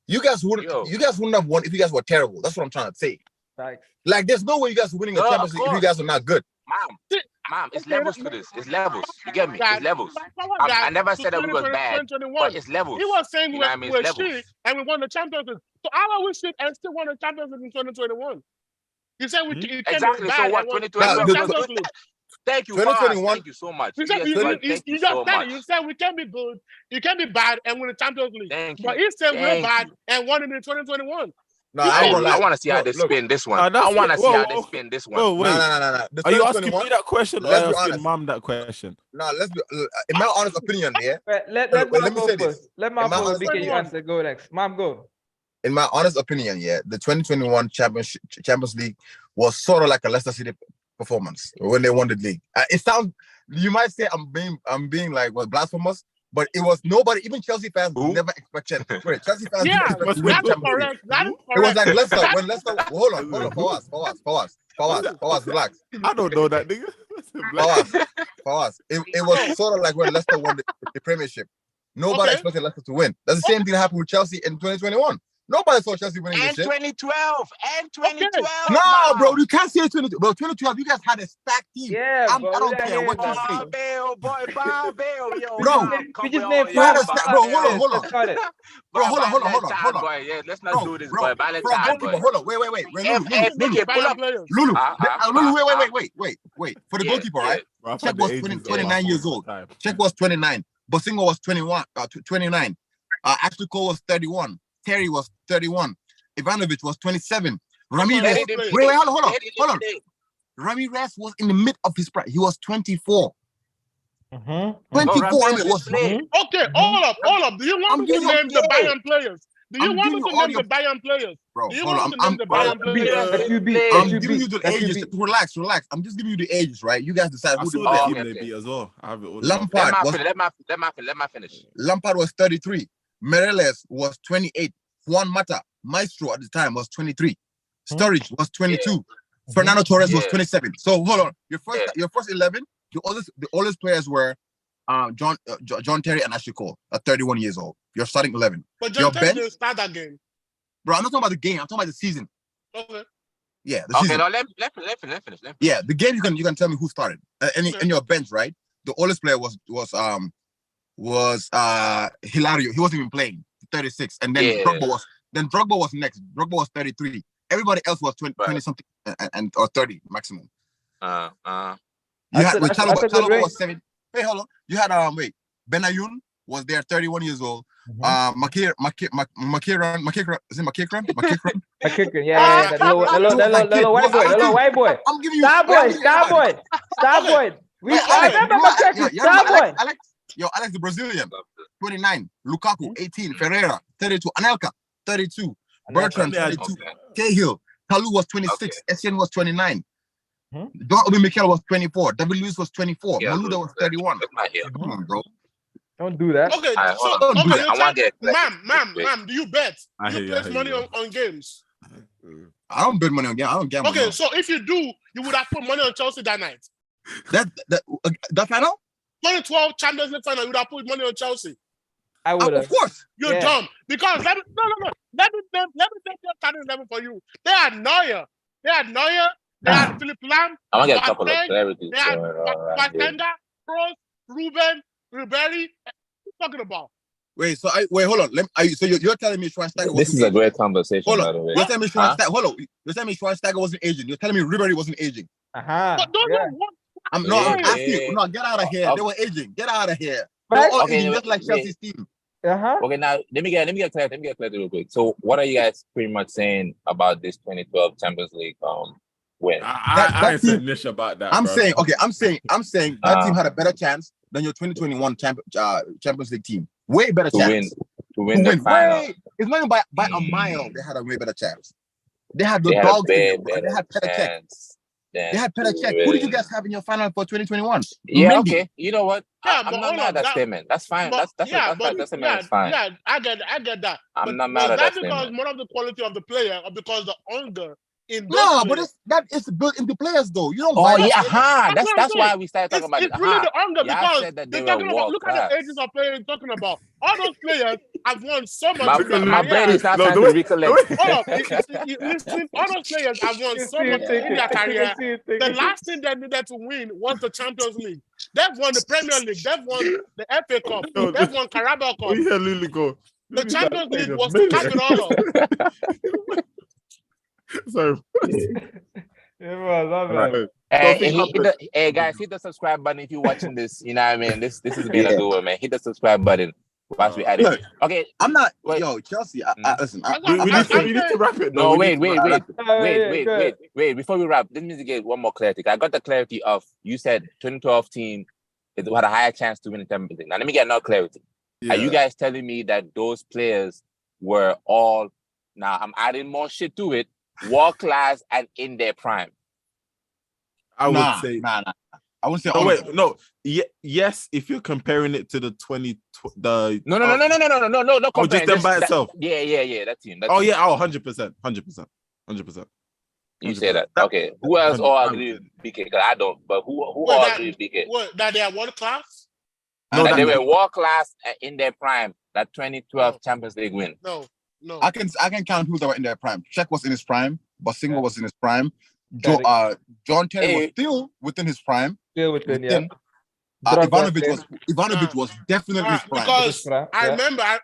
You guys wouldn't have won if you guys were terrible. That's what I'm trying to say. Thanks. Like, there's no way you guys are winning a No, of Champions League if you course. guys are not good. Mom, it's Okay, levels to this. It's levels. You get me? It's levels. I never said that we was bad, but it's levels. He was saying You know what I mean? we're It's levels. shit and we won the Champions League. So how are we shit and still won the Champions League in 2021? He said we came Exactly. bad So and what? won 2021 Nah, was Champions good. League. Thank you, 2021. Fawaz. Thank you so much. You said Yes, you thank just you said so it. much. You said we can be good, you can be bad and win the Champions League. Thank you. But he said we're Thank bad you. and won it in 2021. No, I ain't gonna lie. I want to see how Look, they look. spin this one. that's I want to it. see how Whoa, they whoa. spin this one. Oh, wait. No. The Are you asking 2021 me that question or let's are you be asking honest. Mom that question? No, let's be. In my honest opinion, yeah. Let Wait, Mom let me go say this. first. Let Mom In my go. honest BK, you opinion- answer. Go next. Mom, go. In my honest opinion, yeah, the 2021 Champions League was sort of like a Leicester City performance when they won the league. It sounds. You might say I'm being like blasphemous, but it was nobody. Even Chelsea fans never expected. Wait, Chelsea fans didn't Yeah, expect to win the that is Champions League. correct. That is It was correct. like Leicester when Leicester. Hold on, Fawaz, relax. I don't know that nigga. Fawaz. It was sort of like when Leicester won the Premiership. Nobody expected Leicester to win. That's the same thing that happened with Chelsea in 2021. Nobody saw Chelsea winning And this shit. 2012. And 2012. No, bro, you can't say 20. Bro, 2012, you guys had a stacked team. Yeah, bro. I don't care what you that. say. Bale, boy, Bale, yo. Bro, we just named you had a five. stack. Bro, hold on. Cut it. Bro, hold on. Boy, yeah, let's not do this, boy. For a Valentine, goalkeeper, boy. hold on. Wait. Lulu, pull up. Lulu, wait. For the goalkeeper, right? Bro, Czech was 29 years old. Czech was 29. Bosingo was 29. Ashley Cole was 31. Terry was 31. Ivanovic was 27. Ramirez. Wait, hold on. Ramirez was in the mid of his prime. He was 24. 24. Was okay, hold up. Do you want me to name the Bayern players? Do you want me to name the Bayern players? Bro, Do you hold want on. me to name the Bayern players? I'm giving you the ages. Relax. I'm just giving you the ages, right? You guys decide who the team they beat as well. I have it all. Lampard. Let me finish. Lampard was 33. Meirelles was 28. Juan Mata, Maestro at the time, was 23. Sturridge was 22. Fernando Torres was 27. So hold on. Your first 11, the oldest players were John Terry and Ashley Cole at 31 years old. You're starting 11. But John Terry didn't start that game. Bro, I'm not talking about the game. I'm talking about the season. Okay. Yeah, the season. Okay, no, let finish. Yeah, the game you can tell me who started. In your bench, right? The oldest player was Hilario. He wasn't even playing. 36. And then Drogba was next. Drogba was 33. Everybody else was 20 something or 30 maximum. You had Chalobah was 7. Wait, hold on. You had Benayoun was there, 31 years old. Makikran, is it Makikran? Makikran, yeah. The little white boy. I'm giving you Star boy. I remember Makikran. Star boy. Alex the Brazilian, 29. Lukaku, 18. Ferreira, 32. Anelka, 32. Bertrand, 32. Cahill. Kalu was 26. Essien was 29. Don Obi Mikel was 24. David Luiz was 24. Maluda was 31. Come on, bro. Don't do that. Okay, ma'am, do you bet? Do you place money on games? I don't bet money on games. I don't gamble. Okay, so if you do, you would have put money on Chelsea that night. That final? 2012 Champions League final, you would have put money on Chelsea. I would have. Of course. You're dumb. Because let me take your starting 11 for you. They had Neuer. They had Philip Lam. I want to get a couple of clarity. They had Batenda, Kroos, Ruben, Ribery. What are you talking about? Wait, hold on. So you're telling me Schweinsteiger? This is a great conversation, by the way. You're telling me Schweinsteiger? Hold on. You're telling me Schweinsteiger wasn't aging. You're telling me Ribery wasn't aging. But I'm asking you. No, get out of here. They were aging. Get out of here. They were all aging, just like Chelsea's team. Okay, now let me get clarity real quick. So, what are you guys pretty much saying about this 2012 Champions League win? I said niche about that. I'm saying that team had a better chance than your 2021 Champions League team. Way better chance to win the final. It's not even by a mile. They had a way better chance. They had the dogs. They had Petr Cech. They had Petr Cech. Who did you guys have in your final for 2021? Yeah, Mendy. Okay. You know what? Yeah, I'm not mad at that statement. That's fine. That's fine. That's fine. Yeah, I get that. I'm not mad at that statement. Because more of the quality of the player or because the hunger in no, but that is built into players though. You don't. Oh yeah, that's why we started talking about it. It's really the hunger because said that they're talking about. Look at the ages of players you're talking about. All those players have won so much. My brain is not trying to recollect. Listen, all those players have won so much in their career. The last thing they needed to win was the Champions League. They've won the Premier League. They've won the FA Cup. They've won Carabao Cup. The Champions League was to cap it all up. So, hey guys, hit the subscribe button if you're watching this. You know what I mean? This is being a good one, man. Hit the subscribe button once we add it. Okay, I'm not. Chelsea. Listen, we need to wrap it. No, wait. Before we wrap, let me get one more clarity. I got the clarity of you said 2012 team had a higher chance to win the Champions League. Now let me get another clarity. Are you guys telling me that those players were all? Now I'm adding more shit to it. World class and in their prime. I would say. I wouldn't say. No, wait, no. Yes, if you're comparing it to the 20. No. Oh, just them by itself. Yeah. That team. 100%. You say that. Okay. Who else all agree with BK? Because I don't. But who all agree with BK? That they are world class? No, that they were world class in their prime. That 2012 Champions League win. No. No. I can count who that were in their prime. Czech was in his prime. Basinga was in his prime. John Terry was still within his prime. Still within, yeah. Ivanovic was definitely his prime. Because I remember, I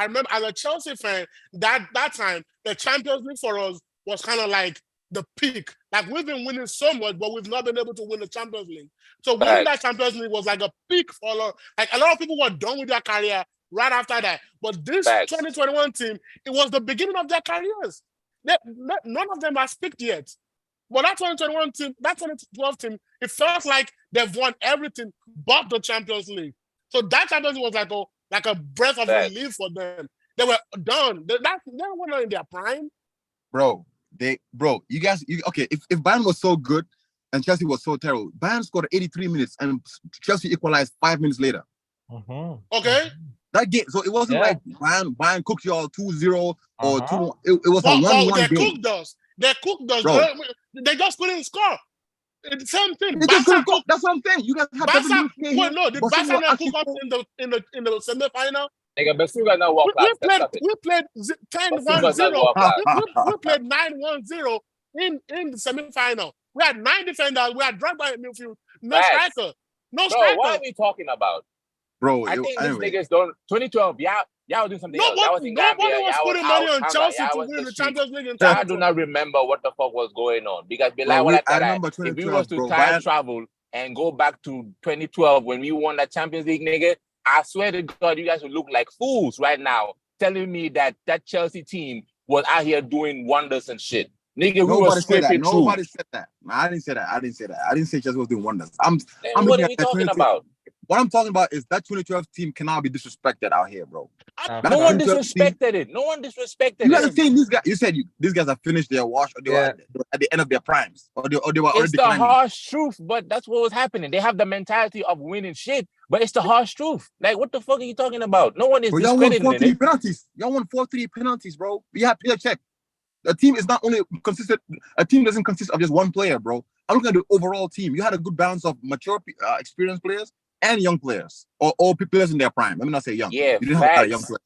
remember as a Chelsea fan, that time, the Champions League for us was kind of like the peak. Like, we've been winning so much, but we've not been able to win the Champions League. So winning that Champions League was like a peak for like a lot of people were done with their career right after that. But this 2021 team, it was the beginning of their careers. None of them has peaked yet. But that 2021 team, that 2012 team, it felt like they've won everything but the Champions League. So that Champions League was like a breath of relief for them. They were done. They were not in their prime. You guys, if Bayern was so good and Chelsea was so terrible, Bayern scored 83 minutes and Chelsea equalized 5 minutes later. Okay. That game, so it wasn't like Bayern cooked you all 2-0 or 2. It was a 1-1 they game. Cooked us. They cooked us. They just couldn't score. It's the same thing. That's what I'm saying. You guys have Barca. Wait, no, did Barca not cook us in the semi-final? Nigga, Basuga not world class. We played 10-1-0. We played 9-1-0 in the semi-final. We had 9 defenders. We had Drogba in midfield. No striker. No striker. What are we talking about? Bro, I think these niggas don't. 2012, y'all doing something else. Nobody was putting money on Chelsea to win the Champions League. I do not remember what the fuck was going on because if we was to time travel and go back to 2012 when we won that Champions League, nigga, I swear to God, you guys would look like fools right now telling me that Chelsea team was out here doing wonders and shit. Nigga, we were scraping through. Nobody said that. I didn't say that. I didn't say Chelsea was doing wonders. What are we talking about? What I'm talking about is that 2012 team cannot be disrespected out here, bro. No one disrespected it. No one disrespected it. You guys are saying these guys. You said these guys have finished their wash, or they were at the end of their primes, or they were already It's declining. the harsh truth, but that's what was happening. They have the mentality of winning shit, but it's the harsh truth. Like, what the fuck are you talking about? No one is discrediting it. Penalties. Y'all won 4-3 penalties, bro. We have player check. A team is not only consistent. A team doesn't consist of just one player, bro. I'm looking at the overall team. You had a good balance of mature, experienced players and young players, or all players in their prime. Let me not say young. Yeah, you didn't have a lot of young players.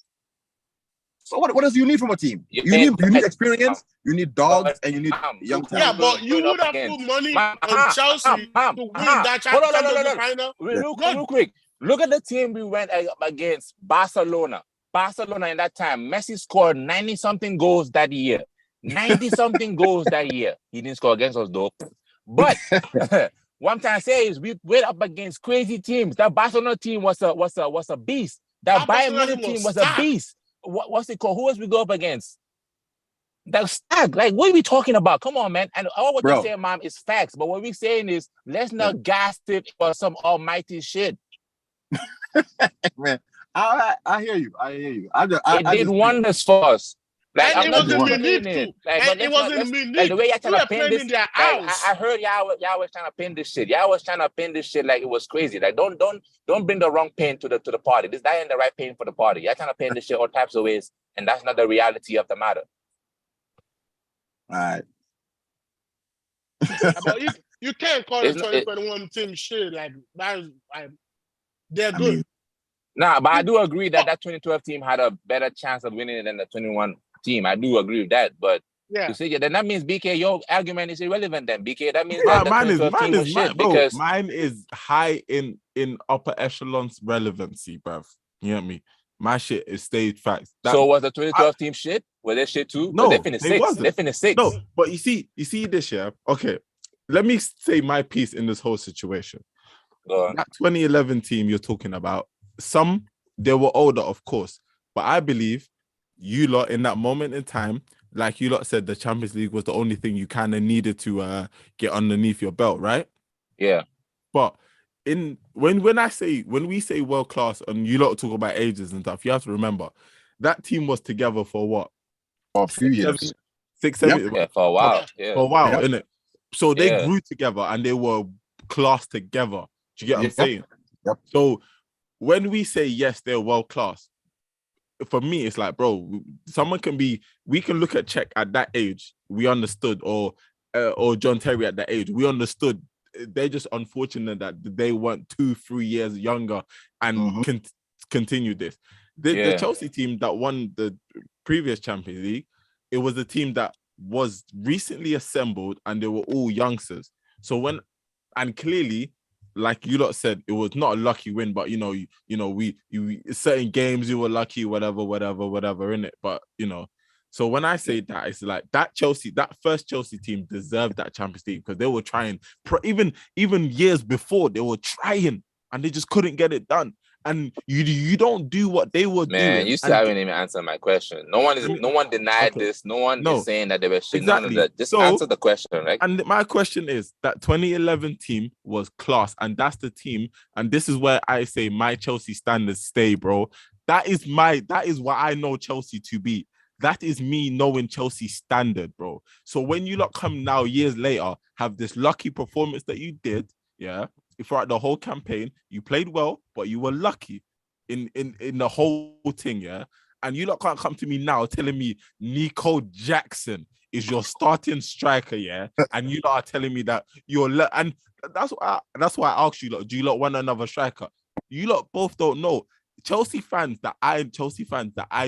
So what else do you need from a team? You need experience, you need dogs, and you need young players. Yeah, but you would have put money on Chelsea to win that Champions League final. Real quick. Look at the team we went up against, Barcelona. Barcelona in that time, Messi scored 90-something goals that year. 90-something goals that year. He didn't score against us, though. But what I'm trying to say is we went up against crazy teams. That Barcelona team was a beast. That Bayern Munich team was a beast. What's it called? Who else we go up against? That Stag. Like, what are we talking about? Come on, man. And all what you're saying, Mom, is facts. But what we're saying is, let's not gas it for some almighty shit. Man, I hear you. It did wonders for us. Like, and it wasn't unique too. It wasn't unique. Like the way y'all trying to pin this, like, I heard y'all was trying to pin this shit. Y'all was trying to pin this shit like it was crazy. Like don't bring the wrong pin to the party. That ain't the right pin for the party. Y'all trying to pin this shit all types of ways, and that's not the reality of the matter. All right. But you can't call the 2021 team shit like that. They're good. Nah, but I do agree that 2012 team had a better chance of winning it than the 21 team. I do agree with that, but you see, then that means BK, your argument is irrelevant. Then BK, that means that mine is high in upper echelons relevancy, bruv. You get me? My shit is stayed facts. So was the 2012 team shit? Were they shit too? No, they finished sixth. They finished sixth. No, but you see this year. Okay, let me say my piece in this whole situation. That 2011 team you're talking about, some they were older, of course, but I believe you lot in that moment in time, like you lot said, the Champions League was the only thing you kind of needed to get underneath your belt, right? Yeah. But when we say world class and you lot talk about ages and stuff, you have to remember that team was together for what? For a few years. 6, 7 Yeah, for a while. For a while, innit? So they grew together and they were class together. Do you get what I'm saying? Yep. So when we say yes, they're world class, for me, it's like, bro, we can look at Czech at that age, we understood, or John Terry at that age, we understood. They're just unfortunate that they weren't 2-3 years younger and continued this. The Chelsea team that won the previous Champions League, it was a team that was recently assembled and they were all youngsters. So and clearly, like you lot said, it was not a lucky win, but we certain games you were lucky, whatever, innit? But so when I say that, it's like that first Chelsea team deserved that Champions League because they were trying, even years before, they were trying and they just couldn't get it done. And you don't do what they were doing. Man, you still haven't even answered my question. No one denied this. No one is saying that they were shit. Exactly. None of that. Just answer the question, right? And my question is that 2011 team was class, and that's the team. And this is where I say my Chelsea standards stay, bro. That is what I know Chelsea to be. That is me knowing Chelsea standard, bro. So when you lot come now years later, have this lucky performance that you did, yeah. Throughout the whole campaign, you played well, but you were lucky in the whole thing, yeah. And you lot can't come to me now telling me Nico Jackson is your starting striker, yeah. And you lot are telling me that and that's why I asked you lot, do you lot want another striker? You lot both don't know. Chelsea fans that I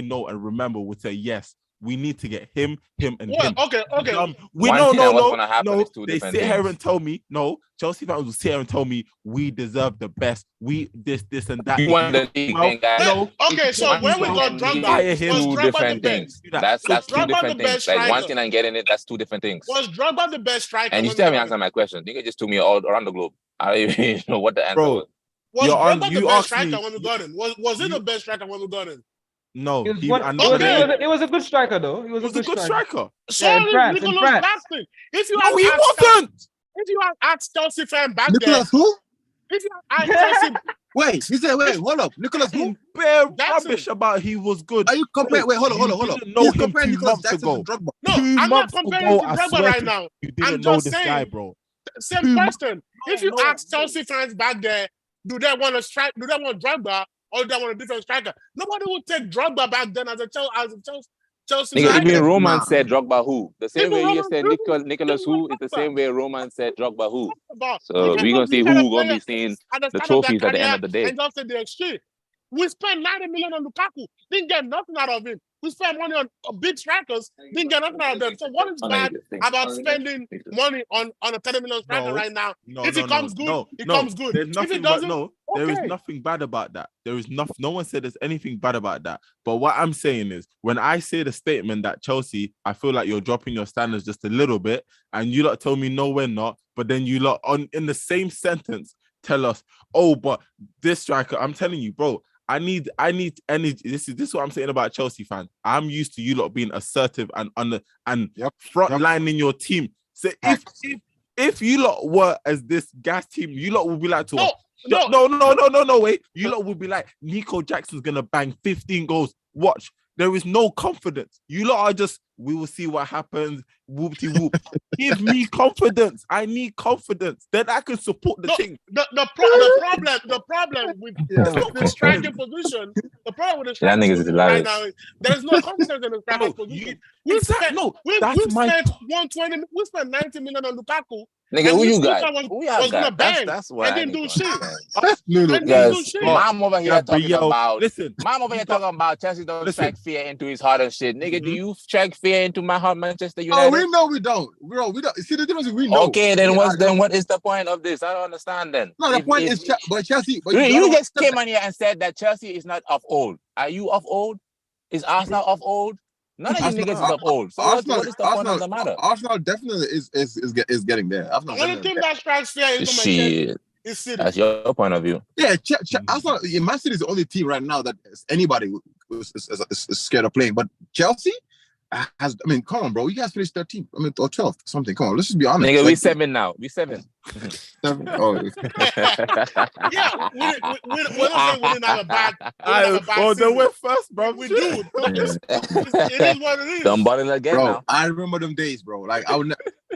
know and remember would say yes. We need to get him, and him. Okay. We no. They sit here and tell me no. Chelsea fans will sit here and tell me we deserve the best. We this and that. You won the league, okay, so when we got Drogba, two different things. That's two different things. Like one thing and getting it, that's two different things. Was Drogba the best striker? And you still haven't answered my question. You just took me all around the globe. I don't even know what the answer was. Was Drogba the best striker when we got him? Was it the best striker when we got him? No, it was a good striker though. He was a good striker. So in France. If you he wasn't. If you asked Chelsea fan back Nicholas then, who? If you asked Chelsea, wait, hold up, Nicholas who? Bare rubbish about he was good. Are you comparing? Wait, hold up. He's comparing Nicholas Jackson to Drogba. No, I'm not comparing to Drogba right now. You didn't know this guy, bro. Same question. If you ask Chelsea fans back there, do they want Drogba? Or they want a different striker. Nobody would take Drogba back then as a Chelsea. Even Roman said Drogba who. The same way you said Nicholas who is the same way Roman said Drogba who. So we're gonna see who gonna be seeing the trophies at the end of the day. And just say the exchange. We spent 90 million on Lukaku, didn't get nothing out of him. We spent money on big strikers, didn't get nothing out of them. So what is bad about spending money on a 30 million striker right now? If it comes good, it comes good. If it doesn't, there is nothing bad about that. There is nothing. No one said there's anything bad about that. But what I'm saying is, when I say the statement that Chelsea, I feel like you're dropping your standards just a little bit, and you lot tell me no, we're not. But then you lot in the same sentence tell us, oh, but this striker. I'm telling you, bro. I need energy. This is what I'm saying about Chelsea fans. I'm used to you lot being assertive and front line in your team. So if you lot were as this gas team, you lot would be like to no, wait. You lot would be like, Nico Jackson's gonna bang 15 goals. Watch. There is no confidence. You lot are just, we will see what happens. Whoop-de-whoop. Give me confidence. I need confidence. Then I can support the thing. The problem with the striking position, the problem with the striking position right now is there is no confidence in the striking position. We spent 120. We spent 90 million on Lukaku. Nigga, who you got? Was gonna bang. That's why I didn't do shit. Mom over here talking about Chelsea don't strike fear into his heart and shit. Nigga, do you strike fear into my heart, Manchester United? Oh, we know we don't. Bro, we don't. See the difference? We know. Okay, then what is the point of this? I don't understand then. No, the point is, but Chelsea. But you just came on here and said that Chelsea is not of old. Are you of old? Is Arsenal of old? None of you niggas is of old. So Arsenal, what is the point of the matter? Arsenal definitely is getting there. The only team that strikes fear is City. That's your point of view. Yeah, Arsenal. Man City is the only team right now that anybody is scared of playing. But Chelsea has. I mean, come on, bro. You guys finished 13th. I mean, or 12th, something. Come on, let's just be honest. Nigga, we 7 now. We 7. 7. Oh, yeah. We don't have a bad. Then we're first, bro. We do. It is what it is. Don't bottle again, bro. now. I remember them days, bro. Like I would.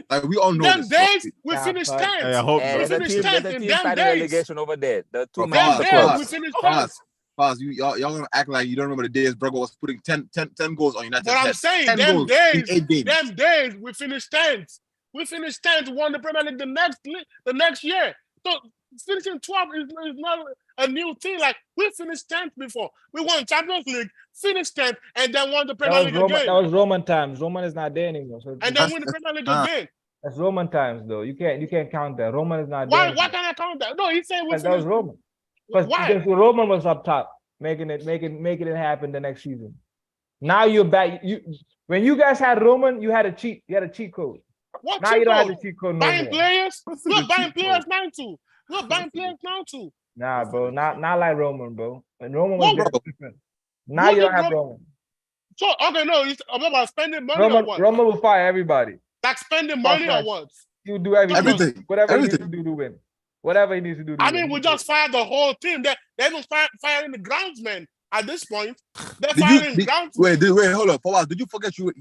Like we all know. Them days we finished 10th. I hope we finished 10th in them days. Relegation over there. The two man clubs. We finished 10th. Y'all gonna act like you don't remember the days Brugge was putting 10 goals on United. But I'm saying, them days, we finished 10th. We finished 10th, won the Premier League the next year. So finishing 12th is not a new thing. Like we finished 10th before. We won Champions League, finished 10th, and then won the Premier League again. That was Roman times. Roman is not there anymore. So and then win the Premier League again. That's Roman times, though. You can't count that. Roman is not Why? there. Why can't I count that? No, he said we that was Roman. Because Roman was up top, making it happen the next season. Now you're back. When you guys had Roman, you had a cheat code. What now you don't have the cheat code no buying more. Players? We're buying players now too. We're buying players now too. Nah, bro, not like Roman, bro. When Roman was different. Now you don't have Roman. So okay, no, it's about spending money or what? Roman will fire everybody. Like spending money or what? You do everything. Whatever he needs to do to win. Whatever he needs to do. I mean, we just fired the whole team. They're even firing the groundsmen at this point. They're firing groundsmen. Wait, hold up. For a while, did you forget you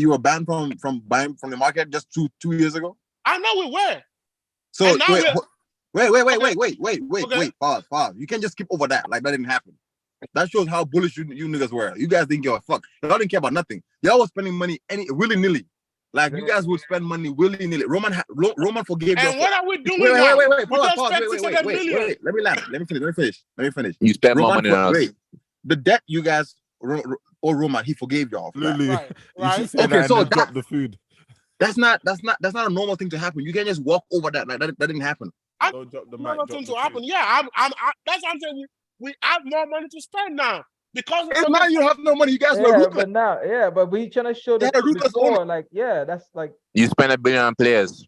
were banned from buying from the market just two years ago? I know we were. So wait. Pause. You can't just skip over that. Like that didn't happen. That shows how bullish you niggas were. You guys didn't give a fuck. Y'all didn't care about nothing. Y'all was spending money willy-nilly. Like you guys would spend money willy-nilly. Roman forgave you. And what are we doing now? Wait. Wait. Let me finish. You spend more money on us. The debt you guys Roman, he forgave y'all. Right. Okay, so drop the food. That's not a normal thing to happen. You can't just walk over that. Like that didn't happen. Don't drop the mic. Nothing to happen. Yeah, that's what I'm saying. We have more money to spend now because now you have no money. You guys were ruthless. But we trying to show that before, like, that's like you spend $1 billion on players.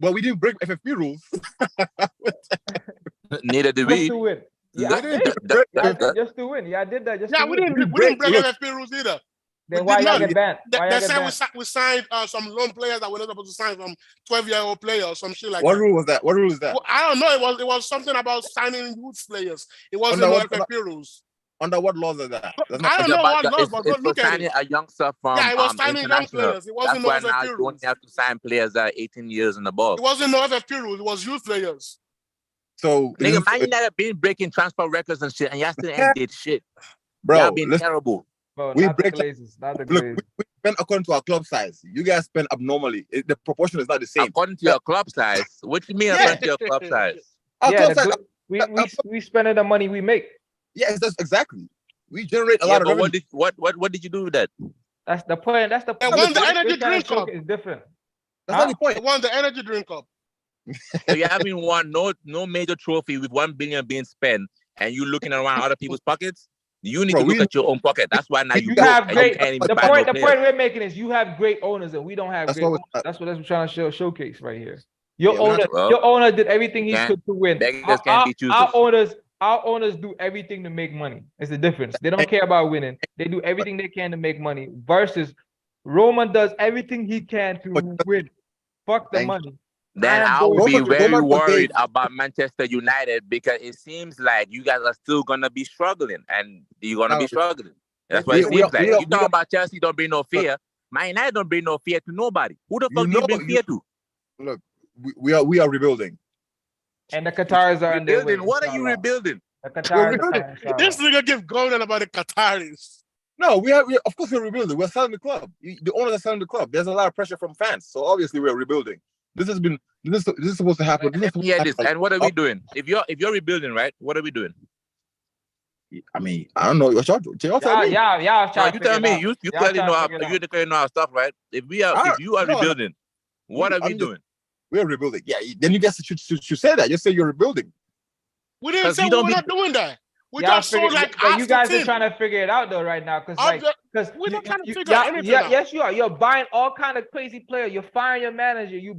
Well, we didn't break FFP rules. Neither did we. Just to win. Just to win. Yeah, I did that. We didn't break FFP rules either. Then why y'all get banned? We signed some loan players that we're not supposed to sign, some 12-year-old players or some shit like what that. Rule was that? What rule is that? Well, I don't know. It was something about signing youth players. It wasn't no FFP rules. Under what laws is that? I don't know what laws, but go look at it. A youngster from it was signing young players. It wasn't no FFP rules. You only have to sign players that are 18 years and above. It wasn't no FFP rules. It was youth players. So nigga, Man United been breaking transfer records and shit, and y'all still ain't did shit. Bro, y'all been terrible. Bro, we spend according to our club size. You guys spend abnormally. The proportion is not the same. According to your club size? What do you mean according to your club size? We spending the money we make. Yes, that's exactly. We generate a lot of revenue. What did you do with that? That's the point. That's the point. Won the energy drink cup. Is different. That's not the point. It won the energy drink cup. So you haven't won no major trophy with $1 billion being spent, and you looking around other people's pockets. You need to look at your own pocket. That's why now you have great. The point we're making is you have great owners and we don't have great owners. That's what I'm trying to showcase right here. Your owner did everything he could to win. Our owners do everything to make money. It's the difference. They don't care about winning. They do everything they can to make money. Versus Roman does everything he can to win. Fuck the money. Then I will be very worried about Manchester United because it seems like you guys are still gonna be struggling, and you're gonna be struggling. That's what it seems like. You talk about Chelsea don't bring no fear. Man United don't bring no fear to nobody. Who the fuck do you bring fear to? Look, we are rebuilding, and the Qataris are rebuilding. What are you rebuilding? This nigga give golden about the Qataris. No, we of course we're rebuilding. We're selling the club. The owners are selling the club. There's a lot of pressure from fans, so obviously we're rebuilding. This is supposed to happen. And what are we doing? If you're rebuilding, right? What are we doing? I mean, I don't know. Y'all tell me. You tell me. You clearly know our stuff, right? If you are rebuilding, what are we doing? We're rebuilding. Yeah. Then you guys should say that. Just say you're rebuilding. We didn't say we're not doing that. We just saw like you guys are trying to figure it out though right now because we're not trying to figure out anything out. Yes, you are. You're buying all kind of crazy players. You're firing your manager. You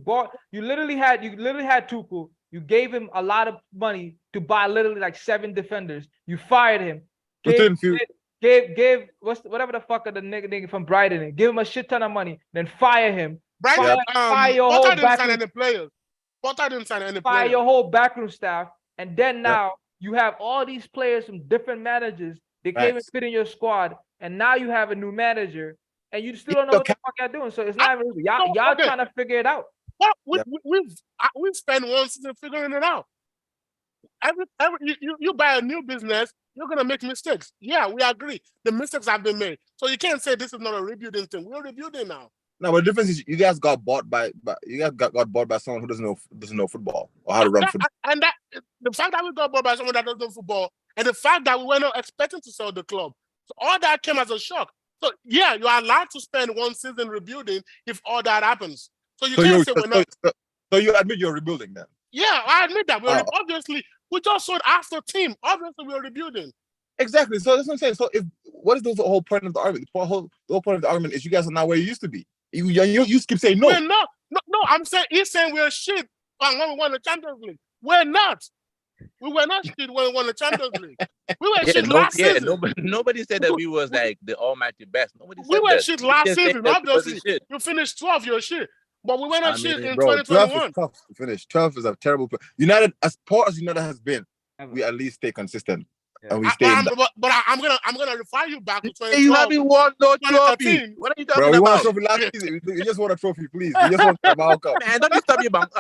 literally had Tuchel. You gave him a lot of money to buy literally like 7 defenders. You fired him. Gave whatever the fuck of the nigga from Brighton. Give him a shit ton of money. Then fire him. Brighton. Fire your whole didn't sign any players. Potter didn't sign any players. Fire your whole backroom staff, and then now. You have all these players from different managers. They can't even fit in your squad, and now you have a new manager, and you still don't know what the fuck y'all doing. So it's not even y'all trying to figure it out. Well, we've spent one season figuring it out. You buy a new business, you're gonna make mistakes. Yeah, we agree. The mistakes have been made, so you can't say this is not a rebuilding thing. We're rebuilding now. No, but the difference is you guys got bought by got bought by someone who doesn't know football or how to run football. And that the fact that we got bought by someone that doesn't know football, and the fact that we were not expecting to sell the club, so all that came as a shock. So yeah, you are allowed to spend one season rebuilding if all that happens. So you can't say we're not. So you admit you're rebuilding then? Yeah, I admit that. Obviously, we just sold after team. Obviously, we're rebuilding. Exactly. So that's what I'm saying. So what is the whole point of the argument? The whole point of the argument is you guys are not where you used to be. You keep saying no. We're not. No. I'm saying he's saying we're shit when we won the Champions League. We're not. We were not shit when we won the Champions League. We were shit last season. Nobody said that we was like the almighty best. Nobody said we were that. Shit last season. Obviously, you finished 12th. You're shit. But we went on shit in 2021. 12 is tough to finish. 12 is a terrible. United, as poor as United has been, we at least stay consistent. Yeah. And we stay. But I'm gonna refer you back to 2012. You haven't won no trophy. What are you talking about? We won a trophy last season. We just won a trophy, please. We just won a World Cup. Man, don't disturb me about.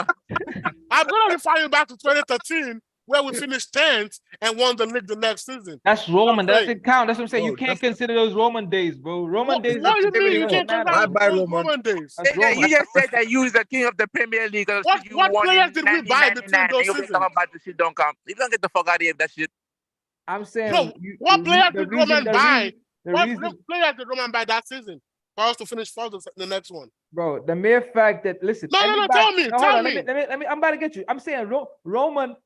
I'm gonna refer you back to 2013. Where we finished 10th and won the league the next season. That's Roman. That doesn't count. That's what I'm saying. You can't consider those Roman days, bro. Roman days. What do you mean you can't consider Roman days? You just said that you is the king of the Premier League. What players did we buy between those seasons? About the shit don't come. You don't get the fuck out of here with that shit. I'm saying. No, what players did Roman buy? What players did Roman buy that season for us to finish fourth the next one? Bro, the mere fact that listen. No, tell me. Let me. I'm about to get you. I'm saying Roman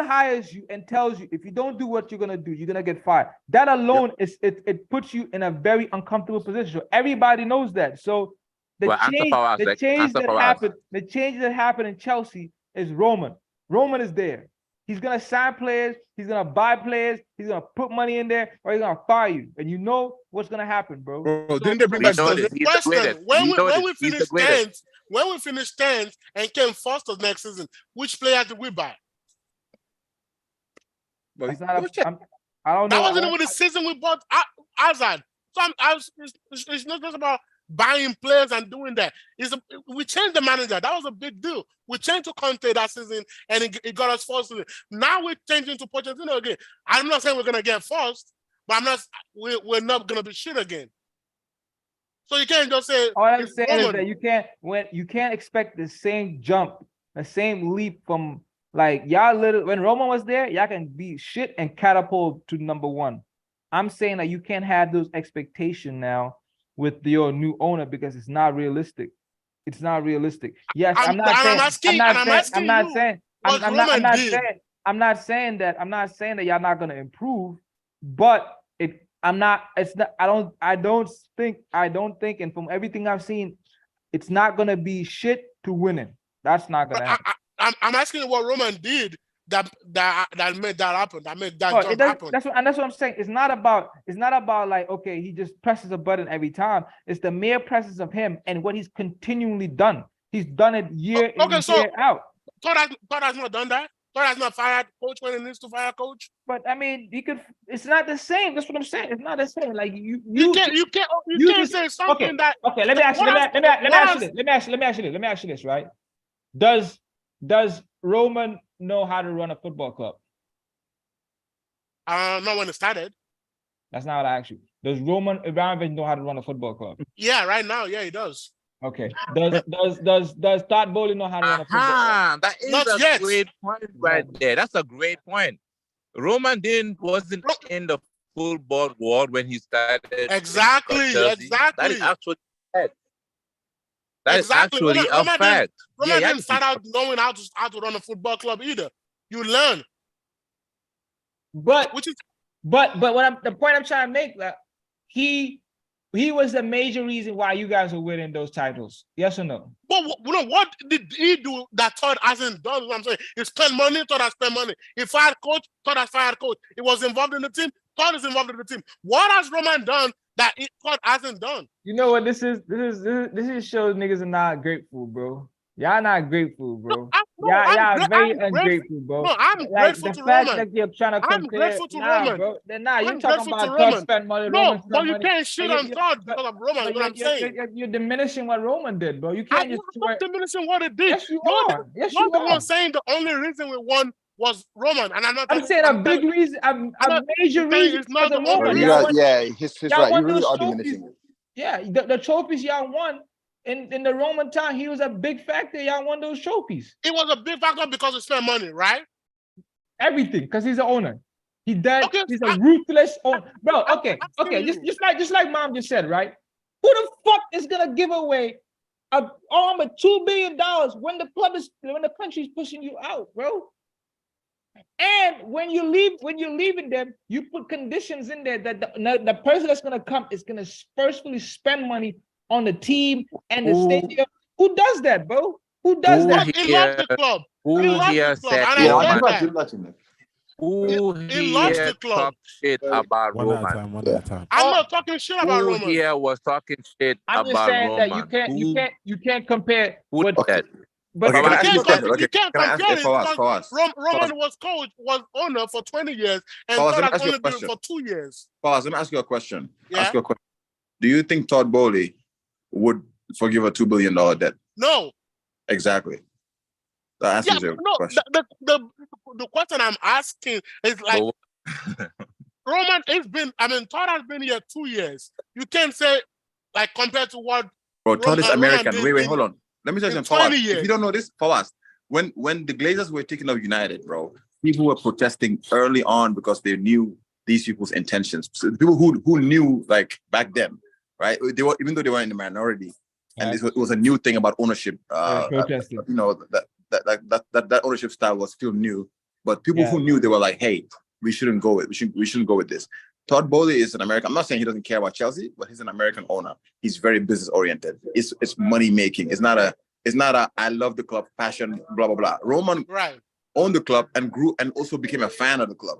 hires you and tells you if you don't do what you're gonna do, you're gonna get fired. That alone it puts you in a very uncomfortable position. So everybody knows that. So the change that happened in Chelsea is Roman. Roman is there. He's gonna sign players. He's gonna buy players. He's gonna put money in there, or he's gonna fire you. And you know what's gonna happen, bro. Didn't they bring back when we finished 10th and came first of next season, which players did we buy? I don't know. That wasn't even the season we bought Hazard. So it's not just about buying players and doing that. We changed the manager. That was a big deal. We changed to Conte that season, and it got us first. Now we're changing to Pochettino again. I'm not saying we're gonna get first, but we're not gonna be shit again. So you can't just say. All I'm saying is that you can't expect the same jump, the same leap from like when Roman was there, y'all can be shit and catapult to number one. I'm saying that you can't have those expectations now with your new owner because it's not realistic. It's not realistic. Yes, I'm not saying that y'all not gonna improve, but I don't think, and from everything I've seen, it's not gonna be shit to winning. That's not gonna happen. I'm asking you what Roman did that made that happen. That made that jump happen. That's what I'm saying. It's not about like, okay, he just presses a button every time. It's the mere presence of him and what he's continually done. He's done it year in, year out. Todd has not done that. Todd has not fired coach when he needs to fire coach. But I mean, it's not the same. That's what I'm saying. It's not the same. Like you can't say something that. Okay, let me ask you this, right? Does Roman know how to run a football club? Not when it started. That's not what I asked you. Does Roman Abramovich know how to run a football club? Yeah, right now, yeah, he does. Okay. Does Todd Bowley know how to run a football club? That is a great point right there. That's a great point. Roman wasn't in the football world when he started. Exactly. That is actually fact. That is actually a fact. Roman didn't start out knowing how to run a football club either. You learn. But the point I'm trying to make, that he was the major reason why you guys are winning those titles. Yes or no? But what did he do that Todd hasn't done? What I'm saying, he spent money. Todd has spent money. He fired coach. Todd has fired coach. He was involved in the team. Todd is involved in the team. What has Roman done that Todd hasn't done? You know what this is? This shows niggas are not grateful, bro. Y'all not grateful, bro. Y'all very ungrateful, bro. No, I'm grateful to Roman. That you're trying to compare, I'm grateful to Roman. Bro. You're talking about Todd spent money. No, but you can't shit on Todd because of Roman. You know what I'm saying? You're diminishing what Roman did, bro. You can't just. I'm not diminishing what it did. Yes, you are. Yes, you are. You're the one saying the only reason we won was Roman, and I'm saying a big reason, a major reason. It's not the Roman. He's right. You really are diminishing it. Yeah, the trophies y'all won in the Roman time, he was a big factor. Y'all won those trophies. It was a big factor because he spent money, right? Everything, because he's the owner. He done. Okay, He's a ruthless owner, bro. Okay. Just like Mom just said, right? Who the fuck is gonna give away a arm of $2 billion when the country's pushing you out, bro? And when you're leaving them, you put conditions in there that the person that's gonna come is gonna firstly spend money on the team and the stadium. Who does that, bro? Who does that? He loves the club. Who He loves here the club. said And I Roman? get that. Who He loves here the club. talk shit about One at a Roman? time. One at a time. I'm not talking shit about Who Roman. here was talking shit I'm just about saying Roman? that you can't compare. Who What, said? but Okay, can I ask you a question? You Okay, can't can I ask compare you it for because us? Roman was owner for 20 years and Fawaz, Todd let me has ask you a only been question. for 2 years. Pause. Let me ask you a question. Yeah? Ask you a question. Do you think Todd Bowley would forgive a $2 billion debt? No. Exactly. That answers your question. The question I'm asking is like Roman Todd has been here 2 years. You can't say like compared to what Bro, Todd is American. Roman Wait, hold on. Let me tell you something. 20 Fawaz, years. if you don't know this, Fawaz, when the Glazers were taking over United, bro, people were protesting early on because they knew these people's intentions. So the people who knew like back then, right? They were, even though they were in the minority, and it was a new thing about ownership. protesting. You know, that ownership style was still new, but people who knew, they were like, hey, we shouldn't go with this. Todd Bowley is an American. I'm not saying he doesn't care about Chelsea, but he's an American owner. He's very business oriented. It's money making. It's not a I love the club passion, blah blah blah. Roman owned the club and grew and also became a fan of the club.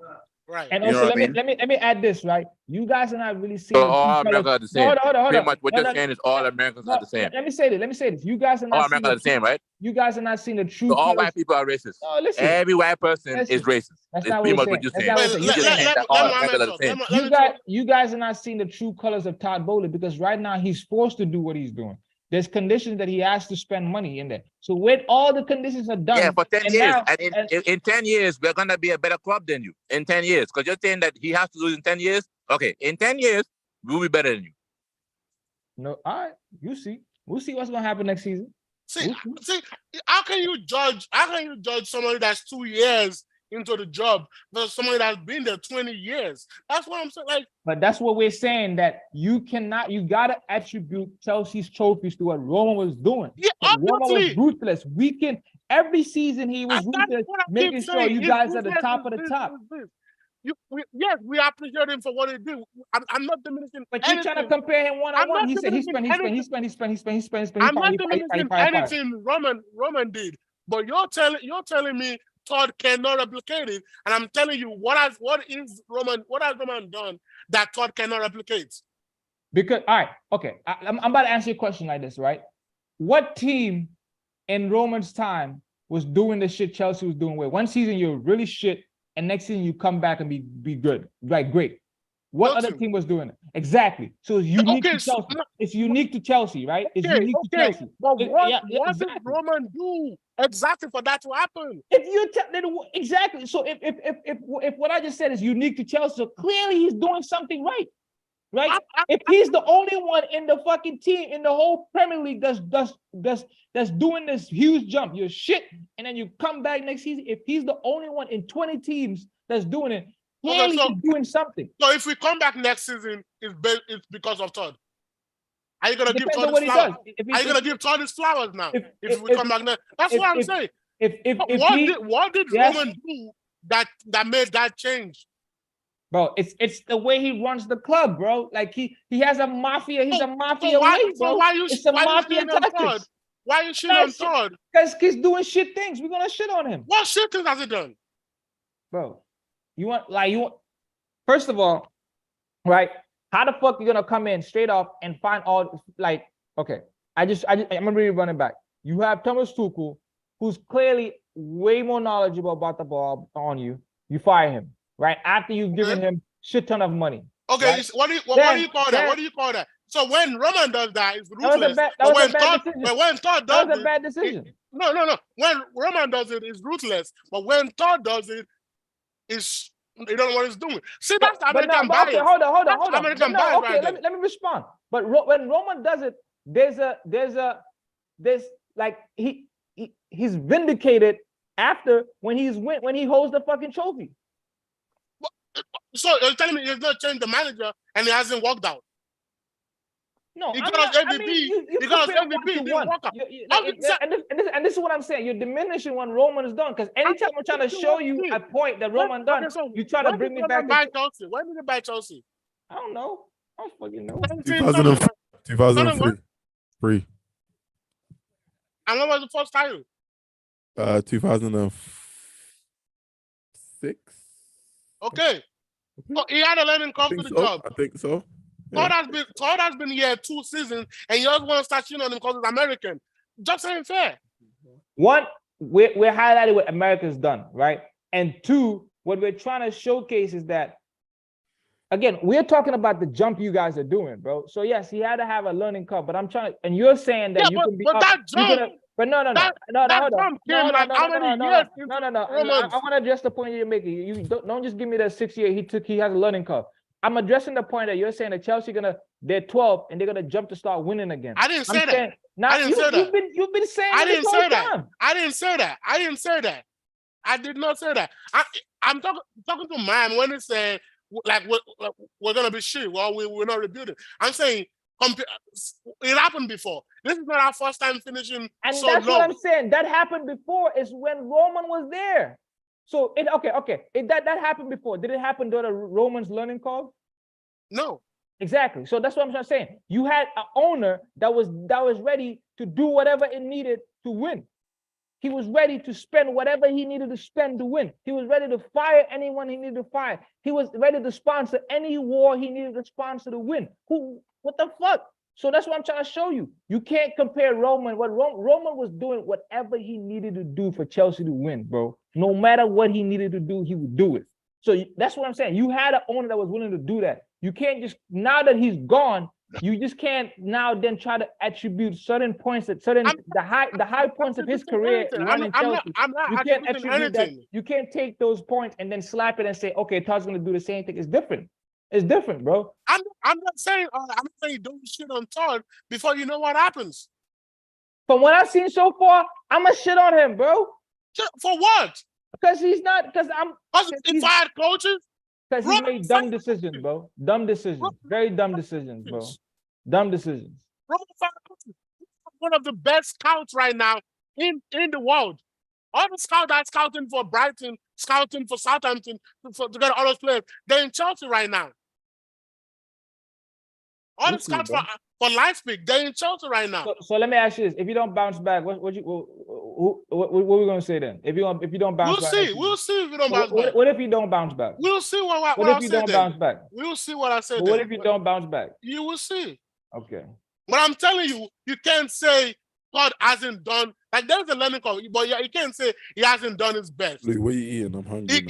Right. And You know also, what I mean? let me add this, right? You guys are not really seeing. So all Americans are the same. Hold on. Pretty much what you're saying is all Americans are the same. Let me say this. You guys are not All Americans are the same, right? You guys are not seeing the true. So all colors. white people are racist. No, listen. Every white person is racist. That's It's not pretty what much you're what you're saying. saying. That's not what You're saying that all Americans are the same. You guys are not seeing the true colors of Todd Bowley because right now he's forced to do what he's doing. There's conditions that he has to spend money in there. So when all the conditions are done, Yeah, for 10 years. Now, in 10 years, we're gonna be a better club than you. In 10 years, because you're saying that he has to lose in 10 years. Okay, in 10 years, we'll be better than you. No, all right. You see, we'll see what's gonna happen next season. See, how can you judge somebody that's 2 years into the job versus somebody that's been there 20 years? That's what I'm saying. Like, but that's what we're saying, that you gotta attribute Chelsea's trophies to what Roman was doing. Yeah, Roman was ruthless. Every season he was ruthless, making sure you guys are the top of the top. Yes, we appreciate him for what he did. I'm not diminishing. But you're trying to compare him one-on-one. He said he spent. I'm not diminishing anything Roman did. But you're telling me Todd cannot replicate it, and I'm telling you what has Roman done that Todd cannot replicate? Because all right, okay, I'm about to answer your question like this, right? What team in Roman's time was doing the shit Chelsea was doing? Where one season you're really shit, and next season you come back and be good, right? Great. What other team was doing it? Exactly. So it's unique to Chelsea. It's unique to Chelsea, right? It's unique to Chelsea. But what did Roman do exactly for that to happen? If you exactly. So if what I just said is unique to Chelsea, so clearly he's doing something right. Right? If he's the only one in the fucking team in the whole Premier League that's doing this huge jump, you're shit, and then you come back next season. If he's the only one in 20 teams that's doing it, clearly he's doing something. So if we come back next season, it's because of Todd. Are you gonna give Todd his flowers? Are you gonna give Todd his flowers now? If we come back next, that's what I'm saying. What did Roman do that made that change? Bro, it's the way he runs the club, bro. Like he has a mafia. He's a mafia way, bro. It's a mafia tactics. Why you shit on Todd? Because he's doing shit things. We're gonna shit on him. What shit things has he done, bro? First of all, right? How the fuck you gonna come in straight off and find all like? Okay, I'm gonna really run it back. You have Thomas Tuchel, who's clearly way more knowledgeable about the ball on you. You fire him. Right after you've given him shit ton of money. Okay, right? what do you call that? What do you call that? So when Roman does that, it's ruthless. That was a bad decision. No. When Roman does it, it's ruthless. But when Todd does it, it's you don't know what he's doing. See, that's American bias. Okay, hold on. American bias. Okay, let me respond. But when Roman does it, like he's vindicated after when he holds the fucking trophy. So you're telling me he's not changed the manager and he hasn't worked out? No, He I'm got not, us I MVP. mean, you He got us compare MVP. one to He didn't one. work out. And this is what I'm saying. You're diminishing what Roman has done, because anytime I'm trying to show you a point that Roman done, you try to bring me back to Chelsea. When did he buy Chelsea? I don't know. I don't fucking know. 2003. And when was the first title? 2006. Okay. So he had a learning curve to the job. I think so. Todd has been here 2 seasons, and you just want to start shooting on him because he's American. Just ain't fair. One, we're highlighting what America's done, right? And two, what we're trying to showcase is that, again, we're talking about the jump you guys are doing, bro. So yes, he had to have a learning curve, but I'm trying to, and you're saying that you can be up, that jump, but no. I want to address the point you're making. You don't just give me that 6 year. He has a learning curve. I'm addressing the point that you're saying that Chelsea they're 12 and they're gonna jump to start winning again. I didn't say that. Now you've been saying I didn't say that. time. I didn't say that. I did not say that. I'm talking to man when he said like we're gonna be shit. Well, we're not rebuilding. I'm saying it happened before. This is not our first time finishing. And so that's low. what I'm saying. That happened before. Is when Roman was there. So that happened before. Did it happen during the Roman's learning curve? No. Exactly. So that's what I'm saying. You had an owner that was ready to do whatever it needed to win. He was ready to spend whatever he needed to spend to win. He was ready to fire anyone he needed to fire. He was ready to sponsor any war he needed to sponsor to win. What the fuck? So that's what I'm trying to show you. You can't compare Roman. Roman was doing whatever he needed to do for Chelsea to win, bro. No matter what he needed to do, he would do it. So that's what I'm saying. You had an owner that was willing to do that. You can't just, now that he's gone, you just can't now then try to attribute certain points the high points of his career running Chelsea. You can't attribute that. You can't take those points and then slap it and say, okay, Todd's gonna do the same thing. It's different. It's different, bro. I'm not saying don't shit on Todd before you know what happens. From what I've seen so far, I'm gonna shit on him, bro. For what? Because he's not. Because he fired coaches. Because he made dumb decisions, bro. Dumb decisions. Very dumb decisions, bro. Dumb decisions. One of the best scouts right now in the world. All the scouts are scouting for Brighton, scouting for Southampton, to get all those players. They're in Chelsea right now. All the scouts for Leipzig, they're in Chelsea right now. So let me ask you this: if you don't bounce back, what are we gonna say then? If you don't bounce back, we'll see if you don't bounce back. What if you don't bounce back? We'll see what if you don't bounce back? We'll see what I said. What if you don't bounce back? You will see. Okay. But I'm telling you, you can't say Todd hasn't done. Like there's a learning curve, but you can't say he hasn't done his best. Luke, what are you eating? I'm hungry. He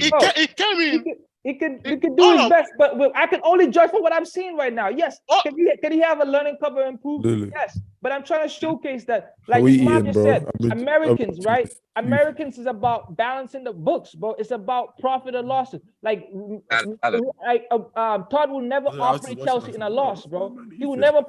came in. He could do his best, but I can only judge for what I'm seeing right now. Yes, can he have a learning curve and improve? Literally. Yes, but I'm trying to showcase that, like Mom just said, Americans, right? Americans is about balancing the books, bro. It's about profit or losses. Like Todd will never operate Chelsea in a loss, bro. He will never.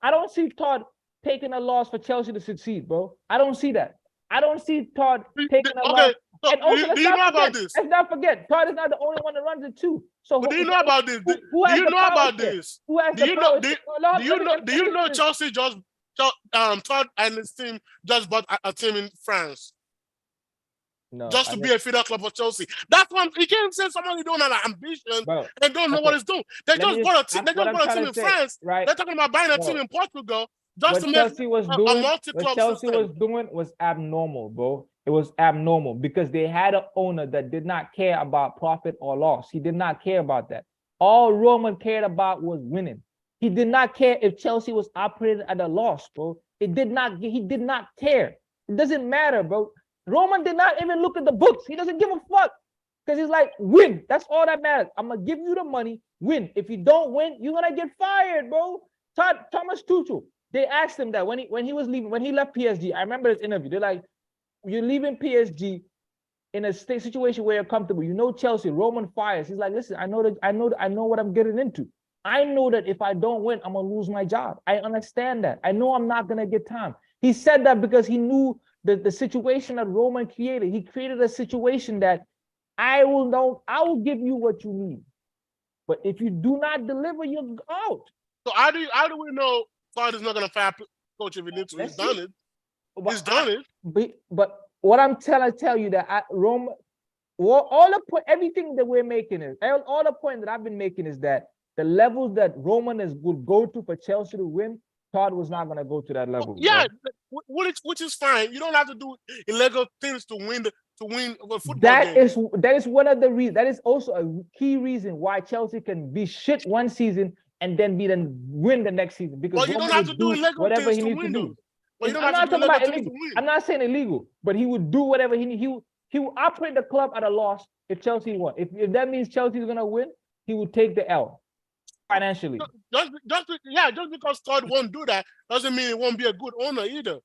I don't see Todd taking a loss for Chelsea to succeed, bro. I don't see that. I don't see Todd taking a loss. So and also, do you know about this? Let's not forget, Todd is not the only one that runs it too. So do you know about this? Do you know about this? Who has do you know Chelsea just Todd and his team just bought a team in France? No, just to be a feeder club for Chelsea. That's one. You can't say somebody don't have ambition and don't know what it's doing. They just bought a team. They just bought a team in France. Right? They're talking about buying a team in Portugal. Just what Chelsea was doing was abnormal, bro. It was abnormal because they had an owner that did not care about profit or loss. He did not care about that. All Roman cared about was winning. He did not care if Chelsea was operating at a loss, bro. He did not care. It doesn't matter, bro. Roman did not even look at the books. He doesn't give a fuck. Because he's like, win. That's all that matters. I'm gonna give you the money, win. If you don't win, you're gonna get fired, bro. Thomas Tuchel. They asked him that when he was leaving, when he left PSG. I remember his interview. They're like, you're leaving PSG in a situation where you're comfortable. You know Chelsea, Roman fires. He's like, listen, I know what I'm getting into. I know that if I don't win, I'm gonna lose my job. I understand that. I know I'm not gonna get time. He said that because he knew the situation that Roman created. He created a situation that I will give you what you need. But if you do not deliver, you're out. So how do we know Todd is not gonna fire coach if he needs to? He's done it. He's done it. But what I'm tell you that Roman, everything that we're making is all the point that I've been making is that the levels that Roman would go to for Chelsea to win, Todd was not going to go to that level. Yeah, which is fine. You don't have to do illegal things to win a football that game. That is one of the reasons. That is also a key reason why Chelsea can be shit one season and then win the next season. Because you don't have to do illegal whatever things he to needs win. to do. You don't have to do illegal things to win. I'm not saying illegal, but he would do whatever he needs. He will operate the club at a loss if Chelsea won. If that means Chelsea is going to win, he would take the L financially. Just because Todd won't do that doesn't mean he won't be a good owner either.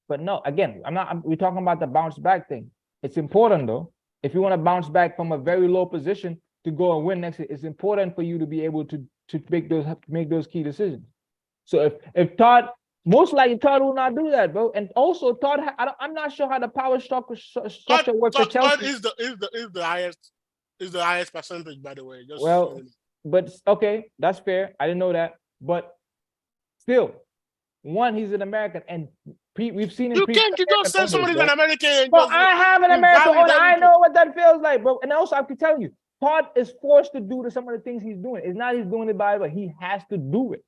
But no, again, we're talking about the bounce back thing. It's important though. If you want to bounce back from a very low position to go and win next year, it's important for you to be able to make those key decisions. So if Todd, most likely Todd will not do that, bro. And also Todd, I'm not sure how the power structure works for Chelsea. Todd is the highest percentage, by the way. But okay, that's fair. I didn't know that. But still, one, he's an American, and we've seen him. You can't just say somebody's an American. But I have an American owner. I know what that feels like, bro. And also, I can tell you, Todd is forced to do some of the things he's doing. It's not he's doing it by, but he has to do it.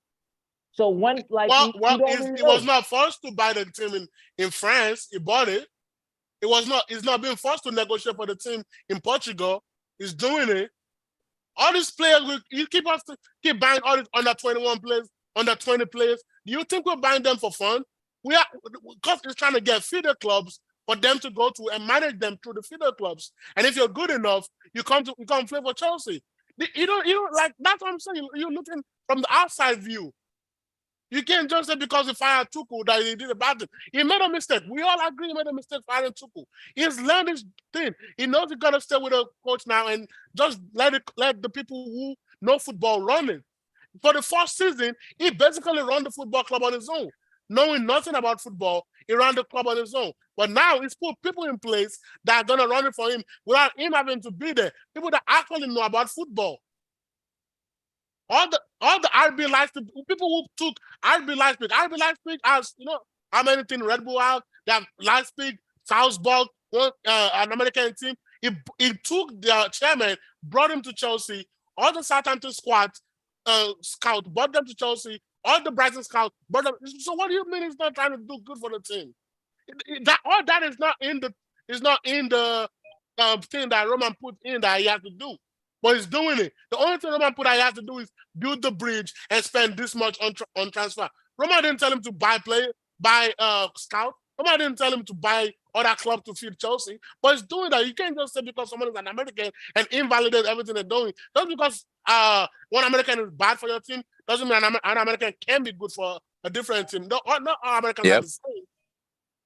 So when he was not forced to buy the team in France. He bought it. He's not being forced to negotiate for the team in Portugal. He's doing it. All these players, you keep buying all these under 21 players, under 20 players. Do you think we're buying them for fun? Because it's trying to get feeder clubs for them to go to and manage them through the feeder clubs. And if you're good enough, you come play for Chelsea. You don't like that's what I'm saying. You're looking from the outside view. You can't just say because he fired Tuchel that he did a bad thing. He made a mistake. We all agree he made a mistake firing Tuchel. He's learned his thing. He knows he's gonna stay with a coach now and just let the people who know football run it. For the first season, he basically ran the football club on his own. Knowing nothing about football, he ran the club on his own. But now he's put people in place that are gonna run it for him without him having to be there. People that actually know about football. All the RB Leipzig people who took RB Leipzig as how many things Red Bull have? They have Leipzig, Salzburg, an American team. He took their chairman, brought him to Chelsea. All the Southampton squad scout brought them to Chelsea. All the Brighton scouts brought them. So what do you mean he's not trying to do good for the team? That is not in the thing that Roman put in that he has to do. But he's doing it. The only thing Roman put that he has to do is build the bridge and spend this much on transfer. Roman didn't tell him to buy scout. Roman didn't tell him to buy other club to feed Chelsea. But he's doing that. You can't just say because someone is an American and invalidate everything they're doing. Just because one American is bad for your team doesn't mean an American can be good for a different team. Not all Americans are the same.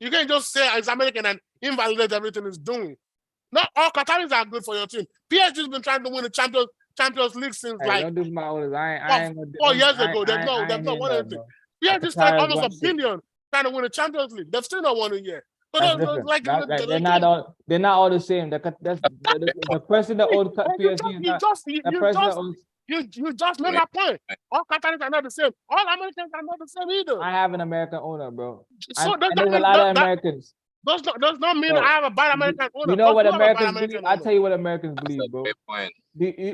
You can't just say he's American and invalidate everything he's doing. Not all Qataris are good for your team. PSG's been trying to win the Champions League since don't do my orders. 4 years ago. They've not won anything. PSG spent almost $1 billion trying to win the Champions League. They've still not won it yet. So they're not all the same. The person that owns PSG You just made my point. All Qataris are not the same. All Americans are not the same either. I have an American owner, bro. So there's a lot of Americans. Does not mean I have a bad American owner. You know what Americans believe? I'll tell you what Americans believe, bro. I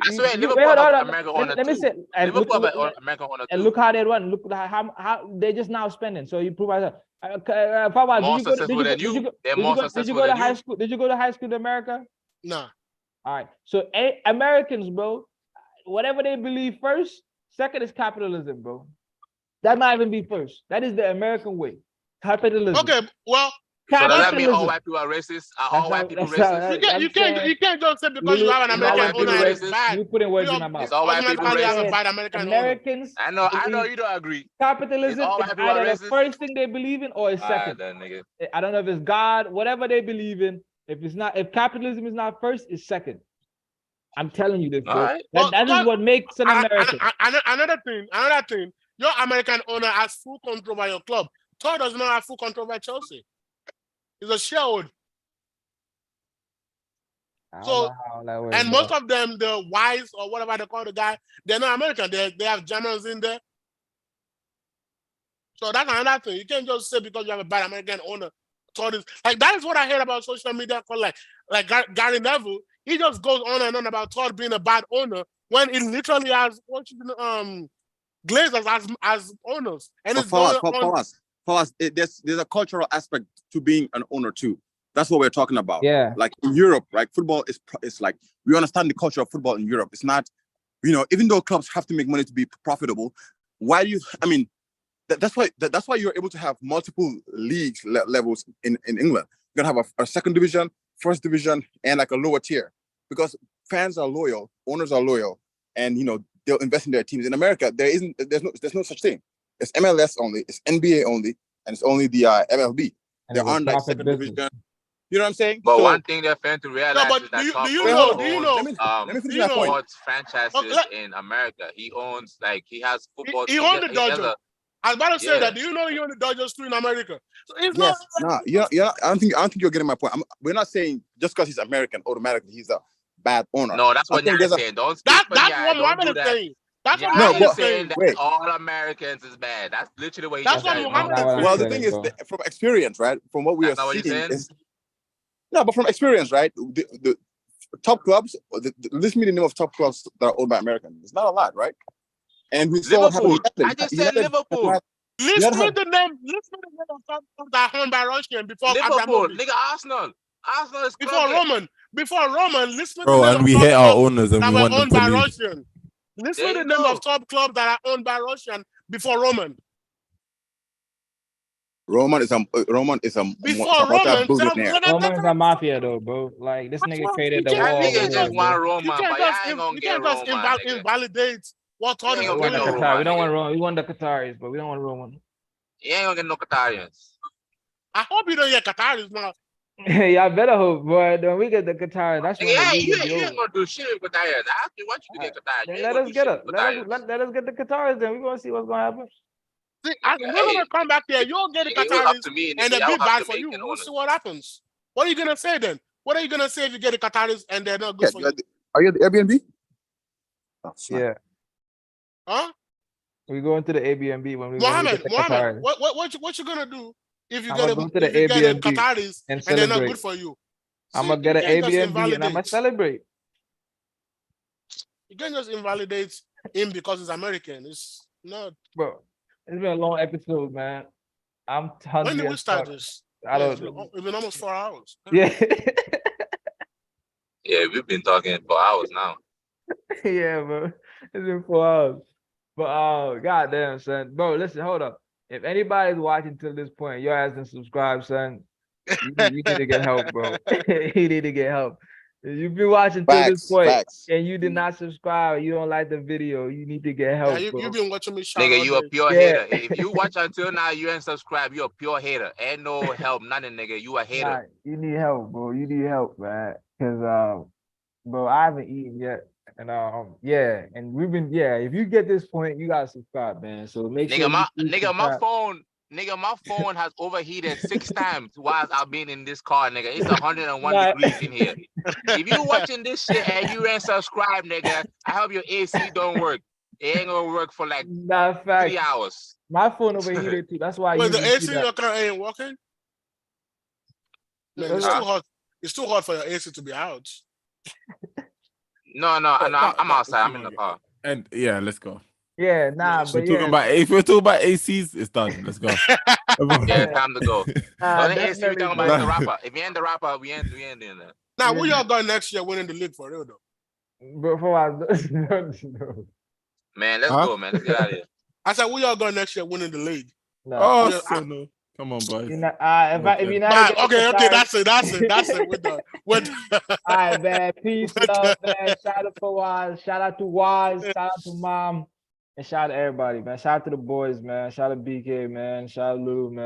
swear, Liverpool have American owner too. Let me say, Liverpool have American owner too. And look how they run. Look how they're just now spending. So you prove that. More successful than you. They're more successful than you. Did you go to high school in America? No. All right. So Americans, bro, whatever they believe first, second is capitalism, bro. That might even be first. That is the American way. Capitalism. Okay, well. So does that mean all white people are racist? Are all white people racist? You can't just say because you have an American owner it's bad. You put in words in my mouth. It's all white people racist. Americans. I know you don't agree. Capitalism is either the first thing they believe in or it's second. I don't know if it's God, whatever they believe in. If capitalism is not first, it's second. I'm telling you this, bro. Alright. That is what makes an American. Another thing. Your American owner has full control over your club. Todd does not have full control over Chelsea. He's a shareholder. I don't So, know how that works, and bro. most of them, the wise or whatever they call the guy, they're not American. They have Germans in there. So that's another thing. You can't just say because you have a bad American owner. Todd is like that is what I heard about social media called like Gary Neville. He just goes on and on about Todd being a bad owner when he literally has Glazers as owners. And it's going on. For us, there's a cultural aspect to being an owner too. That's what we're talking about. Yeah. Like in Europe, right? Football is like we understand the culture of football in Europe. It's not, even though clubs have to make money to be profitable, why do you? I mean, that's why you're able to have multiple leagues levels in England. You're gonna have a second division, first division, and like a lower tier because fans are loyal, owners are loyal, and they'll invest in their teams. In America, there's no such thing. It's MLS only, it's NBA only, and it's only the MLB. And There aren't like second division. You know what I'm saying? But one thing they're failing to realize is that do Tom you Brady know? Let me finish my point. Sports franchises in America. He owns he has football. He owns the Dodgers. I was about to say that. Do you know he owns the Dodgers too in America? So it's not. I don't think you're getting my point. We're not saying just because he's American automatically he's a bad owner. No, that's what you're saying. Don't speak for that's Yaya. what Don't Muhammad is saying. That's what Yaya Muhammad is is saying. that all Americans is bad. That's literally what he's saying. Well, the thing is, from experience, right? From what we are seeing is no, but from experience, right? The top clubs, list me the name of top clubs that are owned by Americans. It's not a lot, right? And we saw Liverpool. I just said Liverpool. List me the name of top clubs that are owned by Russian before Liverpool. Nigga, Arsenal. Arsenal is before Roman. List me the Bro, name and of we top hate our clubs owners and that we were want them owned to by leave. Russian. List me the name of top clubs that are owned by Russian before Roman. Roman is before Roman. Roman is a mafia though, bro. Like this nigga created the wall. Nigga just want Roman, but y'all ain't gonna get Roman. Invalidate what Todd is We doing. don't want Roman. We want the Qataris, but we don't want Roman. You ain't gonna get no Qatarians. I hope you don't get Qataris now. Y'all better hope, boy. When we get the Qataris, that's when you ain't gonna do shit with Qatarians. I actually want you to get Qatarians. Let us get it. Let us get the Qataris. Then we're gonna see what's gonna happen. See, we're gonna come back there. You'll get the Qataris, and they'll be bad for you. We'll see what happens. What are you gonna say then? What are you gonna say if you get the Qataris and they're not good for you? Are you at the Airbnb? Oh, yeah. Huh? We go into the Airbnb when we Mohammed, what you gonna do if you get the Qataris and they're not good for you? I'm gonna get an Airbnb and I'm gonna celebrate. You can't just invalidate him because he's American. It's not, bro. It's been a long episode, man. I'm hungry. When did we start this? I don't know. It's been almost 4 hours. Yeah. Yeah, we've been talking for hours now. Yeah, bro. It's been 4 hours. But goddamn, son. Bro, listen, hold up. If anybody's watching to this point, your ass didn't subscribe, son. You need to get help, bro. You need to get help. If you've been watching to this point and you did not subscribe, you don't like the video, you need to get help. You've been watching me. Nigga, you a pure hater. If you watch until now, you ain't subscribed, you a pure hater. Ain't no help, nothing, nigga. You a hater. Nah, you need help, bro. You need help, man. Cause bro, I haven't eaten yet. And and we've been if you get this point, you gotta subscribe, man. So make sure my phone has overheated 6 times while I've been in this car, nigga. It's 101 degrees in here. If you watching this shit and you ain't subscribed, nigga, I hope your AC don't work. It ain't gonna work for like 3 hours. My phone overheated too. That's why. Wait, the AC in your car ain't working? Man, it's too hot. It's too hot for your AC to be out. No, I'm outside. I'm in the car. And let's go. Yeah, nah, but if we're talking about ACs, it's done. Let's go. Yeah, time to go. AC we talking about the rapper. If you ain't the rapper, we ain't doing that. Now, who y'all got next year winning the league for real though? Bro, no. Man, let's go, man. Let's get out of here. I said, who y'all got next year winning the league? No. No. Come on, boys. If you're not okay, that's it. We're done. All right, man. Peace, love, man. Shout out to Waz. Shout out to Waz. Shout out to Mom. And shout out to everybody, man. Shout out to the boys, man. Shout out to BK, man. Shout out to Lou, man.